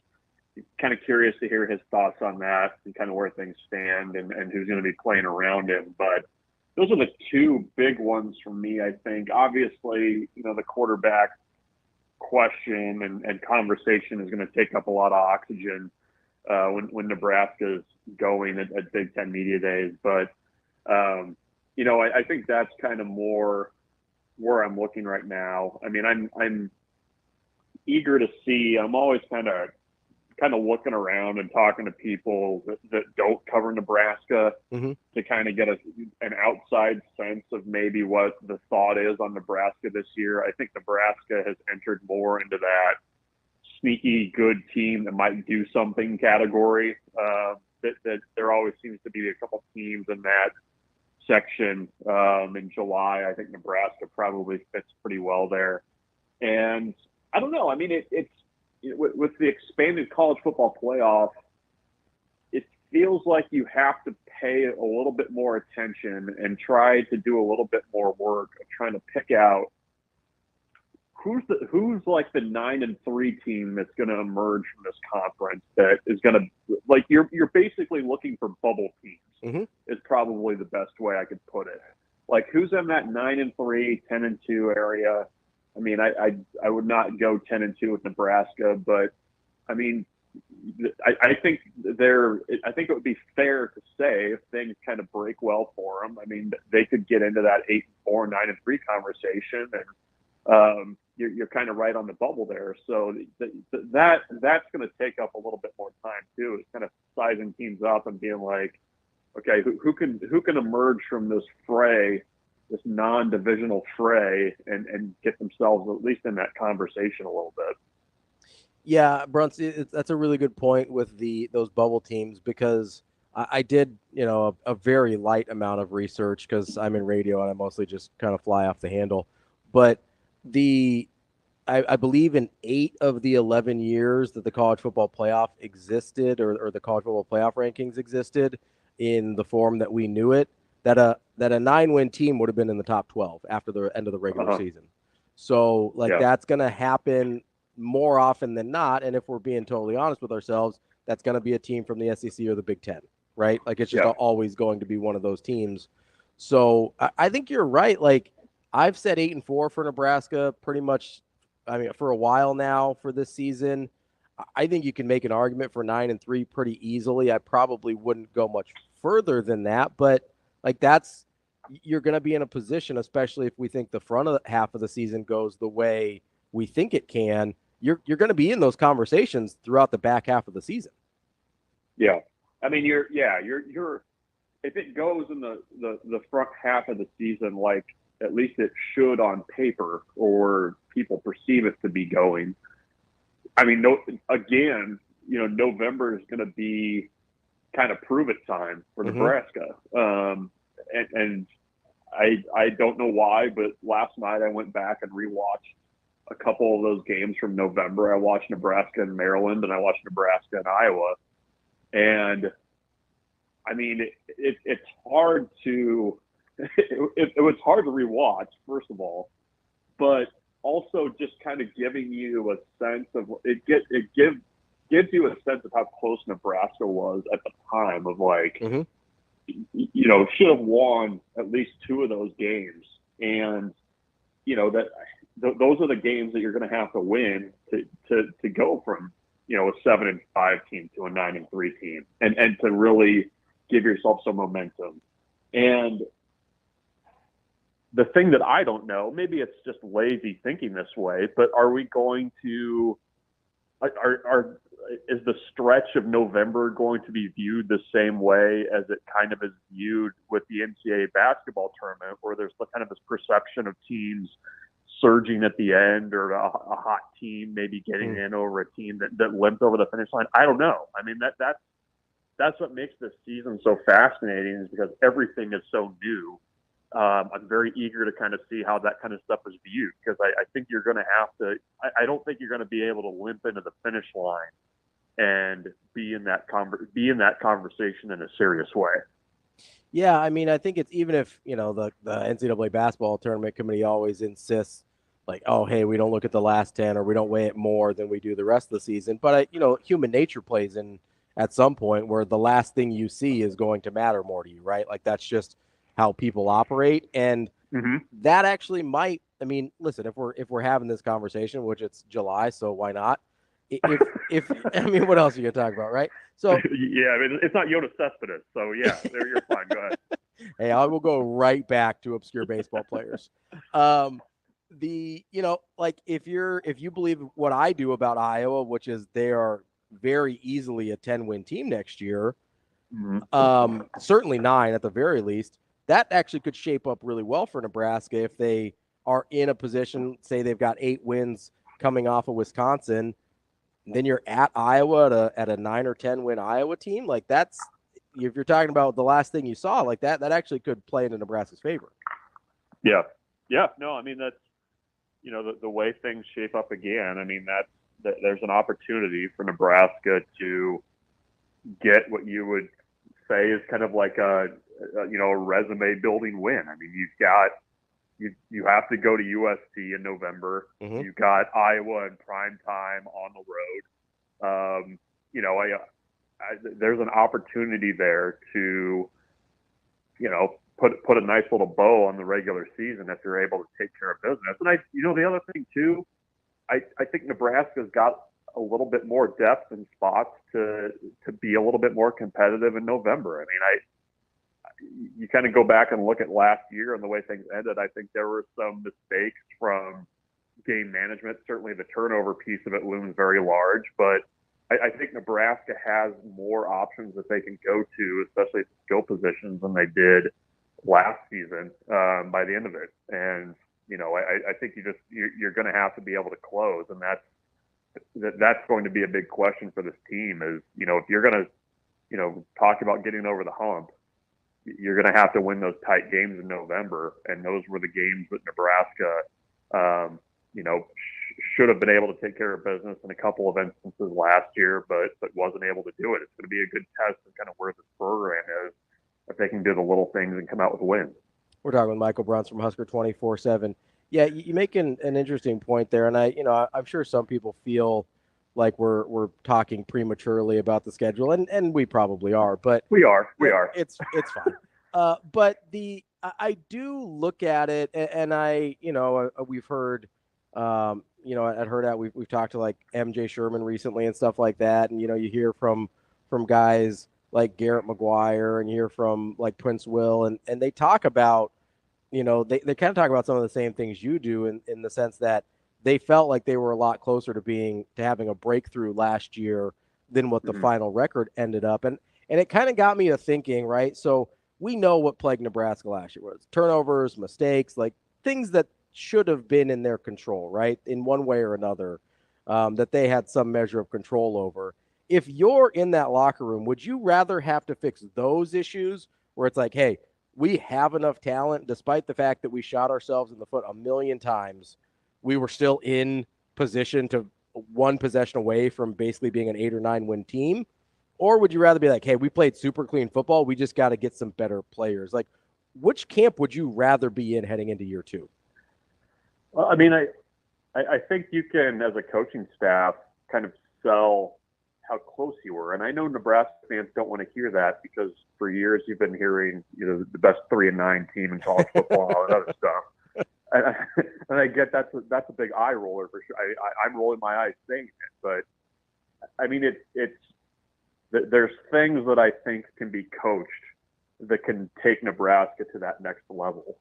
Kind of curious to hear his thoughts on that and kind of where things stand and who's going to be playing around him. But those are the two big ones for me, I think. Obviously, the quarterback question and conversation is going to take up a lot of oxygen when Nebraska's going at Big Ten Media Days. But, I think that's kind of more where I'm looking right now. I mean, I'm eager to see. I'm always kind of looking around and talking to people that don't cover Nebraska to kind of get an outside sense of maybe what the thought is on Nebraska this year. I think Nebraska has entered more into that sneaky good team that might do something category. That there always seems to be a couple teams in that section in July. I think Nebraska probably fits pretty well there. And I don't know. I mean, it's with the expanded college football playoff, it feels like you have to pay a little bit more attention and try to do a little bit more work of trying to pick out who's like the 9-3 team that's going to emerge from this conference that is going to, like, you're basically looking for bubble teams is probably the best way I could put it. Like, who's in that 9-3, 10-2 area? I mean, I would not go 10-2 with Nebraska, but I mean, I think it would be fair to say if things kind of break well for them. I mean, they could get into that 8-4, 9-3 conversation, and you're kind of right on the bubble there. So that's going to take up a little bit more time too. It's kind of sizing teams up and being like, okay, who can emerge from this fray, this non-divisional fray, and get themselves at least in that conversation a little bit. Yeah, Bruntz, that's a really good point with those bubble teams, because I did, a very light amount of research because I'm in radio and I mostly just kind of fly off the handle. But I believe in 8 of the 11 years that the college football playoff existed, or the college football playoff rankings existed in the form that we knew it, that a 9-win team would have been in the top 12 after the end of the regular season. So that's going to happen more often than not. And if we're being totally honest with ourselves, that's going to be a team from the SEC or the Big Ten, right? Like, it's just always going to be one of those teams. So I think you're right. Like, I've said 8-4 for Nebraska pretty much, I mean, for a while now for this season. I think you can make an argument for 9-3 pretty easily. I probably wouldn't go much further than that, but like, you're going to be in a position, especially if we think the front of the half of the season goes the way we think it can, you're going to be in those conversations throughout the back half of the season. Yeah. I mean, you're if it goes in the front half of the season, like at least it should on paper, or people perceive it to be going. I mean, again, November is going to be kind of prove it time for Nebraska. And I don't know why, but last night I went back and rewatched a couple of those games from November. I watched Nebraska and Maryland, and I watched Nebraska and Iowa. And I mean, it's hard to it was hard to rewatch, first of all, but also just kind of giving you a sense of gives you a sense of how close Nebraska was at the time of like, should have won at least 2 of those games. And, those are the games that you're going to have to win to go from, a 7-5 team to a 9-3 team and to really give yourself some momentum. And the thing that I don't know, maybe it's just lazy thinking this way, but are we going to, is the stretch of November going to be viewed the same way as it kind of is viewed with the NCAA basketball tournament, where there's kind of this perception of teams surging at the end, or a hot team maybe getting in over a team that limped over the finish line? I don't know. I mean, that's what makes this season so fascinating, is because everything is so new. I'm very eager to kind of see how that kind of stuff is viewed, because I think you're going to have to. I don't think you're going to be able to limp into the finish line and be in that conversation in a serious way. Yeah, I mean, I think it's, even if the NCAA basketball tournament committee always insists, like, oh, hey, we don't look at the last 10, or we don't weigh it more than we do the rest of the season. But human nature plays in at some point, where the last thing you see is going to matter more to you, right? Like, that's just how people operate. And that actually might, I mean, listen, if we're having this conversation, which it's July, so why not? If I mean, what else are you gonna talk about, right? So yeah, I mean, it's not Jonas Cespedes, so yeah, you're fine. Go ahead. Hey, I will go right back to obscure baseball players. Like, if you believe what I do about Iowa, which is they are very easily a 10-win team next year, certainly 9 at the very least, that actually could shape up really well for Nebraska if they are in a position, say they've got 8 wins coming off of Wisconsin. Then you're at Iowa at a 9 or 10 win Iowa team. Like, that's, if you're talking about the last thing you saw, like that actually could play into Nebraska's favor. Yeah. No, I mean, that's, the way things shape up again. I mean, there's an opportunity for Nebraska to get what you would say is kind of like a resume building win. I mean, you have to go to USC in November. You've got Iowa in prime time on the road. There's an opportunity there to, put a nice little bow on the regular season if you're able to take care of business. And the other thing too, I think Nebraska's got a little bit more depth and spots to be a little bit more competitive in November. I mean, you kind of go back and look at last year and the way things ended. I think there were some mistakes from game management. Certainly the turnover piece of it looms very large, but I think Nebraska has more options that they can go to, especially at the skill positions, than they did last season by the end of it. And, I think you're going to have to be able to close. And that's going to be a big question for this team is, if you're going to, talk about getting over the hump, you're going to have to win those tight games in November. And those were the games that Nebraska, should have been able to take care of business in a couple of instances last year, but wasn't able to do it. It's going to be a good test of kind of where this program is, if they can do the little things and come out with wins. We're talking with Michael Bruntz from Husker 24/7. Yeah, you make an interesting point there, and I'm sure some people feel like we're talking prematurely about the schedule, and we probably are, but we are. It's fine. But I do look at it, and we've heard, at Hurrdat, we've talked to like MJ Sherman recently and stuff like that, and you hear from guys like Garrett McGuire, and you hear from like Prince Will, and they talk about, they kind of talk about some of the same things you do in the sense that they felt like they were a lot closer to having a breakthrough last year than what the final record ended up. And it kind of got me to thinking, right? So we know what plagued Nebraska last year was turnovers, mistakes, like things that should have been in their control, right? In one way or another, that they had some measure of control over. If you're in that locker room, would you rather have to fix those issues where it's like, hey, we have enough talent, despite the fact that we shot ourselves in the foot a million times, we were still in position to one possession away from basically being an 8 or 9 win team? Or would you rather be like, hey, we played super clean football, we just got to get some better players? Like, which camp would you rather be in heading into year 2? Well, I mean, I think you can, as a coaching staff, kind of sell how close you were. And I know Nebraska fans don't want to hear that because for years you've been hearing, the best 3-9 team in college football and other stuff. And I get that's a big eye roller for sure. I'm rolling my eyes saying it, but I mean, there's things that I think can be coached that can take Nebraska to that next level.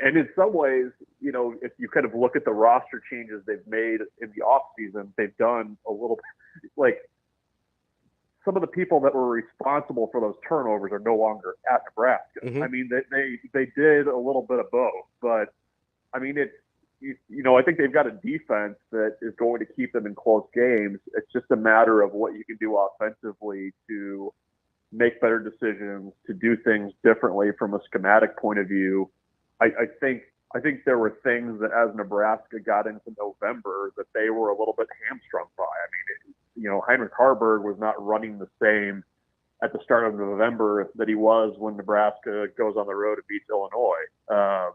And in some ways, if you kind of look at the roster changes they've made in the offseason, they've done a little bit like some of the people that were responsible for those turnovers are no longer at Nebraska. Mm-hmm. I mean, they did a little bit of both, but I mean, I think they've got a defense that is going to keep them in close games. It's just a matter of what you can do offensively to make better decisions, to do things differently from a schematic point of view. I think there were things that as Nebraska got into November that they were a little bit hamstrung by. I mean, Heinrich Harburg was not running the same at the start of November that he was when Nebraska goes on the road and beats Illinois.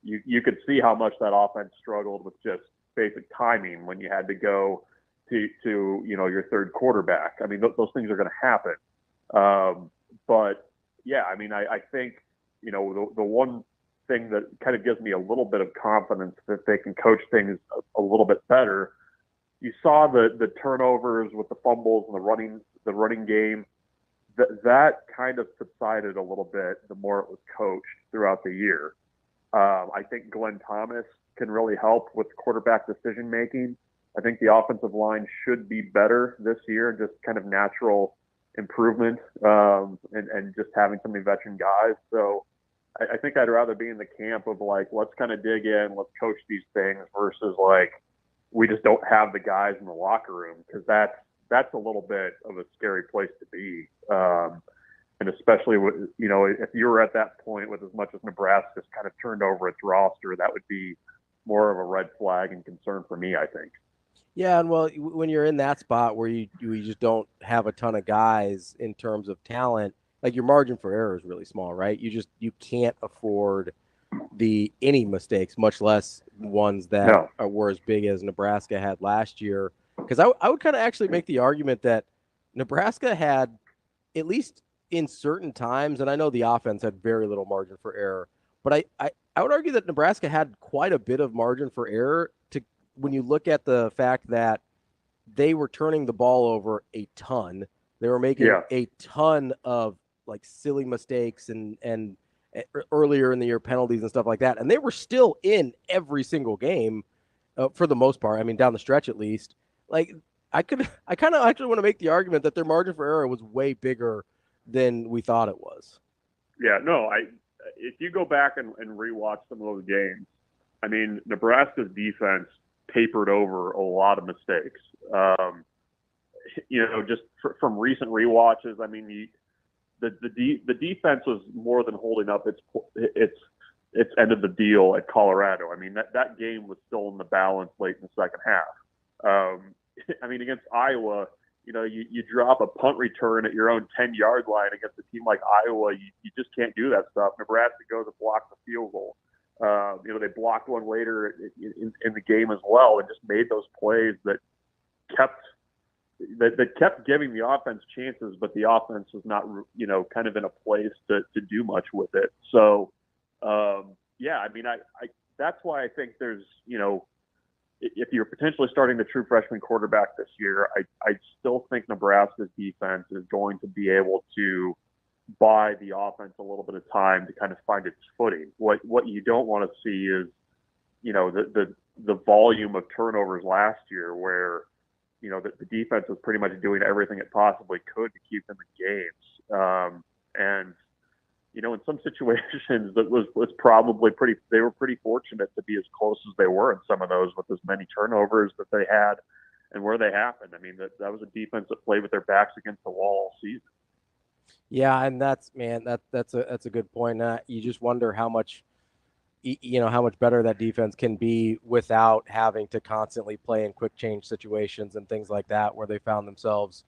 You could see how much that offense struggled with just basic timing when you had to go to your third quarterback. I mean, those things are going to happen. But yeah, I mean, I think the one thing that kind of gives me a little bit of confidence that they can coach things a little bit better. You saw the turnovers with the fumbles and the running game. That kind of subsided a little bit the more it was coached throughout the year. I think Glenn Thomas can really help with quarterback decision making. I think the offensive line should be better this year, just kind of natural improvement, and just having some veteran guys. So I think I'd rather be in the camp of like, let's kind of dig in, let's coach these things versus like, we just don't have the guys in the locker room, because that's a little bit of a scary place to be. And especially with, if you were at that point with as much as Nebraska's kind of turned over its roster, that would be more of a red flag and concern for me, I think. Yeah, and well, when you're in that spot where you just don't have a ton of guys in terms of talent, like your margin for error is really small, right? You can't afford any mistakes, much less ones that were as big as Nebraska had last year. Because I would kind of actually make the argument that Nebraska had, at least in certain times, and I know the offense had very little margin for error, but I would argue that Nebraska had quite a bit of margin for error when you look at the fact that they were turning the ball over a ton. They were making a ton of like silly mistakes and earlier in the year penalties and stuff like that. And they were still in every single game for the most part. I mean, down the stretch, at least. Like I kind of actually want to make the argument that their margin for error was way bigger than we thought it was. Yeah, no, if you go back and rewatch some of those games, I mean, Nebraska's defense papered over a lot of mistakes. Just from recent rewatches, I mean, the defense was more than holding up its end of the deal at Colorado. I mean, that game was still in the balance late in the second half. I mean, against Iowa, you drop a punt return at your own 10-yard line against a team like Iowa, you just can't do that stuff. Nebraska goes and blocks the field goal. They blocked one later in the game as well, and just made those plays that kept giving the offense chances, but the offense was not, kind of in a place to do much with it. So, yeah, I mean, I that's why I think there's, if you're potentially starting the true freshman quarterback this year, I still think Nebraska's defense is going to be able to buy the offense a little bit of time to kind of find its footing. What you don't want to see is, the volume of turnovers last year where, the defense was pretty much doing everything it possibly could to keep them in games. And, in some situations that was probably they were pretty fortunate to be as close as they were in some of those with as many turnovers that they had and where they happened. I mean, that was a defense that played with their backs against the wall all season. Yeah, and that's a good point. You just wonder how much better that defense can be without having to constantly play in quick change situations and things like that, where they found themselves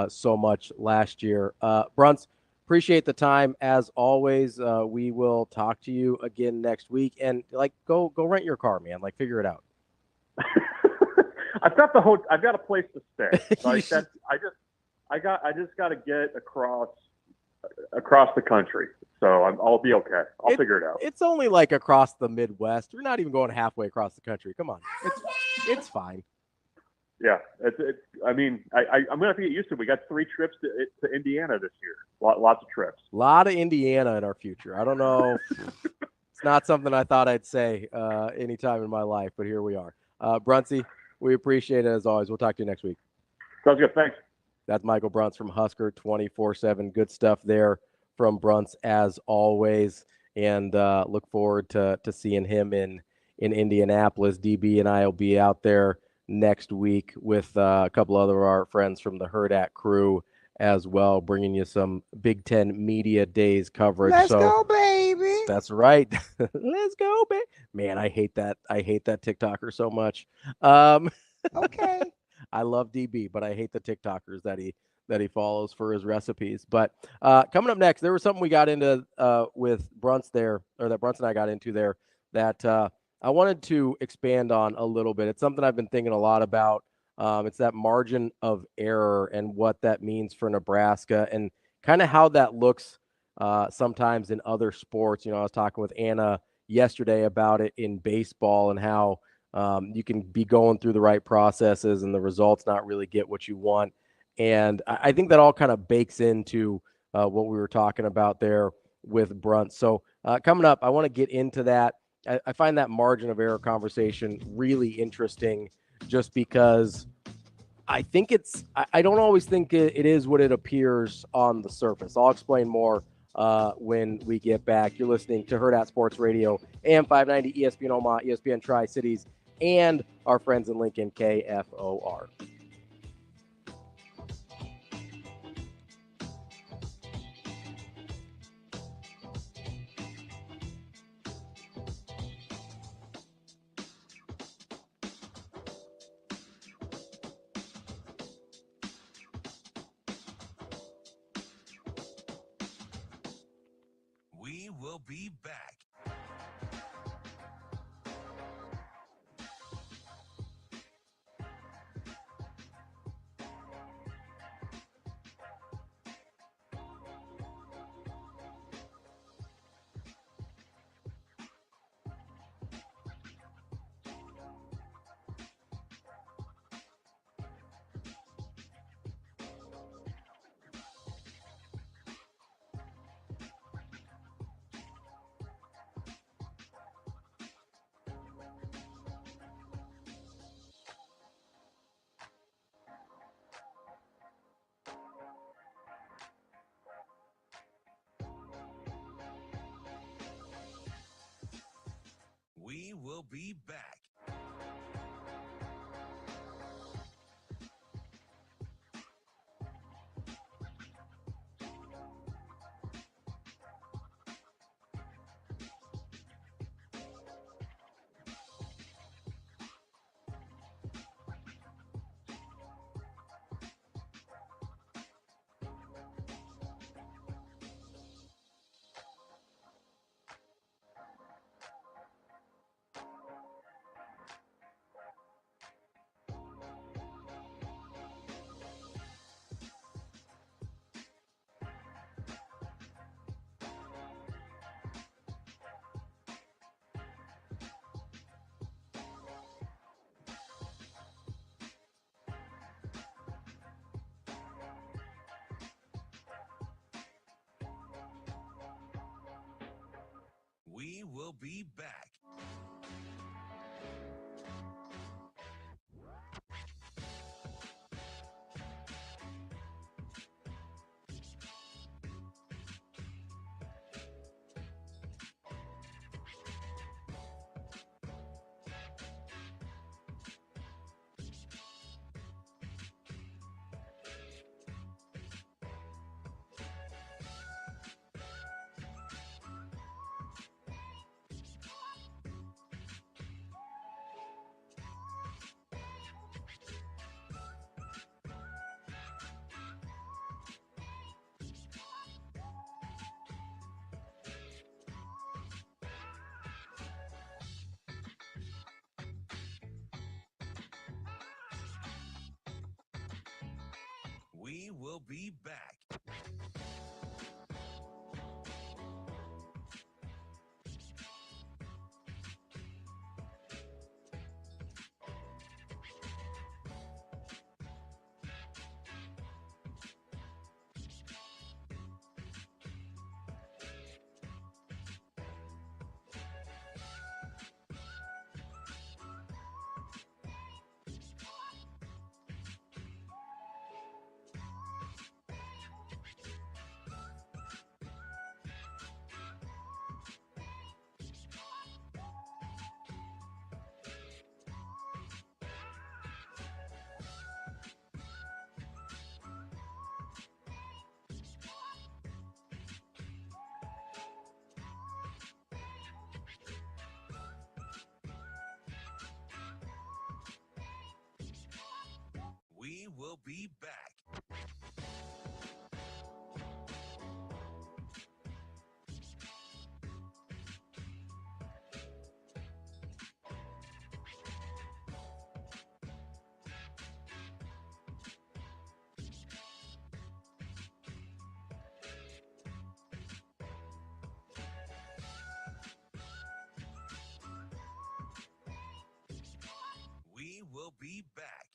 so much last year. Bruntz, appreciate the time as always. We will talk to you again next week, and go rent your car, man. Figure it out. I've got a place to stay. I just got to get across the country. So I'll be okay. I'll figure it out. It's only across the Midwest. We're not even going halfway across the country. Come on. It's fine. Yeah. I'm going to have to get used to it. We got 3 trips to Indiana this year. Lots of trips. A lot of Indiana in our future. I don't know. It's not something I thought I'd say any time in my life, but here we are. Bruntzy, we appreciate it as always. We'll talk to you next week. Sounds good. Thanks. That's Michael Bruntz from Husker 24/7. Good stuff there from Bruntz as always, and look forward to seeing him in Indianapolis. DB and I will be out there next week with a couple other of our friends from the Hurrdat crew as well, bringing you some Big Ten Media Days coverage. Let's go, baby. That's right. Let's go, baby. Man, I hate that TikToker so much. Okay. I love DB, but I hate the TikTokers that he follows for his recipes. But coming up next, there was something we got into with Bruntz there, or that Bruntz and I got into there, that I wanted to expand on a little bit. It's something I've been thinking a lot about. It's that margin of error and what that means for Nebraska, and kind of how that looks sometimes in other sports. I was talking with Anna yesterday about it in baseball, and how you can be going through the right processes and the results not really get what you want. And I think that all kind of bakes into what we were talking about there with Bruntz. So coming up, I want to get into that. I find that margin of error conversation really interesting, just because I think I don't always think it is what it appears on the surface. I'll explain more when we get back. You're listening to Hurrdat Sports Radio, AM 590, ESPN Omaha, ESPN Tri-Cities, and our friends in Lincoln, KFOR. We will be back. We will be back. We will be back. will be back. We will be back. We will be back.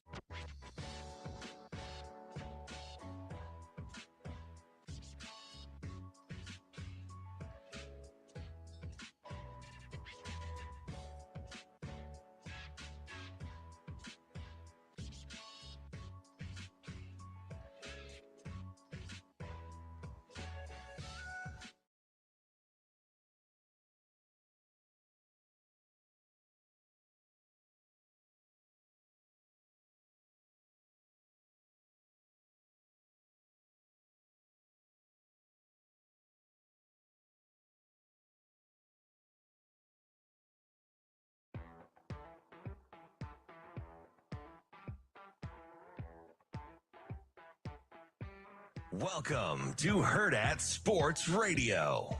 Welcome to Hurrdat Sports Radio.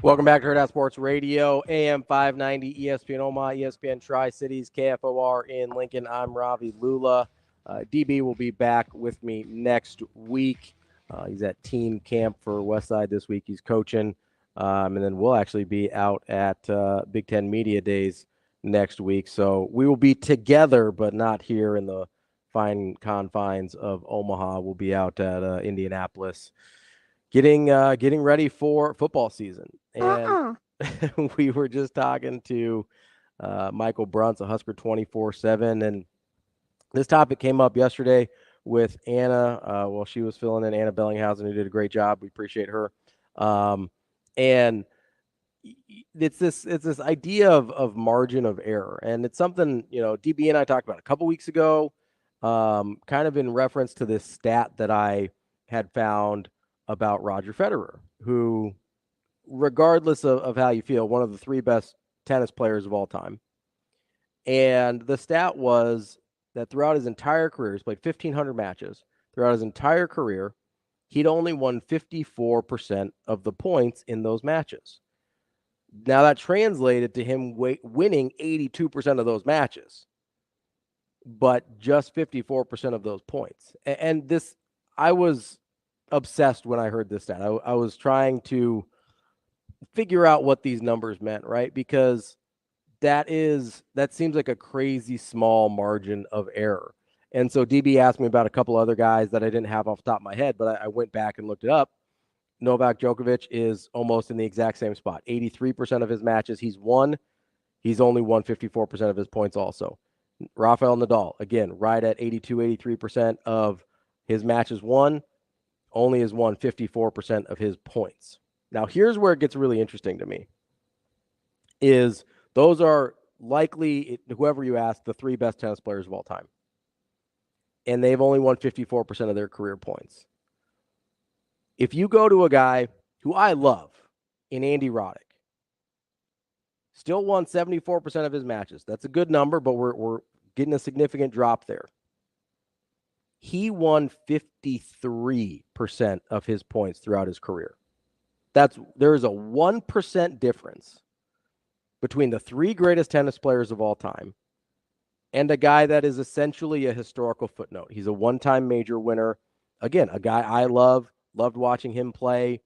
Welcome back to Hurrdat Sports Radio, AM 590, ESPN Omaha, ESPN Tri-Cities, KFOR in Lincoln. I'm Ravi Lulla. DB will be back with me next week. He's at team camp for Westside this week. He's coaching. And then we'll actually be out at Big Ten Media Days next week. So we will be together, but not here in the fine confines of Omaha. We'll be out at Indianapolis getting ready for football season. And we were just talking to Michael Bruntz, a Husker 24/7, and this topic came up yesterday with Anna while she was filling in, Anna Bellinghausen, who did a great job. We appreciate her. And it's this idea of margin of error, and it's something DB and I talked about a couple weeks ago, kind of in reference to this stat that I had found about Roger Federer, who, regardless of how you feel, one of the three best tennis players of all time. And the stat was that throughout his entire career, he's played 1,500 matches. Throughout his entire career, he'd only won 54% of the points in those matches. Now, that translated to him winning 82% of those matches, but just 54% of those points. And this, I was obsessed when I heard this stat. I was trying to figure out what these numbers meant, right? Because that seems like a crazy small margin of error. And so DB asked me about a couple other guys that I didn't have off the top of my head, but I went back and looked it up. Novak Djokovic is almost in the exact same spot. 83% of his matches he's won. He's only won 54% of his points also. Rafael Nadal, again, right at 82, 83% of his matches won, only has won 54% of his points. Now, here's where it gets really interesting to me, is those are likely, whoever you ask, the three best tennis players of all time. And they've only won 54% of their career points. If you go to a guy who I love in Andy Roddick, still won 74% of his matches. That's a good number, but we're getting a significant drop there. He won 53% of his points throughout his career. There's a 1% difference between the three greatest tennis players of all time and a guy that is essentially a historical footnote. He's a one-time major winner. Again, a guy I loved watching him play.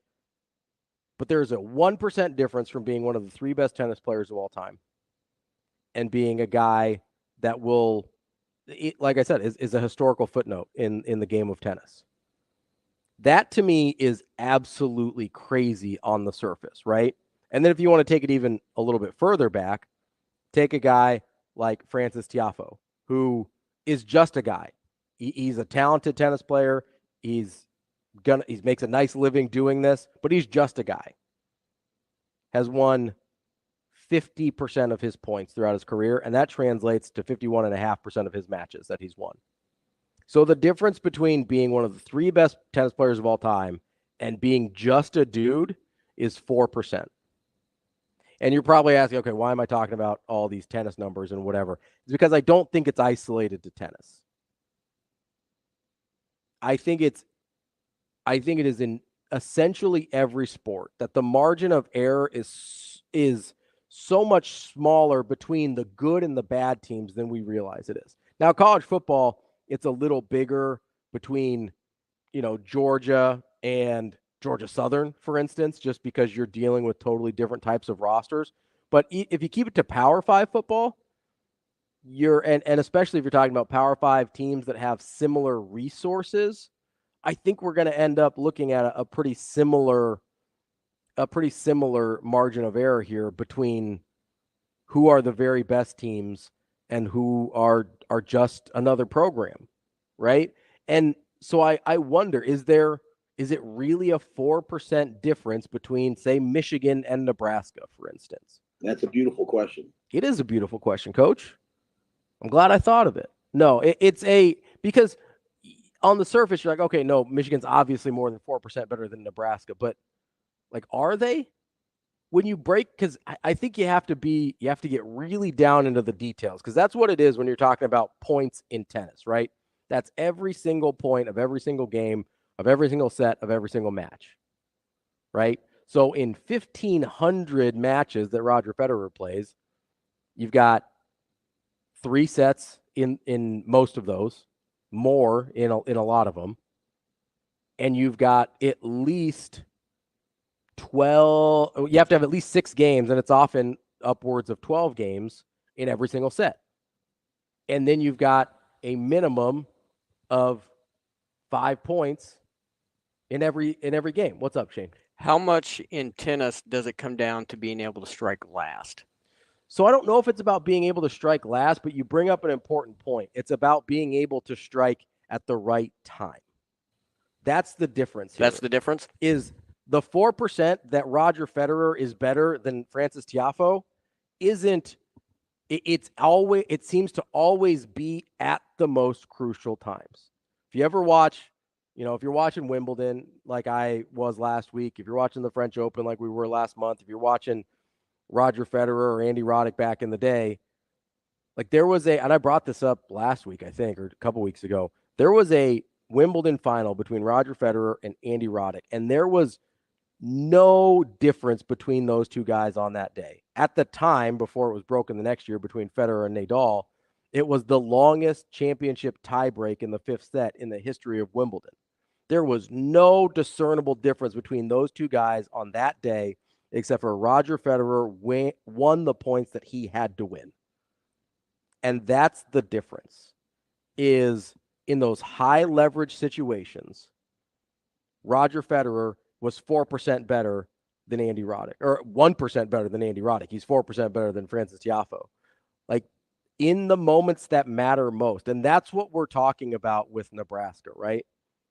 But there's a 1% difference from being one of the 3 best tennis players of all time and being a guy that will, like I said, is a historical footnote in the game of tennis. That, to me, is absolutely crazy on the surface, right? And then if you want to take it even a little bit further back, take a guy like Francis Tiafoe, who is just a guy. He's a talented tennis player. He makes a nice living doing this, but he's just a guy. Has won 50% of his points throughout his career, and that translates to 51.5% of his matches that he's won. So the difference between being one of the 3 best tennis players of all time and being just a dude is 4%. And you're probably asking, okay, why am I talking about all these tennis numbers and whatever? It's because I don't think it's isolated to tennis. I think it is in essentially every sport that the margin of error is so much smaller between the good and the bad teams than we realize it is. Now, college football, it's a little bigger between, Georgia and Georgia Southern, for instance, just because you're dealing with totally different types of rosters. But if you keep it to Power 5 football, and especially if you're talking about Power 5 teams that have similar resources, I think we're going to end up looking at a pretty similar margin of error here between who are the very best teams and who are just another program, right? And so I wonder, is it really a 4% difference between, say, Michigan and Nebraska, for instance? That's a beautiful question. It is a beautiful question, Coach. I'm glad I thought of it. No, because on the surface, you're like, okay, no, Michigan's obviously more than 4% better than Nebraska, but are they? When you break, because I think you have to get really down into the details, because that's what it is when you're talking about points in tennis, right? That's every single point of every single game, of every single set, of every single match, right? So in 1,500 matches that Roger Federer plays, you've got 3 sets in most of those, more in a lot of them, and you've got at least 12. You have to have at least 6 games, and it's often upwards of 12 games in every single set. And then you've got a minimum of 5 points in every game. What's up, Shane? How much in tennis does it come down to being able to strike last? So I don't know if it's about being able to strike last, but you bring up an important point. It's about being able to strike at the right time. That's the difference here. That's the difference? Is the 4% that Roger Federer is better than Francis Tiafoe it seems to always be at the most crucial times. If you ever watch, if you're watching Wimbledon like I was last week, if you're watching the French Open like we were last month, if you're watching Roger Federer or Andy Roddick back in the day, there was and I brought this up last week, I think, or a couple weeks ago, there was a Wimbledon final between Roger Federer and Andy Roddick, and there was no difference between those two guys on that day. At the time, before it was broken the next year between Federer and Nadal, it was the longest championship tiebreak in the 5th set in the history of Wimbledon. There was no discernible difference between those two guys on that day, except for Roger Federer won the points that he had to win. And that's the difference, is in those high leverage situations, Roger Federer was 4% better than Andy Roddick, or 1% better than Andy Roddick. He's 4% better than Francis Tiafoe. In the moments that matter most. And that's what we're talking about with Nebraska, right?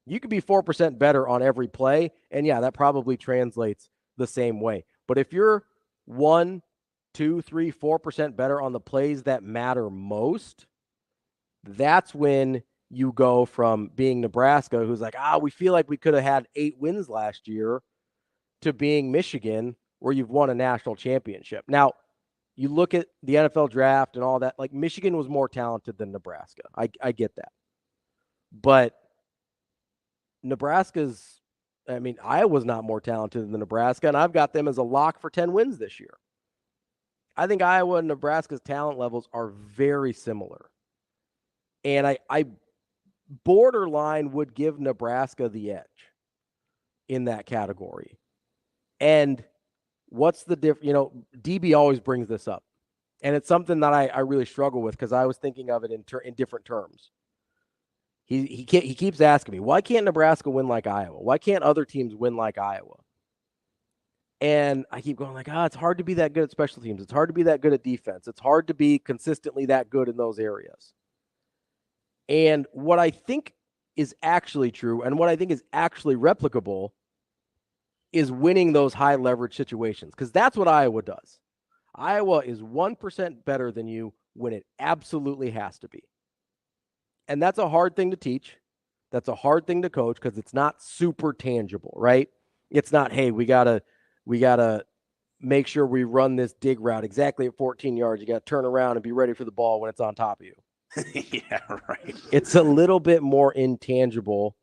You could be 4% better on every play, and yeah, that probably translates the same way. But if you're 1, 2, 3, 4% better on the plays that matter most, that's when you go from being Nebraska, who's like, we feel like we could have had 8 wins last year, to being Michigan, where you've won a national championship. Now, you look at the NFL draft and all that, Michigan was more talented than Nebraska. I get that. But Iowa's not more talented than Nebraska, and I've got them as a lock for 10 wins this year. I think Iowa and Nebraska's talent levels are very similar. And I borderline would give Nebraska the edge in that category. And what's the difference? DB always brings this up. And it's something that I really struggle with because I was thinking of it in different terms. He keeps asking me, why can't Nebraska win like Iowa? Why can't other teams win like Iowa? And I keep going like, it's hard to be that good at special teams. It's hard to be that good at defense. It's hard to be consistently that good in those areas. And what I think is actually true and what I think is actually replicable is winning those high leverage situations, because that's what Iowa does. Iowa is 1% better than you when it absolutely has to be. And that's a hard thing to teach. That's a hard thing to coach because it's not super tangible, right? It's not, hey, we gotta make sure we run this dig route exactly at 14 yards. You got to turn around and be ready for the ball when it's on top of you. Yeah, right. It's a little bit more intangible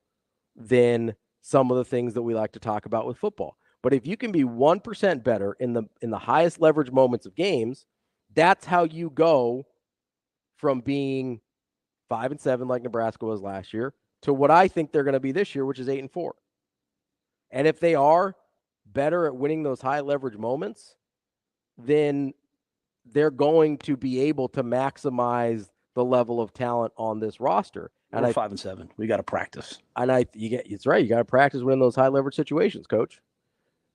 than some of the things that we like to talk about with football. But if you can be 1% better in the highest leverage moments of games, that's how you go from being 5-7 like Nebraska was last year to what I think they're going to be this year, which is 8-4. And if they are better at winning those high leverage moments, then they're going to be able to maximize the level of talent on this roster. And we're 5-7. We got to practice. And it's right. You got to practice winning those high leverage situations, Coach.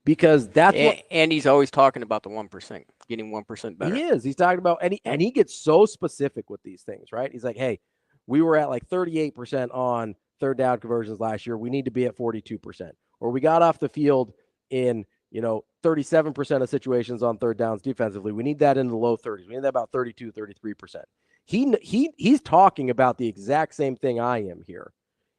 Because that's and he's always talking about the 1%, getting 1% better. He is. He's talking about, and he gets so specific with these things, right? He's like, hey, we were at like 38% on third down conversions last year. We need to be at 42%. Or we got off the field in, 37% of situations on third downs defensively. We need that in the low 30s. We need that about 32, 33%. He's talking about the exact same thing I am here.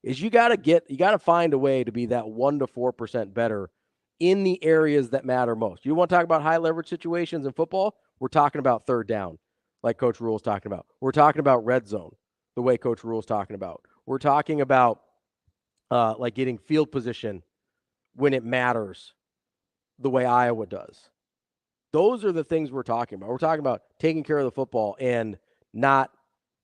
Is you got to find a way to be that 1 to 4% better in the areas that matter most. You want to talk about high leverage situations in football? We're talking about third down, like Coach Rule's talking about. We're talking about red zone, the way Coach Rule's talking about. We're talking about like getting field position when it matters, the way Iowa does. Those are the things we're talking about. We're talking about taking care of the football and not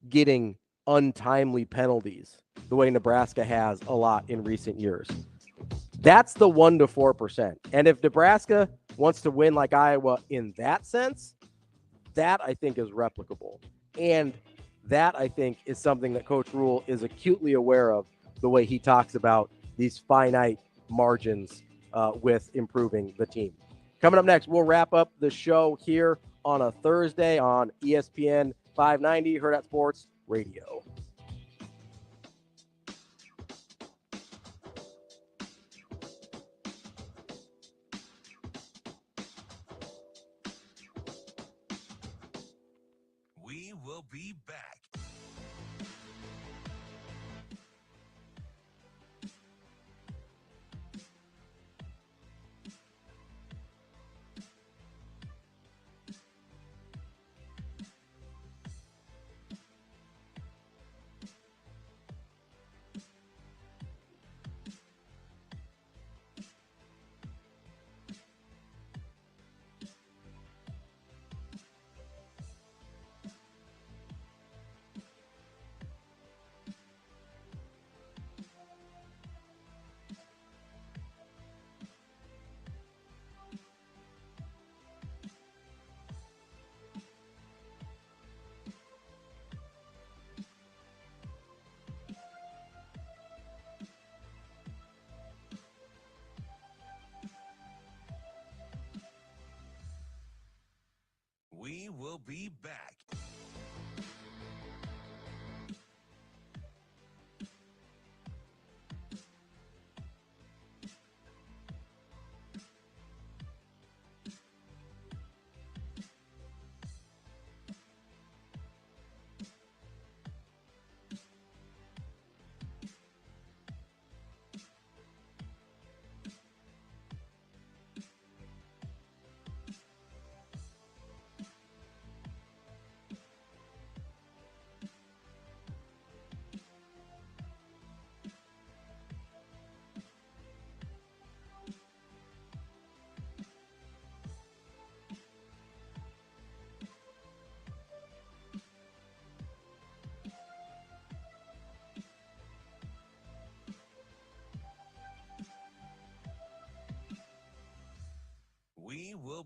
getting untimely penalties, the way Nebraska has a lot in recent years. That's the 1 to 4%. And if Nebraska wants to win like Iowa in that sense, that I think is replicable. And that I think is something that Coach Rule is acutely aware of, the way he talks about these finite margins with improving the team. Coming up next, we'll wrap up the show here on a Thursday on ESPN 590, Hurrdat Sports Radio. We will be back. We will be back.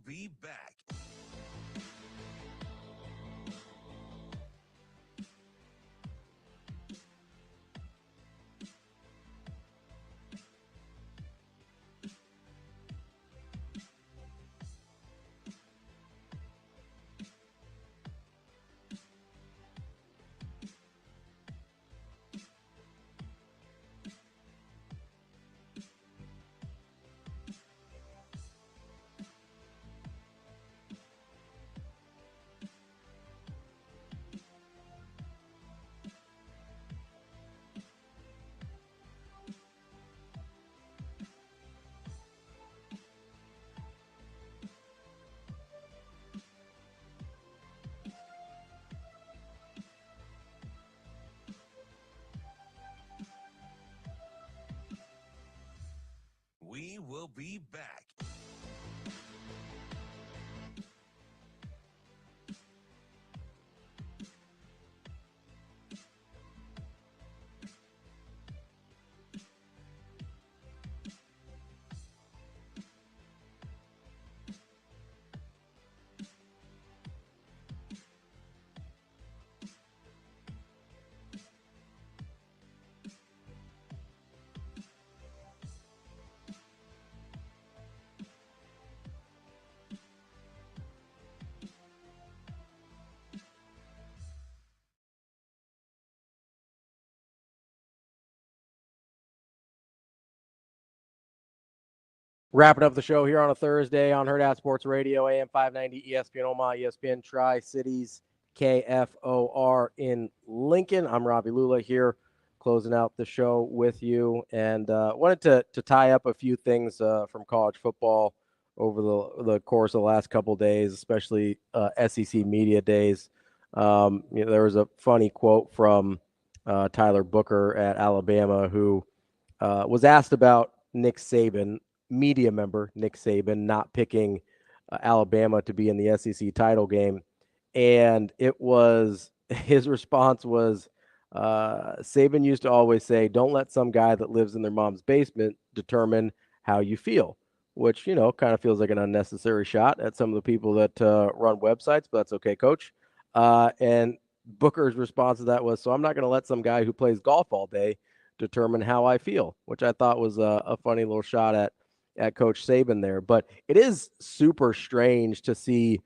be back. We will be back. Wrapping up the show here on a Thursday on Hurrdat Sports Radio, AM 590, ESPN Omaha, ESPN Tri-Cities, KFOR in Lincoln. I'm Ravi Lulla here, closing out the show with you, and wanted to tie up a few things from college football over the course of the last couple of days, especially SEC media days. There was a funny quote from Tyler Booker at Alabama, who was asked about Nick Saban, media member Nick Saban, not picking Alabama to be in the SEC title game. And his response was, Saban used to always say, don't let some guy that lives in their mom's basement determine how you feel, which, kind of feels like an unnecessary shot at some of the people that run websites, but that's okay, coach. And Booker's response to that was, so I'm not going to let some guy who plays golf all day determine how I feel, which I thought was a funny little shot at Coach Saban there. But it is super strange to see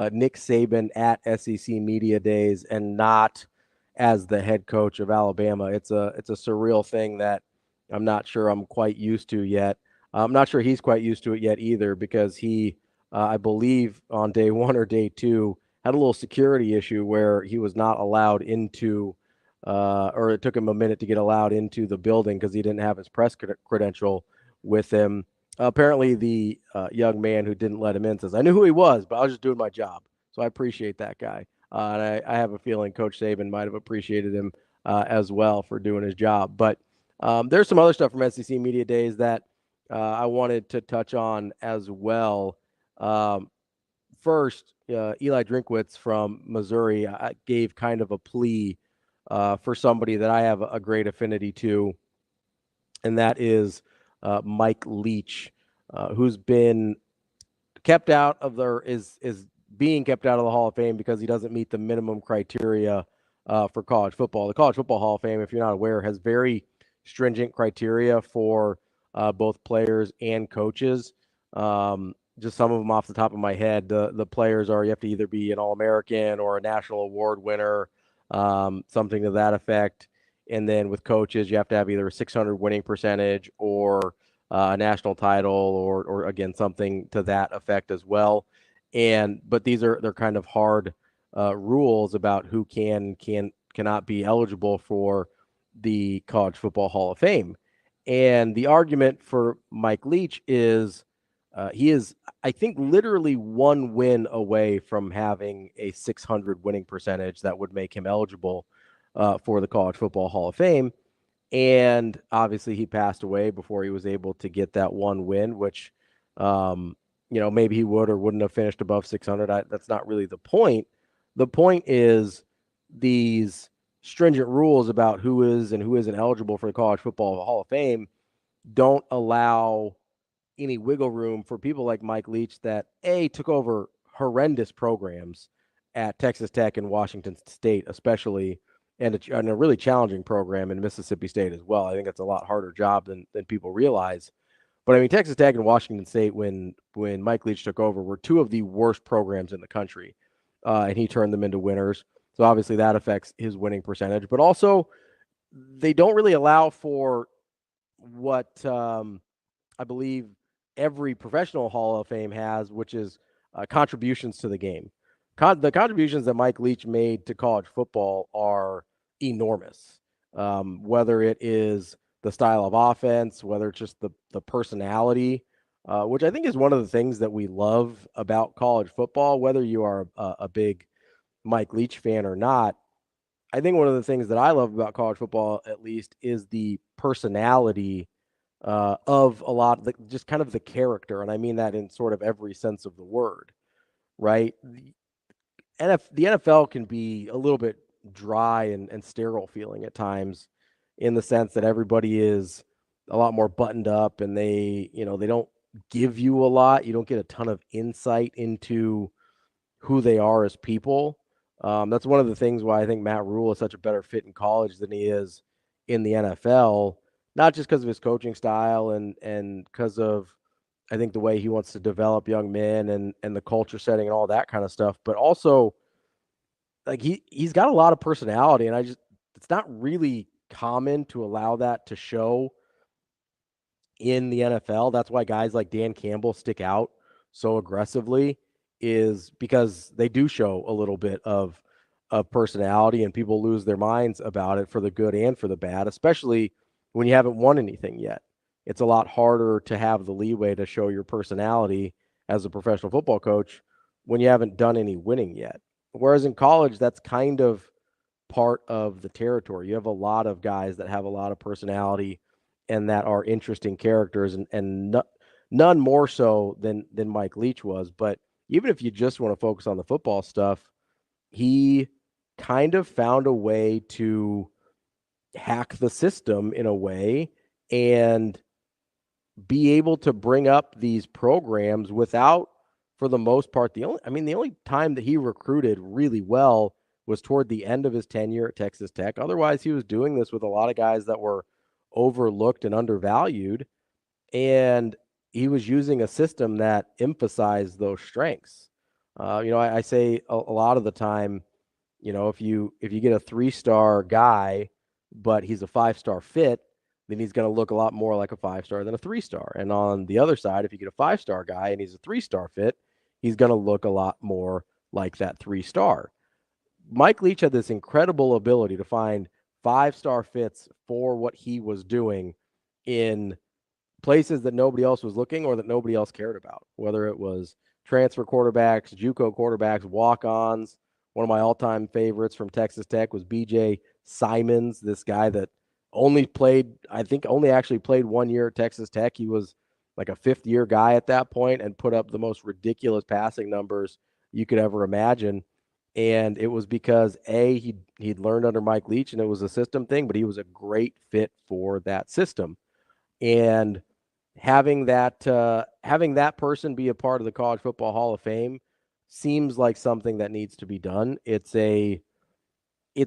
Nick Saban at SEC media days and not as the head coach of Alabama. It's a surreal thing that I'm not sure I'm quite used to yet. I'm not sure he's quite used to it yet either, because he, I believe on day one or day two, had a little security issue where he was not allowed into, or it took him a minute to get allowed into the building because he didn't have his press credential with him. Apparently, the young man who didn't let him in says, I knew who he was, but I was just doing my job. So I appreciate that guy. And I have a feeling Coach Saban might have appreciated him as well for doing his job. But there's some other stuff from SEC Media Days that I wanted to touch on as well. First, Eli Drinkwitz from Missouri gave kind of a plea for somebody that I have a great affinity to, and that is Mike Leach, who's been kept out of is being kept out of the Hall of Fame because he doesn't meet the minimum criteria for college football. The College Football Hall of Fame, if you're not aware, has very stringent criteria for both players and coaches. Just some of them off the top of my head. The players are, you have to either be an All-American or a national award winner, something to that effect. And then with coaches, you have to have either a 600 winning percentage or a national title, or again, something to that effect as well. But they're kind of hard rules about who cannot be eligible for the College Football Hall of Fame. And the argument for Mike Leach is he is, I think, literally one win away from having a 600 winning percentage that would make him eligible for the College Football Hall of Fame. And obviously he passed away before he was able to get that one win, which, maybe he would or wouldn't have finished above 600. That's not really the point. The point is these stringent rules about who is and who isn't eligible for the College Football Hall of Fame don't allow any wiggle room for people like Mike Leach that took over horrendous programs at Texas Tech and Washington State, especially, and a really challenging program in Mississippi State as well. I think it's a lot harder job than people realize. But I mean, Texas Tech and Washington State, when Mike Leach took over, were two of the worst programs in the country, and he turned them into winners. So obviously that affects his winning percentage. But also, they don't really allow for what I believe every professional Hall of Fame has, which is contributions to the game. The contributions that Mike Leach made to college football are enormous, whether it is the style of offense, whether it's just the personality, which I think is one of the things that we love about college football, whether you are a big Mike Leach fan or not. I think one of the things that I love about college football, at least, is the personality of a lot, just kind of the character. And I mean that in sort of every sense of the word, right? The NFL can be a little bit dry and sterile feeling at times, in the sense that everybody is a lot more buttoned up, and they don't give you a lot. You don't get a ton of insight into who they are as people. That's one of the things why I think Matt Rule is such a better fit in college than he is in the NFL, not just because of his coaching style and because of, I think, the way he wants to develop young men and the culture setting and all that kind of stuff, but also like he's got a lot of personality, and it's not really common to allow that to show in the NFL. That's why guys like Dan Campbell stick out so aggressively, is because they do show a little bit of personality, and people lose their minds about it for the good and for the bad, especially when you haven't won anything yet. It's a lot harder to have the leeway to show your personality as a professional football coach when you haven't done any winning yet. Whereas in college, that's kind of part of the territory. You have a lot of guys that have a lot of personality and that are interesting characters, and none more so than Mike Leach was. But even if you just want to focus on the football stuff, he kind of found a way to hack the system in a way and be able to bring up these programs without, for the most part, the only time that he recruited really well was toward the end of his tenure at Texas Tech. Otherwise, he was doing this with a lot of guys that were overlooked and undervalued, and he was using a system that emphasized those strengths. I say a lot of the time, if you get a 3-star guy, but he's a 5-star fit, then he's going to look a lot more like a 5-star than a 3-star. And on the other side, if you get a 5-star guy and he's a 3-star fit, he's going to look a lot more like that 3-star. Mike Leach had this incredible ability to find 5-star fits for what he was doing in places that nobody else was looking or that nobody else cared about, whether it was transfer quarterbacks, JUCO quarterbacks, walk-ons. One of my all-time favorites from Texas Tech was BJ Simons, this guy that only actually played 1 year at Texas Tech. He was like a 5th-year guy at that point and put up the most ridiculous passing numbers you could ever imagine. And it was because, he'd learned under Mike Leach, and it was a system thing, but he was a great fit for that system. And having that person be a part of the College Football Hall of Fame seems like something that needs to be done. It's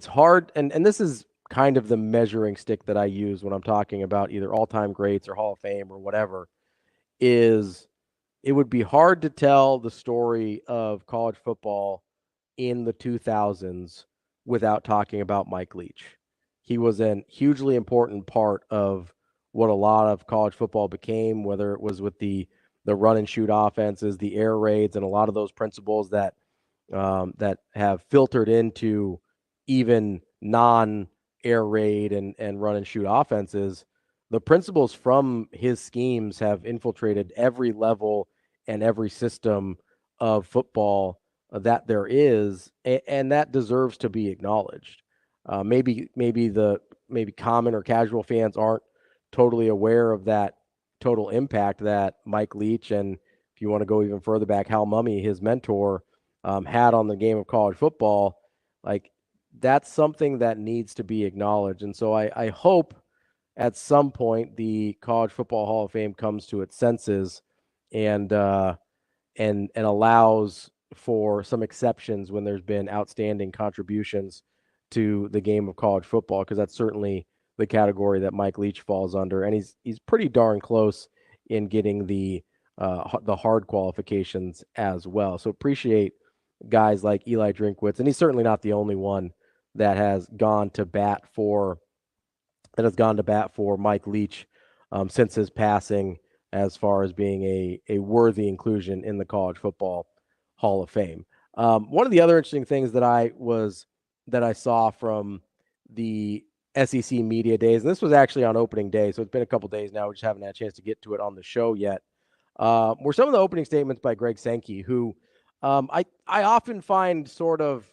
hard, and this is kind of the measuring stick that I use when I'm talking about either all-time greats or Hall of Fame or whatever, is it would be hard to tell the story of college football in the 2000s without talking about Mike Leach. He was a hugely important part of what a lot of college football became, whether it was with the run and shoot offenses, the air raids, and a lot of those principles that have filtered into even non-air raid and run and shoot offenses. The principles from his schemes have infiltrated every level and every system of football that there is, and that deserves to be acknowledged. Maybe common or casual fans aren't totally aware of that total impact that Mike Leach, and if you want to go even further back, Hal Mumme, his mentor, had on the game of college football. Like, that's something that needs to be acknowledged. And so I hope at some point the College Football Hall of Fame comes to its senses and allows for some exceptions when there's been outstanding contributions to the game of college football, because that's certainly the category that Mike Leach falls under, and he's pretty darn close in getting the hard qualifications as well. So appreciate guys like Eli Drinkwitz, and he's certainly not the only one that has gone to bat for Mike Leach since his passing, as far as being a worthy inclusion in the College Football Hall of Fame. One of the other interesting things that I saw from the SEC media days, and this was actually on opening day, so it's been a couple days now. We just haven't had a chance to get to it on the show yet. Were some of the opening statements by Greg Sankey, who I often find sort of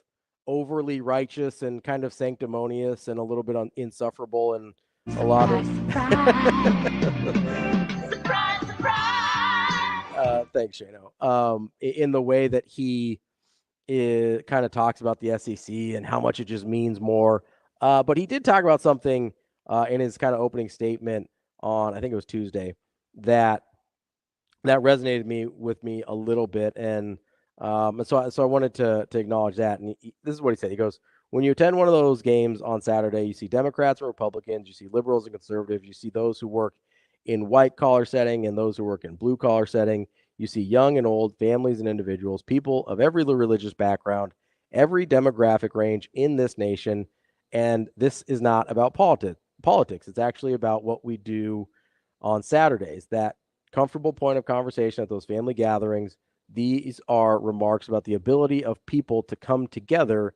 overly righteous and kind of sanctimonious and a little bit insufferable, and a lot of thanks, Shano. In the way that he kind of talks about the SEC and how much it just means more. But he did talk about something in his kind of opening statement on, I think it was Tuesday, that resonated with me a little bit, and so I wanted to acknowledge that. And this is what he said. He goes, "When you attend one of those games on Saturday, you see Democrats and Republicans, you see liberals and conservatives, you see those who work in white collar setting and those who work in blue collar setting. You see young and old, families and individuals, people of every religious background, every demographic range in this nation. And this is not about politics. It's actually about what we do on Saturdays, that comfortable point of conversation at those family gatherings. These are remarks about the ability of people to come together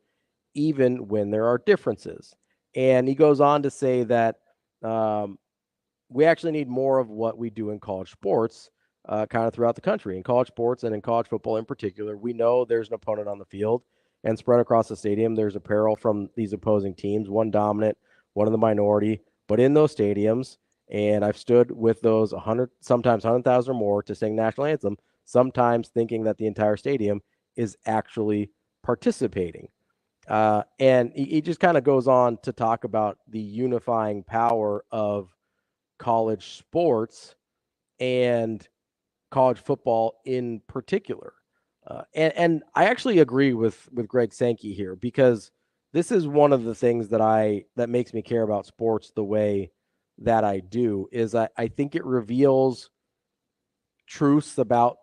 even when there are differences." And he goes on to say that we actually need more of what we do in college sports, kind of throughout the country. In college sports and in college football in particular, we know there's an opponent on the field, and spread across the stadium, there's apparel from these opposing teams, one dominant, one in the minority. But in those stadiums, and I've stood with those 100, sometimes 100,000 or more to sing national anthem, sometimes thinking that the entire stadium is actually participating. And he just kind of goes on to talk about the unifying power of college sports and college football in particular. And I actually agree with Greg Sankey here, because this is one of the things that makes me care about sports the way that I do, is I think it reveals truths about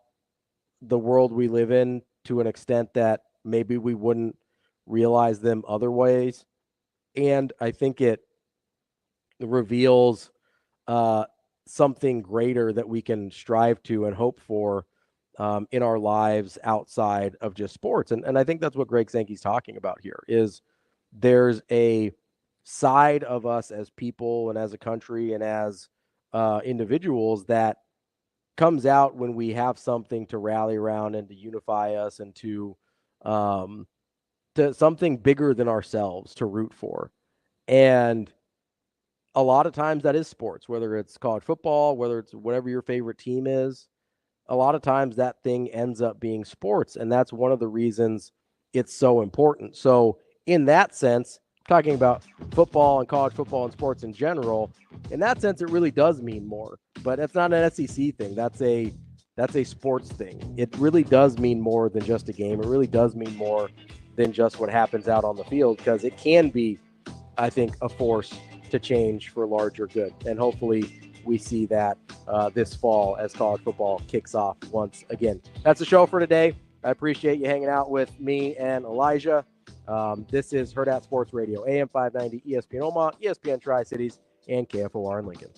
the world we live in to an extent that maybe we wouldn't realize them other ways. And I think it reveals something greater that we can strive to and hope for in our lives outside of just sports. And I think that's what Greg Sankey's talking about here, is there's a side of us as people and as a country and as individuals that comes out when we have something to rally around and to unify us, and to something bigger than ourselves to root for. And a lot of times that is sports, whether it's college football, whether it's whatever your favorite team is. A lot of times that thing ends up being sports, and that's one of the reasons it's so important. So in that sense, talking about football and college football and sports in general, in that sense, it really does mean more. But that's not an SEC thing. That's a sports thing. It really does mean more than just a game. It really does mean more than just what happens out on the field, because it can be, I think, a force to change for larger good. And hopefully we see that this fall as college football kicks off once again. That's the show for today. I appreciate you hanging out with me and Elijah. This is Hurrdat Sports Radio, AM 590, ESPN Omaha, ESPN Tri-Cities, and KFOR in Lincoln.